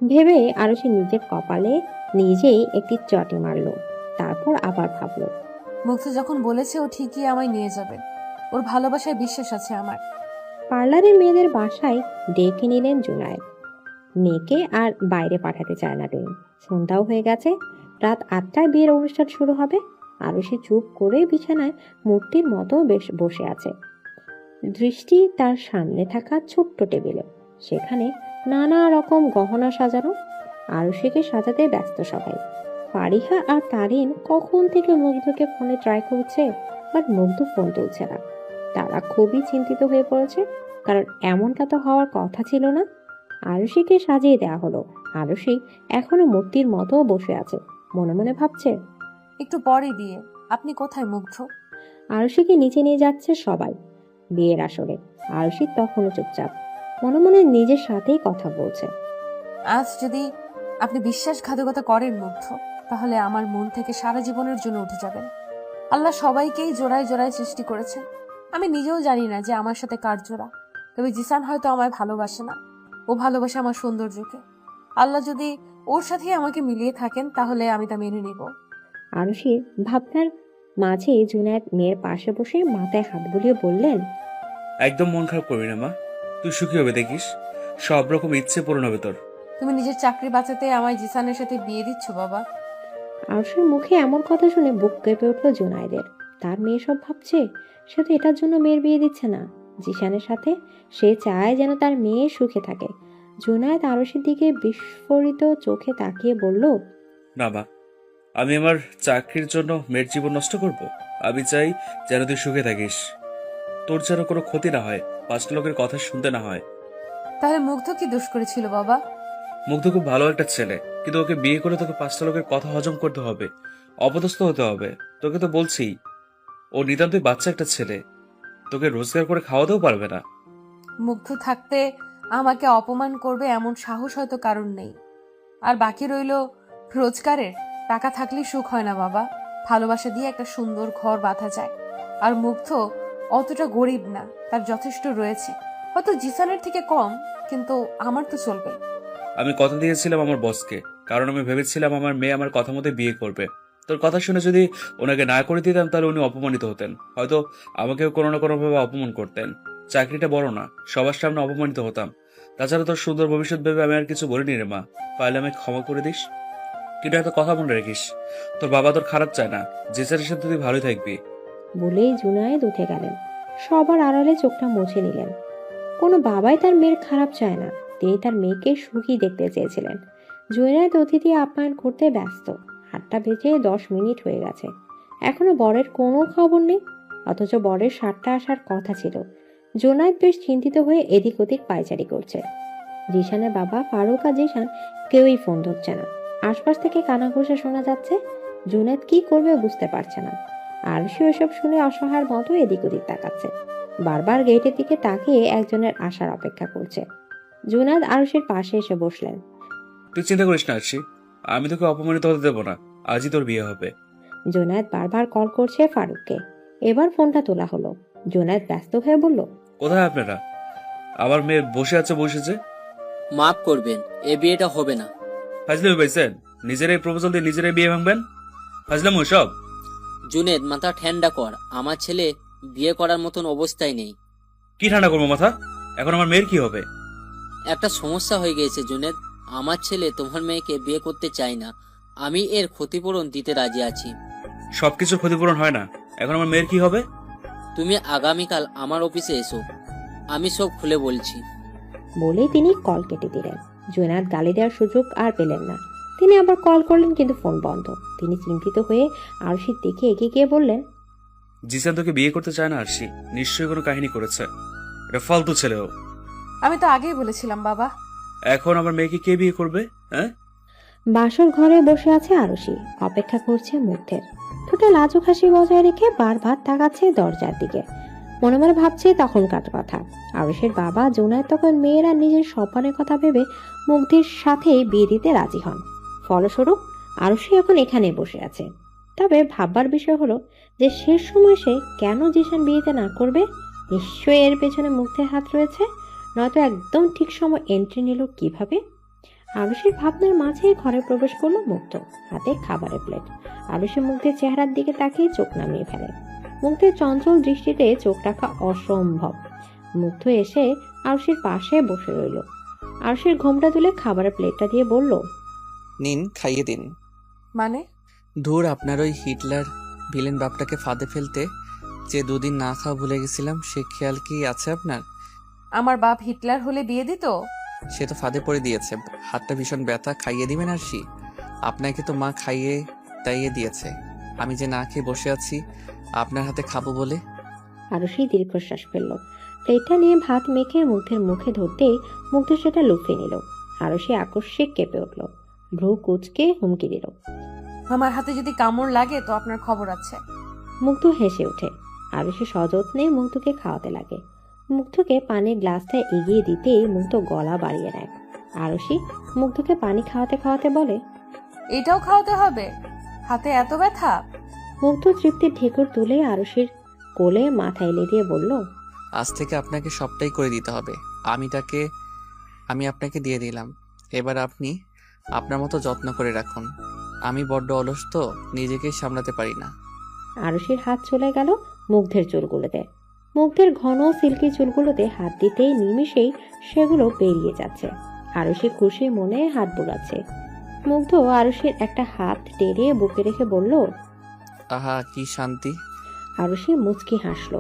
ভেবে আরুষি নিজের কপালে নিজেই একটি চটি মারলো। তারপর আবার ভাবলো, মুগ্ধ যখন বলেছে ও ঠিকই আমায় নিয়ে যাবে, ওর ভালোবাসায় বিশ্বাস আছে আমার। পার্লারের মেয়েদের বাসায় ডেকে নিলেন জুনায়েদ। মেয়েকে আর বাইরে পাঠাতে চায় না তিনি। সন্ধ্যাও হয়ে গেছে, রাত 8টায় বিয়ের অনুষ্ঠান শুরু হবে। আরুষি চুপ করে বিছানায় মূর্তির মতো বেশ বসে আছে, দৃষ্টি তার সামনে থাকা ছোট্ট টেবিলে। সেখানে নানা রকম গহনা সাজানো। আরুষিকে সাজাতে ব্যস্ত সবাই। ফারিহা আর তারিন কখন থেকে মুগ্ধকে ফোনে ট্রাই করছে, বাট মুগ্ধ ফোন তুলছে না। তারা খুবই চিন্তিত হয়ে পড়েছে, কারণ এমনটা তো হওয়ার কথা ছিল না। আরুষিকে সাজিয়ে দেওয়া হলো। আরুষি এখনো মূর্তির মতো বসে আছে, মনে মনে ভাবছে, একটু পরে বিয়ে, আপনি কোথায় মুগ্ধ? আরুষিকে নিচে নিয়ে যাচ্ছে সবাই বিয়ের আসরে। আরুষি তখনও চুপচাপ, মনে মনে নিজের সাথেই কথা বলছে। আজ যদি আপনি বিশ্বাসঘাতকতা করেন মুগ্ধ, তাহলে আমার মন থেকে সারা জীবনের জন্য উঠে যাবেন। আল্লাহ সবাইকেই জোড়ায় জোড়ায় সৃষ্টি করেছেন। আমি নিজেও জানি না যে আমার সাথে কার জোড়া, তবে জিসান হয়তো আমায় ভালোবাসে না, ও ভালোবাসে আমার সৌন্দর্যকে। আল্লাহ যদি ওর সাথে আমাকে মিলিয়ে থাকেন তাহলে আমি তা মেনে নিব। আরুষির ভাবনার মাঝে জুনায়েদ মেয়ের পাশে বসে মাথায় হাত বুলিয়ে বললেন, একদম মন খারাপ করবি না মা, তুই সুখী হবে দেখিস, সব রকম ইচ্ছে পূরণ হবে তোর। তুমি নিজের চাকরি বাঁচাতে আমায় জিসানের সাথে বিয়ে দিচ্ছ বাবা? আরুষির মুখে এমন কথা শুনে বুক কেঁপে উঠল জুনায়েদের। তার মেয়ে সব ভাবছে, সে তো এটার জন্য মেয়ের বিয়ে দিচ্ছে না জিসানের সাথে। সে চায় যেন তার মেয়ে সুখে থাকে। জুনায়েদ আরুষির দিকে বিস্ফোরিত চোখে তাকিয়ে বলল, না মা, আমি আমার চাকরির জন্য মেয়ের জীবন নষ্ট করব? আমি চাই যেন তুই সুখে থাকিস, তোর যেন কোনো ক্ষতি না হয়, 5টা লোকের কথা শুনতে না হয়। তাহলে মুগ্ধ কি দোষ করেছিল বাবা? মুগ্ধ খুব ভালো একটা ছেলে, কিন্তু ওকে বিয়ে করে তোকে 5টা লোকের কথা হজম করতে হবে, অপদস্থ হতে হবে। তোকে তো বলছি, ও নিতান্তই বাচ্চা একটা ছেলে, তোকে রোজগার করে খাওয়াতেও পারবে না। মুগ্ধ থাকতে আমাকে অপমান করবে এমন সাহস হয়তো কারণ নেই। আর বাকি রইল রোজগারের। টাকা থাকলেই সুখ হয় না বাবা, ভালোবাসা দিয়ে একটা সুন্দর ঘর বাঁধা যায়। আর মুগ্ধ অতটা গরিব না, তার যথেষ্ট রয়েছে, হয়তো জিসানের থেকে কম, কিন্তু আমার তো চলবে। আমি কথা দিয়েছিলাম আমার বসকে, কারণ আমি ভেবেছিলাম আমার মেয়ে আমার কথা মতো বিয়ে করবে। তোর কথা শুনে যদি ওনাকে না করে দিতাম তাহলে উনি অপমানিত হতেন, হয়তো আমাকেও কোনো না কোনো ভাবে অপমান করতেন। চাকরিটা বড় না, সবার সামনে অপমানিত হতাম। তাছাড়া তোর সুন্দর ভবিষ্যৎ ভেবে আমি আর কিছু বলিনি রে মা, পারলে আমায় ক্ষমা করে দিস। কিন্তু একটা কথা মনে রাখিস, তোর বাবা তোর খারাপ চায় না, যে ছেলের সাথে তুই ভালোই থাকবি। বলেই জুনায়েদ উঠে গেলেন। সবার আড়ালে চোখটা মুছে নিলেন। কোনো বাবাই তার মেয়ের খারাপ চায় না, তিনি তার মেয়েকে সুখী দেখতে চেয়েছিলেন। জুনায়েদ অতিথি আপ্যায়ন করতে ব্যস্ত। 8টা বেজে 10 মিনিট হয়ে গেছে, এখনো বরের কোনো খবর নেই। অথচ বরের 7টা আসার কথা ছিল। জুনায়েদ বেশ চিন্তিত হয়ে এদিক ওদিক পায়চারি করছে। জিশানের বাবা ফারুক আর জিশান কেউই ফোন ধরছে না। আশপাশ থেকে কানাঘুষা শোনা যাচ্ছে। জুনায়েদ কি করবে বুঝতে পারছে না। আরশি ওসব শুনে অসহায়ের মতো এদিক ওদিক তাকাচ্ছে। বারবার গেটের দিকে তাকিয়ে একজনের আসার অপেক্ষা করছে। জুনায়েদ আরশির পাশে এসে বসলেন। তুই চিন্তা করিস না আরশি, আমি তোকে অপমানিত হতে দেবো না, আজই তোর বিয়ে হবে। জুনায়েদ বারবার কল করছে ফারুককে। এবার ফোনটা তোলা হলো। জুনায়েদ ব্যস্ত হয়ে বলল, কোথায় আপনারা? আমার মেয়ে বসে আছে বসেছে। মাফ করবেন, এ বিয়েটা হবে না। ফাজলামি পাইছেন? নিজেরাই প্রপোজাল দিয়ে নিজেরাই বিয়ে ভাঙবেন? ফাজলাম ওসব। জুনেদ, মাথা ঠান্ডা কর, আমার ছেলে বিয়ে করার মতন অবস্থায় নেই। কি ঠান্ডা করবো মাথা? এখন আমার মেয়ের কি হবে? একটা সমস্যা হয়ে গিয়েছে জুনেদ, আমার ছেলে তোমার মেয়েকে বিয়ে করতে চায় না। আমি এর ক্ষতিপূরণ দিতে রাজি আছি। সবকিছুর ক্ষতিপূরণ হয় না, এখন আমার মেয়ের কি হবে? তুমি আগামীকাল আমার অফিসে এসো, আমি সব খুলে বলছি। বলে তিনি কল কেটে দিলেন। জুনায়েদ গালি দেওয়ার সুযোগ আর পেলেন না। তিনি আবার কল করলেন, কিন্তু ফোন বন্ধ। তিনি চিন্তিত হয়ে আরশির দিকে এগিয়ে গিয়ে বললেন, জিসান তোকে বিয়ে করতে চায় না আরশি, নিশ্চয়ই কোনো কাহিনী করেছে। এটা ফালতু ছেলেও। আমি তো আগেই বলেছিলাম বাবা। এখন আমার মেয়েকে কে বিয়ে করবে? হ্যাঁ, বাসর ঘরে বসে আছে আরশি, অপেক্ষা করছে মুগ্ধের। ঠোঁটে লাজুক হাসি বজায় রেখে বারবার তাকাচ্ছে দরজার দিকে। মনে মনে ভাবছে তখনকার কথা। আরশির বাবা জুনায়েদ তখন মেয়েরা নিজের স্বপ্নের কথা ভেবে মুগ্ধের সাথে বিয়ে দিতে রাজি হন। ফলস্বরূপ আরশি এখন এখানে বসে আছে। তবে ভাববার বিষয় হলো যে শেষ সময় সে কেন জিশান বিয়েতে না করবে? নিশ্চয়ই এর পেছনে মুগ্ধের হাত রয়েছে, নয়তো একদম ঠিক সময় এন্ট্রি নিল কিভাবে? আরুষির ভাবনার মাঝে ঘরে প্রবেশ করলো মুগ্ধ, হাতে খাবারের প্লেট। আরুষি মুগ্ধের চেহারার দিকে তাকিয়ে চোখ নামিয়ে ফেলে। মুগ্ধের চঞ্চল দৃষ্টিতে চোখ রাখা অসম্ভব। মুগ্ধ এসে আরুষির পাশে বসে রইল। আরুষির ঘোমটা তুলে খাবারের প্লেটটা দিয়ে বলল, নিন, খাইয়ে দিন। মানে? ধুর, আপনার ওই হিটলার ভিলেন বাপটাকে ফাঁদে ফেলতে যে 2 দিন না খাওয়া ভুলে গেছিলাম, সে খেয়াল কি আছে আপনার? আমার বাপ হিটলার হলে বিয়ে দিত? সে তো ফাঁদে পড়ে দিয়েছে। হাতটা ভীষণ ব্যথা, খাইয়ে দিবেন আরশি? আপনাকে তো মা খাইয়ে তাইয়ে দিয়েছে, আমি যে না খেয়ে বসে আছি আপনার হাতে খাবো বলে। আরুষি দীর্ঘশ্বাস ফেলল। প্লেটটা নিয়ে ভাত মেখে মুগ্ধের মুখে ধরতেই মুগ্ধ সেটা লুফে নিল। আরুষি আকস্মিক কেঁপে উঠল, ভ্রু কুঁচকে হুমকি দিল, আমার হাতে যদি কামড় লাগে তো আপনার খবর আছে। মুগ্ধ হেসে ওঠে। আরুষি সযত্নে মুগ্ধকে খাওয়াতে লাগে। মুগ্ধকে পানির গ্লাসটা এগিয়ে দিতেই মুগ্ধ গলা বাড়িয়ে নেয়। আরুষি মুগ্ধকে পানি খাওয়াতে খাওয়াতে বলে, এটাও খাওয়াতে হবে? হাতে এত ব্যথা? মুগ্ধ তৃপ্তির ঢেকুর তুলে আরুষির কোলে মাথা এলে দিয়ে বলল, আজ থেকে আপনাকে সবটাই করে দিতে হবে। আমি আপনাকে দিয়ে দিলাম, এবার আপনি আপনার মতো যত্ন করে রাখুন। আমি বড্ড অলস তো, নিজেকে সামলাতে পারি না। আরুষির হাত চলে গেল মুগ্ধের চুলগুলোতে। মুগ্ধের ঘন সিল্কি চুলগুলোতে হাত দিতেই নিমিষেই সেগুলো বেরিয়ে যাচ্ছে। আরুষি খুশি মনে হাত বুলাচ্ছে। মুগ্ধ আরুষির একটা হাত টেনে বুকে রেখে বলল, আহা, কি শান্তি। আরুষি মুচকি হাসলো।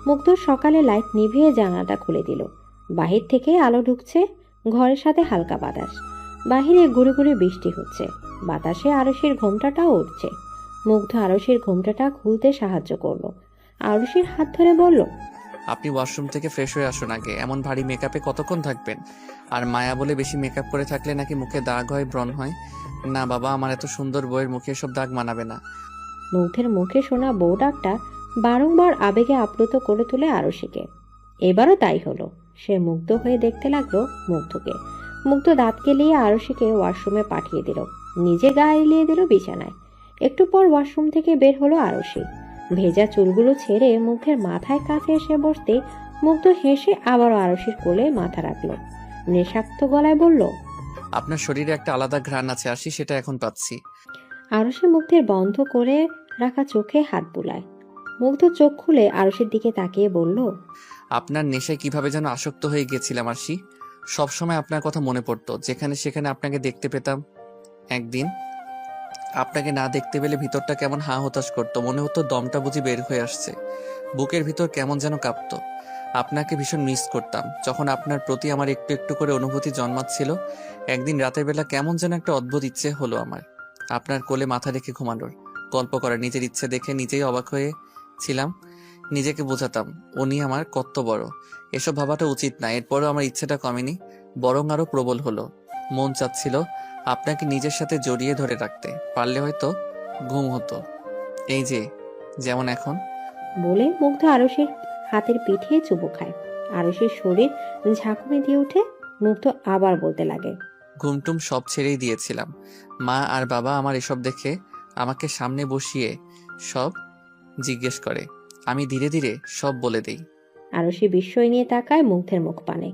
মুগ্ধ সকালে লাইট নিভিয়ে জানালাটা খুলে দিল। বাহির থেকে আলো ঢুকছে, ঘরের সাথে হালকা বাতাস। বাহিরে গুড়ি গুড়ি বৃষ্টি হচ্ছে। বাতাসে আরুষির ঘোমটাটাও উঠছে। মুগ্ধ আরুষির ঘোমটাটা খুলতে সাহায্য করলো। আরুষির হাত ধরে বলল, আপনি ওয়াশরুম থেকে ফ্রেশ হয়ে আসুন আগে। এমন ভারী মেকআপে কতক্ষণ থাকবেন? আর মায়া বলে বেশি মেকআপ করে থাকলে নাকি মুখে দাগ হয়, ব্রণ হয়। না বাবা, আমার এত সুন্দর বউয়ের মুখে সব দাগ মানাবে না। মুগ্ধের মুখে শোনা বউ ডাকটা বারংবার আবেগে আপ্লুত করে তোলে আরুষিকে। এবারও তাই হলো। সে মুগ্ধ হয়ে দেখতে লাগলো মুগ্ধকে। মুগ্ধ দাঁত কেলিয়ে আরুষিকে ওয়াশরুমে পাঠিয়ে দিল, নিজে গা এলিয়ে দিল বিছানায়। একটু পর ওয়াশরুম থেকে বের হলো আরুষি। ভেজা চুলগুলো ছেড়ে মুগ্ধের মাথায় কাছে এসে বসতে মুগ্ধ হেসে আবারও আরুষির কোলে মাথা রাখলো। নেশাক্ত গলায় বলল, আপনার শরীরে একটা আলাদা ঘ্রাণ আছে আরশি, সেটা এখন পাচ্ছি। আরুষি মুগ্ধের বন্ধ করে রাখা চোখে হাত বুলায়। মুগ্ধ চোখ খুলে আরুষির দিকে তাকিয়ে বলল, আপনার নেশায় কিভাবে যেন আসক্ত হয়ে গেছিলাম আরশি। সবসময় আপনার কথা মনে পড়তো, যেখানে সেখানে আপনাকে দেখতে পেতাম। একদিন আপনাকে না দেখতে পেলে ভিতরটা কেমন হা হতাশ করতো, মনে হতো দমটা বুঝি বের হয়ে আসছে, বুকের ভিতর কেমন যেন কাঁপতো। আপনাকে ভীষণ মিস করতাম। যখন আপনার প্রতি আমার একটু একটু করে অনুভূতি জন্মাচ্ছিল, একদিন রাতের বেলা কেমন যেন একটা অদ্ভুত ইচ্ছে হলো আমার, আপনার কোলে মাথা রেখে ঘুমানোর, গল্প করার। নিজের ইচ্ছে দেখে নিজেই অবাক হয়েছিলাম। নিজেকে বোঝাতাম উনি আমার কত বড়। এসব ভাবাটা উচিত না, এরপরও আমার ইচ্ছেটা কমেনি, বরং আরো প্রবল হলো। মন চাচ্ছিল আপনাকে নিজের সাথে জড়িয়ে ধরে রাখতে, পারলে হয়তো ঘুম হতো, এই যে যেমন এখন। বলে মুগ্ধ আরুষির হাতের পিঠে চুমু খায়। আরুষির শরীর ঝাঁকুনি দিয়ে উঠে। মুগ্ধ আবার বলতে লাগে, ঘুমটুম সব ছেড়েই দিয়েছিলাম। মা আর বাবা আমার এসব দেখে আমাকে সামনে বসিয়ে সব জিজ্ঞেস করে, আমি ধীরে ধীরে সব বলে দেই। আরুষি বিস্ময় নিয়ে তাকায় মুগ্ধের মুখ পানে।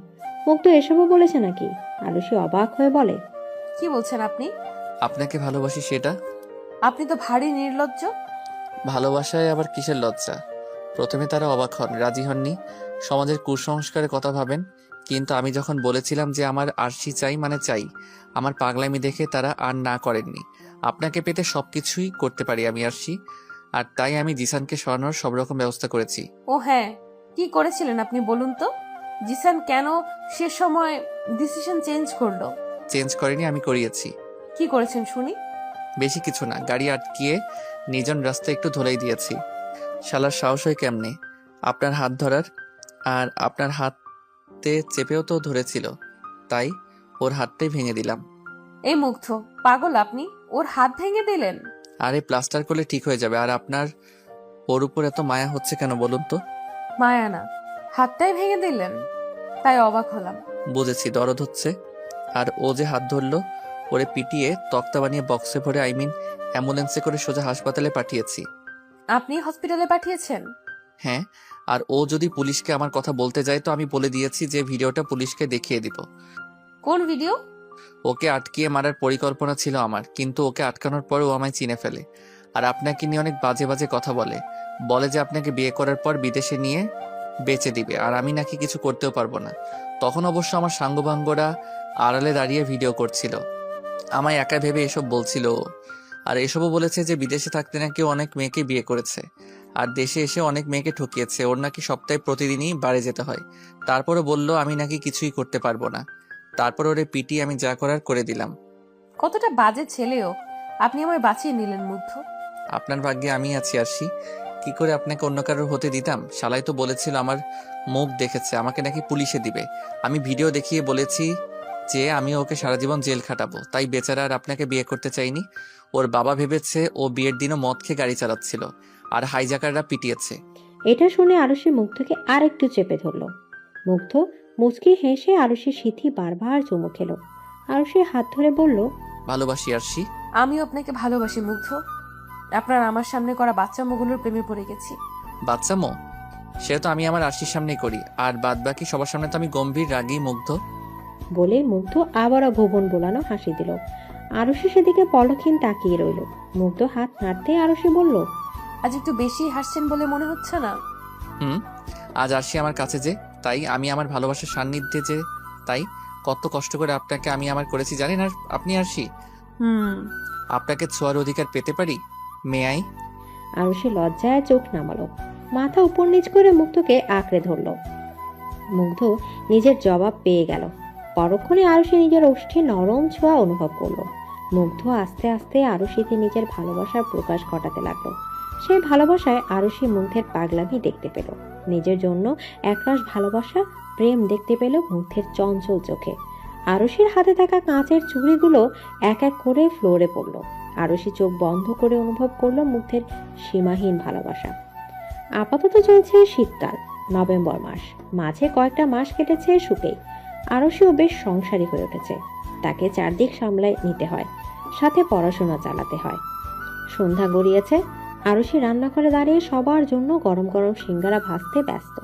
মুগ্ধ এসবও বলেছে নাকি? আরুষি অবাক হয়ে বলে, কি বলছেন আপনি? আপনাকে ভালোবাসি সেটা। আপনি তো ভারী নির্লজ্জ। ভালোবাসায় আবার কিসের লজ্জা? প্রথমে তারা অবাক হন, রাজি হননি, সমাজের কুসংস্কারের কথা ভাবেন। কিন্তু আমি যখন বলেছিলাম যে আমার আরশি চাই মানে চাই, আমার পাগলামি দেখে তারা আর না করেননি। আপনাকে পেতে সবকিছুই করতে পারি আমি আরশি, আর তাই আমি জিসানকে সরানোর সব রকম ব্যবস্থা করেছি। ও হ্যাঁ, কি করেছিলেন আপনি বলুন তো? জিসান কেন সে সময় ডিসিশন চেঞ্জ করলো? চেঞ্জ করেনি, আমি করিয়েছি। কি করেছেন শুনি? বেশি কিছু না, গাড়ি আটকিয়ে নির্জন রাস্তায় একটু ধরেই দিয়েছি। শালার সাহস হয় কেমনে আপনার হাত ধরার, আর আপনার হাতে চেপেও তো ধরেছিল, তাই ওর হাতটাই ভেঙে দিলাম। এই মুগ্ধ, পাগল আপনি? ওর হাত ভেঙে দিলেন? আরে প্লাস্টার করলে ঠিক হয়ে যাবে। আর আপনার ওর উপর এত মায়া হচ্ছে কেন বলুন তো? মায়া না, হাতটাই ভেঙে দিলেন, তাই অবাক হলাম। বুঝেছি, দরদ হচ্ছে। আর ও যে হাত ধরলো, ওরে পিটিয়ে তক্তা বানিয়ে বক্সে ভরে অ্যাম্বুলেন্সে করে সোজা হাসপাতালে পাঠিয়েছি। আপনি হসপিটালে পাঠিয়েছেন? হ্যাঁ, আর ও যদি পুলিশকে আমার কথা বলতে যায় তো আমি বলে দিয়েছি যে ভিডিওটা পুলিশকে দেখিয়ে দিব। কোন ভিডিও? ওকে আটকিয়ে মারার পরিকল্পনা ছিল আমার, কিন্তু ওকে আটকানোর পর ও আমায় চিনে ফেলে। আর আপনাকে নিয়ে অনেক বাজে বাজে কথা বলে যে আপনাকে বিয়ে করার পর বিদেশে নিয়ে বেচে দিবে, আর আমি নাকি কিছু করতেও পারবো না। তখন অবশ্য আমার সাঙ্গভাঙ্গরা আড়ালে দাঁড়িয়ে ভিডিও করছিল, আমায় একা ভেবে এসব বলছিল। আর এসবও বলেছে যে বিদেশে থাকতে নাকি অনেক মেয়েকে বিয়ে করেছে, আর দেশে এসে অনেক মেয়েকে ঠকিয়েছে। ওর নাকি সপ্তাহে প্রতিদিনই বাড়ি যেতে হয়। তারপরে বলল আমি নাকি কিছুই করতে পারবো না। তারপর ওরে পিটি আমি যা করার করে দিলাম। কতটা বাজে ছেলেও, আপনি আমায় বাঁচিয়ে নিলেন মুগ্ধ। আপনার ভাগ্যে আমি আছি আরশি, কি করে আপনাকে অন্য কারোর হতে দিতাম? শালাই তো বলেছিল আমার মুখ দেখেছে, আমাকে নাকি পুলিশে দিবে। আমি ভিডিও দেখিয়ে বলেছি যে আমি ওকে সারা জীবন জেল খাটাবো, তাই বেচারা আর আপনাকে বিয়ে করতে চাইনি। ওর বাবা ভেবেছে ও বিয়ের দিনও মদ খেয়ে গাড়ি চালাচ্ছিল, আর হাইজাকাররা পিটিয়েছে। এটা শুনে আরুষি মুগ্ধকে আরেকটু চেপে ধরল। মুগ্ধ মুচকি হেসে আরুষির সিথি বারবার চুমু খেলো। আরুষির হাত ধরে বলল, ভালোবাসি আরশি। আমিও আপনাকে ভালোবাসি মুগ্ধ। আপনার আমার সামনে করা বাচ্চামোগুলোর প্রেমে পড়ে গেছি। বাচ্চামো? সেটা তো আমি আমার আরশির সামনেই করি, আর বাদ বাকি সবার সামনে তো আমি গম্ভীর রাগী মুগ্ধ। বলে মুগ্ধ আবারও ভুবন বোলানো হাসি দিল। আরুষি সেদিকে পলকহীন তাকিয়ে রইল। মুগ্ধ হাত নাড়তে আরুষি বলল, আজ একটু বেশি হাসছেন বলে মনে হচ্ছে না? আজ আরশি আমার কাছে যে, তাই আমি আমার ভালোবাসার সান্নিধ্যে যে, তাই কত কষ্ট করে আপনাকে আমি আমার করেছি জানেন। আর আপনি আরশি, আপনাকে ছোঁয়ার অধিকার পেতে পারি? মেয়াই। আরুষি লজ্জায় চোখ নামালো, মাথা উপর নিচ করে মুগ্ধকে আঁকড়ে ধরল। মুগ্ধ নিজের জবাব পেয়ে গেল। পরক্ষণে আরুষি নিজের ওষ্ঠে নরম ছোঁয়া অনুভব করলো। মুগ্ধ আস্তে আস্তে আরুষিতে নিজের ভালোবাসার প্রকাশ ঘটাতে লাগলো। সেই ভালোবাসায় আরুষি মুগ্ধের পাগলামি দেখতে পেল, নিজের জন্য একরাশ ভালোবাসা প্রেম দেখতে পেল মুগ্ধের চঞ্চল চোখে। আরুষির হাতে থাকা কাঁচের চুড়িগুলো এক এক করে ফ্লোরে পড়ল। আরুষি চোখ বন্ধ করে অনুভব করলো মুগ্ধের সীমাহীন ভালোবাসা। আপাতত চলছে শীতকাল, নভেম্বর মাস, মাঝে কয়েকটা মাস কেটেছে শুকেই। আরুষিও বেশ সংসারী হয়ে উঠেছে, তাকে চারদিক সামলায় নিতে হয়, সাথে পড়াশোনা চালাতে হয়। সন্ধ্যা গড়িয়েছে। আরুষি রান্নাঘরে দাঁড়িয়ে সবার জন্য গরম গরম সিঙ্গারা ভাজতে ব্যস্ত।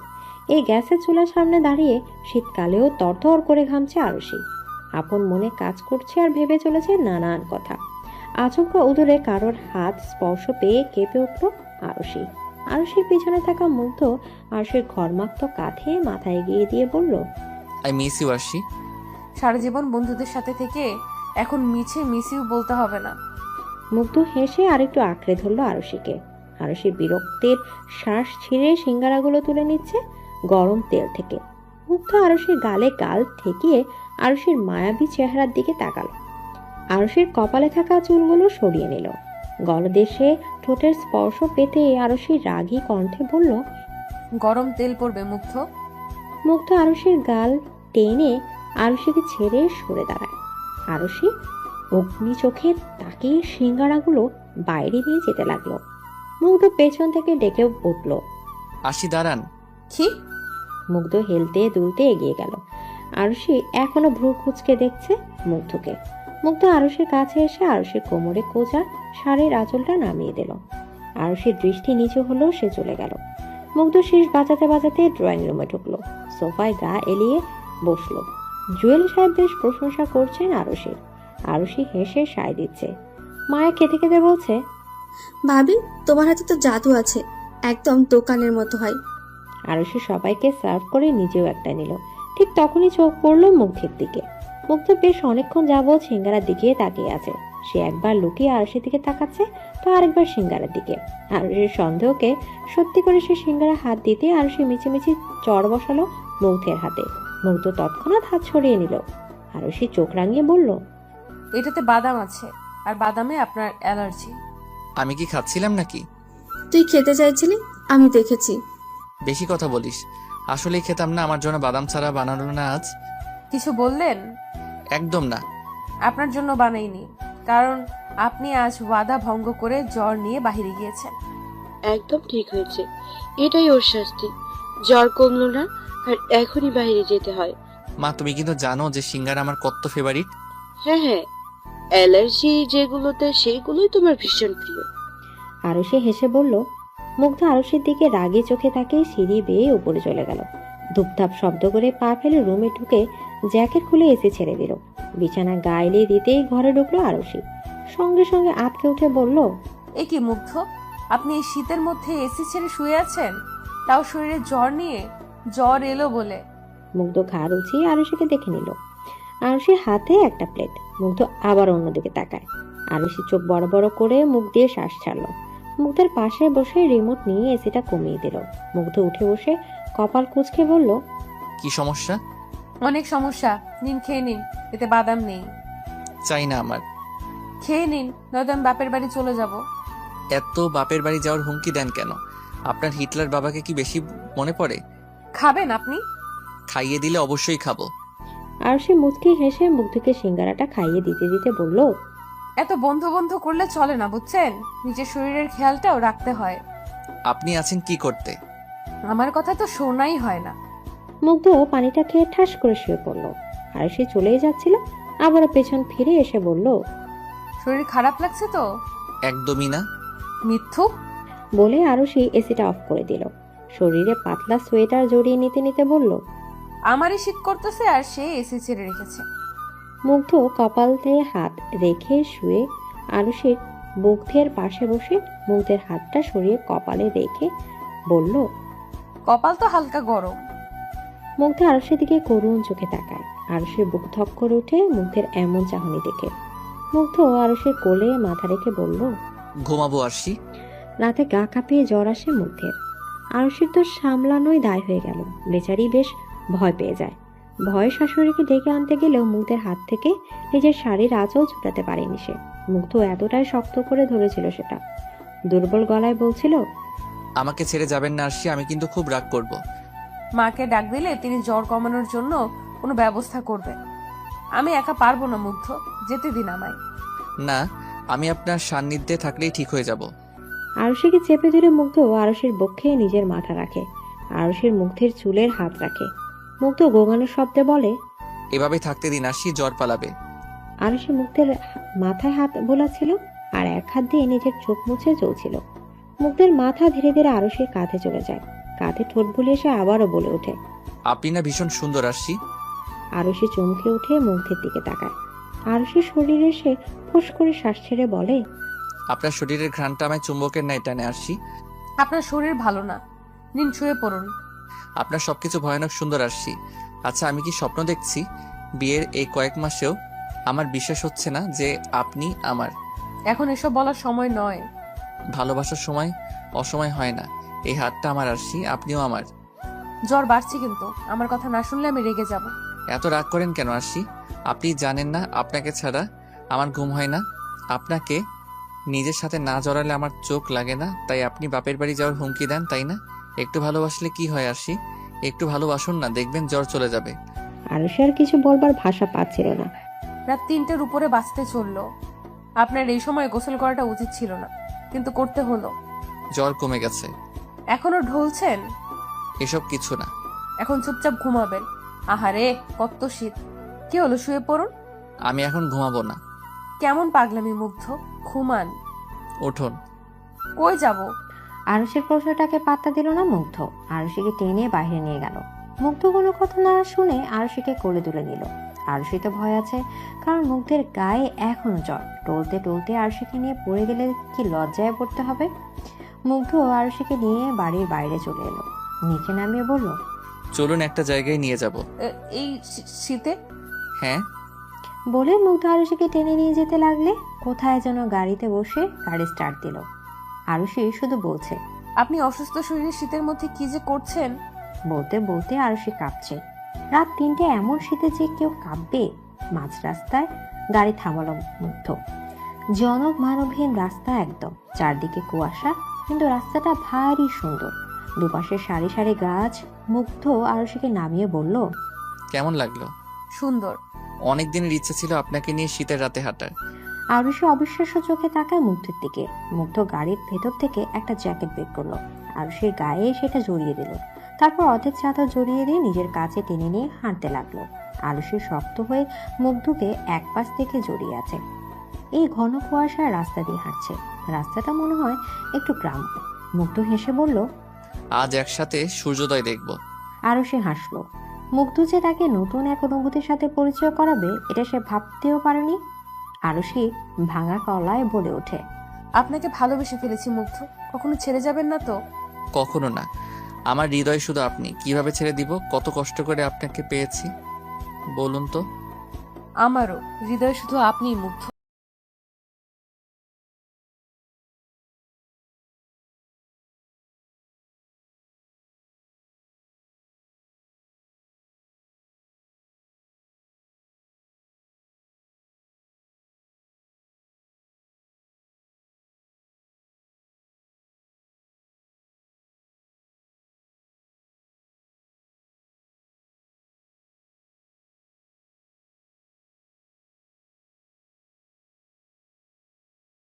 এই গ্যাসের চুলার সামনে দাঁড়িয়ে শীতকালেও তরতর করে ঘামছে আরুষি। আপন মনে কাজ করছে আর ভেবে চলেছে নানান কথা। আচমকা উদরে কারোর হাত স্পর্শ পেয়ে কেঁপে উঠল আরুষি। আরুষির পিছনে থাকা মুগ্ধ আরুষির ঘর্মাক্ত কাঁধে মাথা এগিয়ে দিয়ে বলল, আই মিস ইউ আরশি। সারা জীবন বন্ধুদের সাথে থেকে এখন মিছে মিস ইউ বলতে হবে না। মুগ্ধ হেসে আরেকটু আঁকড়ে ধরলো আরুষিকে। আরুষি বিরক্তির শ্বাস ছিঁড়ে সিঙ্গারাগুলো তুলে নিচ্ছে গরম তেল থেকে। মুগ্ধ আরুষির গালে গাল ঠেকিয়ে আরুষির মায়াবী চেহারার দিকে তাকালো। আরুষির কপালে থাকা চুলগুলো সরিয়ে নিল। গলদেশে ঠোঁটের স্পর্শ পেতে আরুষি রাগী কণ্ঠে বলল, গরম তেল পড়বে মুগ্ধ। মুগ্ধ আরুষির গাল টেনে আরুষিকে ছেড়ে সরে দাঁড়ায়। আরুষি অগ্নি চোখে তাকিয়ে সিঙ্গারাগুলো বাইরে নিয়ে যেতে লাগলো। মুগ্ধ পেছন থেকে ডেকে উঠল, আরশি দাঁড়ান। কি? মুগ্ধ হেলতে দুলতে এগিয়ে গেল। আরুষি এখনো ভ্রু কুঁচকে দেখছে মুগ্ধকে। মুগ্ধ আরুষির কাছে এসে আরুষির কোমরে কোজা শাড়ির আঁচলটা নামিয়ে দিল। আরুষির দৃষ্টি নিচু হলো, সে চলে গেল। মুগ্ধ শীষ বাজাতে বাজাতে ড্রয়িং রুমে ঢুকলো। সোফায় গা এলিয়ে বসলো। জুয়েল সাহেব বেশ প্রশংসা করছেন আরুষির। আরুষি হেসে সায় দিচ্ছে। মায়া খেতে খেতে বলছে, ভাবি তোমার হাতে তো জাদু আছে, একদম দোকানের মতো হয়। আরুষি সবাইকে সার্ভ করে নিজেও একটা নিল। ঠিক তখনই চোখ পড়লো মুগ্ধের দিকে। মুগ্ধ বেশ অনেকক্ষণ যাবৎ সিঙ্গারার দিকে তাকিয়ে আছে। সে একবার লুকিয়ে আরুষির দিকে তাকাচ্ছে, তো আরেকবার সিঙ্গারার দিকে। আরুষির সন্দেহকে সত্যি করে সে সিঙ্গারা হাত দিতে আরুষি মিছিমিছি চড় বসালো মুগ্ধের হাতে। মুগ্ধ তৎক্ষণাৎ হাত ছড়িয়ে নিল। আরুষি চোখ রাঙিয়ে বলল, এটাতে বাদাম আছে, আর বাদামে আপনার অ্যালার্জি। আমি কি খাচ্ছিলাম নাকি? তুই খেতে চাইছিলি, আমি দেখেছি। বেশি কথা বলিস। আসলেই খেতাম না, আমার জন্য বাদাম ছাড়া বানানো না আজ। কিছু বললেন? একদম না। আপনার জন্য বানাইনি, কারণ আপনি আজ ওয়াদা ভঙ্গ করে জ্বর নিয়ে বাহিরে গিয়েছেন। একদম ঠিক হয়েছে, এটাই ওর শাস্তি। জ্বর কমলো না আর এখনই বাইরে যেতে হয়। মা, তুমি কিন্তু জানো যে সিঙ্গারা আমার কত ফেভারিট। হ্যাঁ হ্যাঁ, অ্যালার্জি যেগুলোতে সেইগুলোই তোমার ভীষণ প্রিয়। আরুষি হেসে বলল। মুগ্ধ আরুষির দিকে রাগে চোখে তাকিয়ে সিঁড়ি বেয়ে উপরে চলে গেল। ধুপধাপ শব্দ করে পা ফেলে রুমে ঢুকে জ্যাকেট খুলে এসে ছেড়ে দিল। বিছানা গায়ে দিতেই ঘরে ঢুকলো আরুষি। সঙ্গে সঙ্গে আটকে উঠে বলল, এ কি মুগ্ধ, আপনি এই শীতের মধ্যে এসি ছেড়ে শুয়ে আছেন, তাও শরীরে জ্বর নিয়ে? জ্বর এলো বলে। মুগ্ধ ঘাড় উঁচিয়ে আরুষিকে দেখে নিল। আরুষির হাতে একটা প্লেট। মুগ্ধ আবার অন্যদিকে তাকায়। আরুষি চোখ বড় বড় করে মুখ দিয়ে শ্বাস ছাড়লো। মুগ্ধের পাশে বসে রিমোট নিয়ে এসিটা কমিয়ে দিল। মুগ্ধ উঠে বসে কপাল কুঁচকে বলল, কি সমস্যা? অনেক সমস্যা। নিন, খেয়ে নিন, এতে বাদাম নেই। চাই না আমার। খেয়ে নিন, নয়তো আমি বাপের বাড়ি চলে যাব। এত বাপের বাড়ি যাওয়ার হুমকি দেন কেন? আপনার হিটলার বাবাকে কি বেশি মনে পড়ে? খাবেন আপনি? খাইয়ে দিলে অবশ্যই খাবো। আরুষি মুচকি হেসে মুগ্ধকে সিঙ্গারাটা খাইয়ে দিতে দিতে বলল, এত বন্ধু বন্ধু করলে চলে না, বুঝছেন? নিজের শরীরের খেয়ালটাও রাখতে হয়। আপনি আছেন কি করতে? আমার কথা তো শোনাই হয় না। মুগ্ধ পানিটা খেয়ে ঠাস করে শুয়ে পড়ল। আরুষি চলেই যাচ্ছিল, আবারও পেছন ফিরে এসে বলল, শরীর খারাপ লাগছে তো? একদমই না। মিথ্যুক। বলে আরুষি এসিটা অফ করে দিল। শরীরে পাতলা সোয়েটার জড়িয়ে নিতে নিতে বলল, আমারই শীত করতেছে আর সে এসি ছেড়ে রেখেছে। মুগ্ধ কপালে হাত রেখে শুয়ে আরুষির মুগ্ধের পাশে বসে মুগ্ধের হাতটা সরিয়ে কপালে রেখে বলল, কপাল তো হালকা গরম। মুগ্ধ আরুষির দিকে করুণ চোখে তাকায়। আরুষির বুক ধক করে ওঠে মুগ্ধের এমন চাহনি দেখে। মুগ্ধ আরুষির কোলে মাথা রেখে বলল, ঘুমাবো আরশি। রাতে গা কাঁপিয়ে জ্বর আসে মুগ্ধের। আরুষির তো সামলানোই দায় হয়ে গেল। বেচারি বেশ ভয় পেয়ে যায়। ভয় শাশুড়িকে ডেকে আনতে গেলেও মুগ্ধের হাত থেকে নিজের শাড়ির আঁচল ছুটাতে পারেনি সে। মুগ্ধ এতটাই শক্ত করে ধরেছিল সেটা। দুর্বল গলায় বলছিল, আমাকে ছেড়ে যাবেন না আরশি, আমি কিন্তু খুব রাগ করব। মাকে ডাক দিলে তিনি জ্বর কমানোর জন্য কোনো ব্যবস্থা করবেন। আমি একা পারবো না মুগ্ধ, যেতে দিন আমায়। না, আমি আপনার সান্নিধ্যে থাকলেই ঠিক হয়ে যাব। আরুষিকে চেপে ধরে মুগ্ধ আরুষির বক্ষে নিজের মাথা রাখে। আরুষির মুগ্ধের চুলের হাত রাখে। মুগ্ধ গোঙানোর শব্দে বলে, এভাবে থাকতে দিন আরশি, জ্বর পালাবে। আরুষি মুগ্ধের মাথায় হাত বোলাচ্ছিল আর এক হাত দিয়ে নিজের চোখ মুছে চলছিল। মুগ্ধের মাথা ধীরে ধীরে আরুষির কাঁধে চলে যায়। কাঁধে ঠোঁট বুলিয়ে সে আবারও বলে ওঠে, আপনি না ভীষণ সুন্দর আরশি। আরুষি চমকে উঠে মুগ্ধের দিকে তাকায়। আরুষির শরীরে সে ফোঁস করে শ্বাস ছেড়ে বলে, আপনার শরীরের ঘ্রাণটা আমায় চুম্বকের ন্যায় টানে আরশি। আপনার শরীর ভালো না, নিন শুয়ে পড়ুন। আপনার সবকিছু ভয়ানক সুন্দর আরশি। আচ্ছা, আমি কি স্বপ্ন দেখছি? বিয়ের এই কয়েক মাসেও আমার বিশ্বাস হচ্ছে না যে আপনি আমার। এখন এসব বলার সময় নয়। ভালোবাসার সময় অসময় হয় না। এই হাতটা আমার আরশি, আপনিও আমার। জ্বর বাড়ছে কিন্তু আমার কথা না শুনলে আমি রেগে যাব। এত রাগ করেন কেন আরশি? আপনি জানেন না আপনাকে ছাড়া আমার ঘুম হয় না। আপনাকে নিজের সাথে না জড়ালে আমার চোখ লাগে না, তাই আপনি বাপের বাড়ি যাওয়ার হুমকি দেন, তাই না? একটু ভালোবাসলে কি হয় আরশি? একটু ভালোবাসুন না, দেখবেন জ্বর চলে যাবে। আরশি আর কিছু বলবার ভাষা পাচ্ছিল না। রাত 3টের উপরে বাঁচতে চললো। আপনার এই সময় গোসল করাটা উচিত ছিল না, কিন্তু করতে হলো। জ্বর কমে গেছে। এখনো ঢলছেন? এসব কিছু না। এখন চুপচাপ ঘুমাবেন। আহারে কত শীত। কি হলো, শুয়ে পড়ুন। আমি এখন ঘুমাবো না। কেমন পাগলামি মুগ্ধ, ঘুমান। উঠুন। কই যাব? আরশির প্রশ্নটাকে পাত্তা দিল না মুগ্ধ। আরশিকে টেনে বাইরে নিয়ে গেল। মুগ্ধ কোনো কথা না শুনে আরশিকে কোলে তুলে নিল। আরশি তো ভয় আছে, কারণ মুগ্ধের গায়ে এখনো জ্বর। টলতে টলতে আরশিকে নিয়ে পড়ে গেলে কি লজ্জায় পড়তে হবে। মুগ্ধ আরশিকে নিয়ে বাড়ির বাইরে চলে এলো। নিচে নামিয়ে বলল, চলুন একটা জায়গায় নিয়ে যাব। এই শীতে? হ্যাঁ। বলে মুগ্ধ আরশিকে টেনে নিয়ে যেতে লাগলে কোথায় যেন গাড়িতে বসে গাড়ি স্টার্ট দিল। আরশি শুধু বলছে, আপনি অসুস্থ শরীরে শীতের মধ্যে কি যে করছেন। বলতে বলতে আরশি কাঁপছে। রাত 3টে এমন শীতে যে কেউ কাঁপবে। মাঝ রাস্তায় গাড়ি থামালো মুগ্ধ। জনক মানবহীন রাস্তা একদম, চারদিকে কুয়াশা, কিন্তু রাস্তাটা ভারী সুন্দর। দুপাশে সারি সারি গাছ। মুগ্ধ আরশিকে নামিয়ে বলল, কেমন লাগলো? সুন্দর। অনেক দিনের ইচ্ছে ছিল আপনাকে নিয়ে শীতের রাতে হাঁটার। আরশি অবিশ্বাস্য চোখে তাকায় মুগ্ধের দিকে। মুগ্ধ গাড়ির ভেতর থেকে একটা জ্যাকেট বের করলো। আরশির গায়ে সেটা জড়িয়ে দিল। তারপর অর্ধেক চাদর জড়িয়ে দিয়ে নিজের কাছে টেনে নিয়ে হাঁটতে লাগলো। আরশি শক্ত হয়ে মুগ্ধকে এক পাশ থেকে জড়িয়ে আছে। এই ঘন কুয়াশার রাস্তা দিয়ে হাঁটছে। রাস্তাটা মনে হয় একটু গ্রাম। মুগ্ধ হেসে বলল, আজ একসাথে সূর্যোদয় দেখব। আরশি হাসলো। মুগ্ধ যে তাকে নতুন এক অনুভূতির সাথে পরিচয় করাবে, এটা সে ভাবতেও পারেনি। আরশি ভাঙা গলায় বলে ওঠে, আপনাকে ভালোবেসে ফেলেছি মুগ্ধ, কখনো ছেড়ে যাবেন না তো? কখনো না। আমার হৃদয় শুধু আপনি। কিভাবে ছেড়ে দিব? কত কষ্ট করে আপনাকে পেয়েছি বলুন তো। আমারও হৃদয় শুধু আপনিই মুগ্ধ।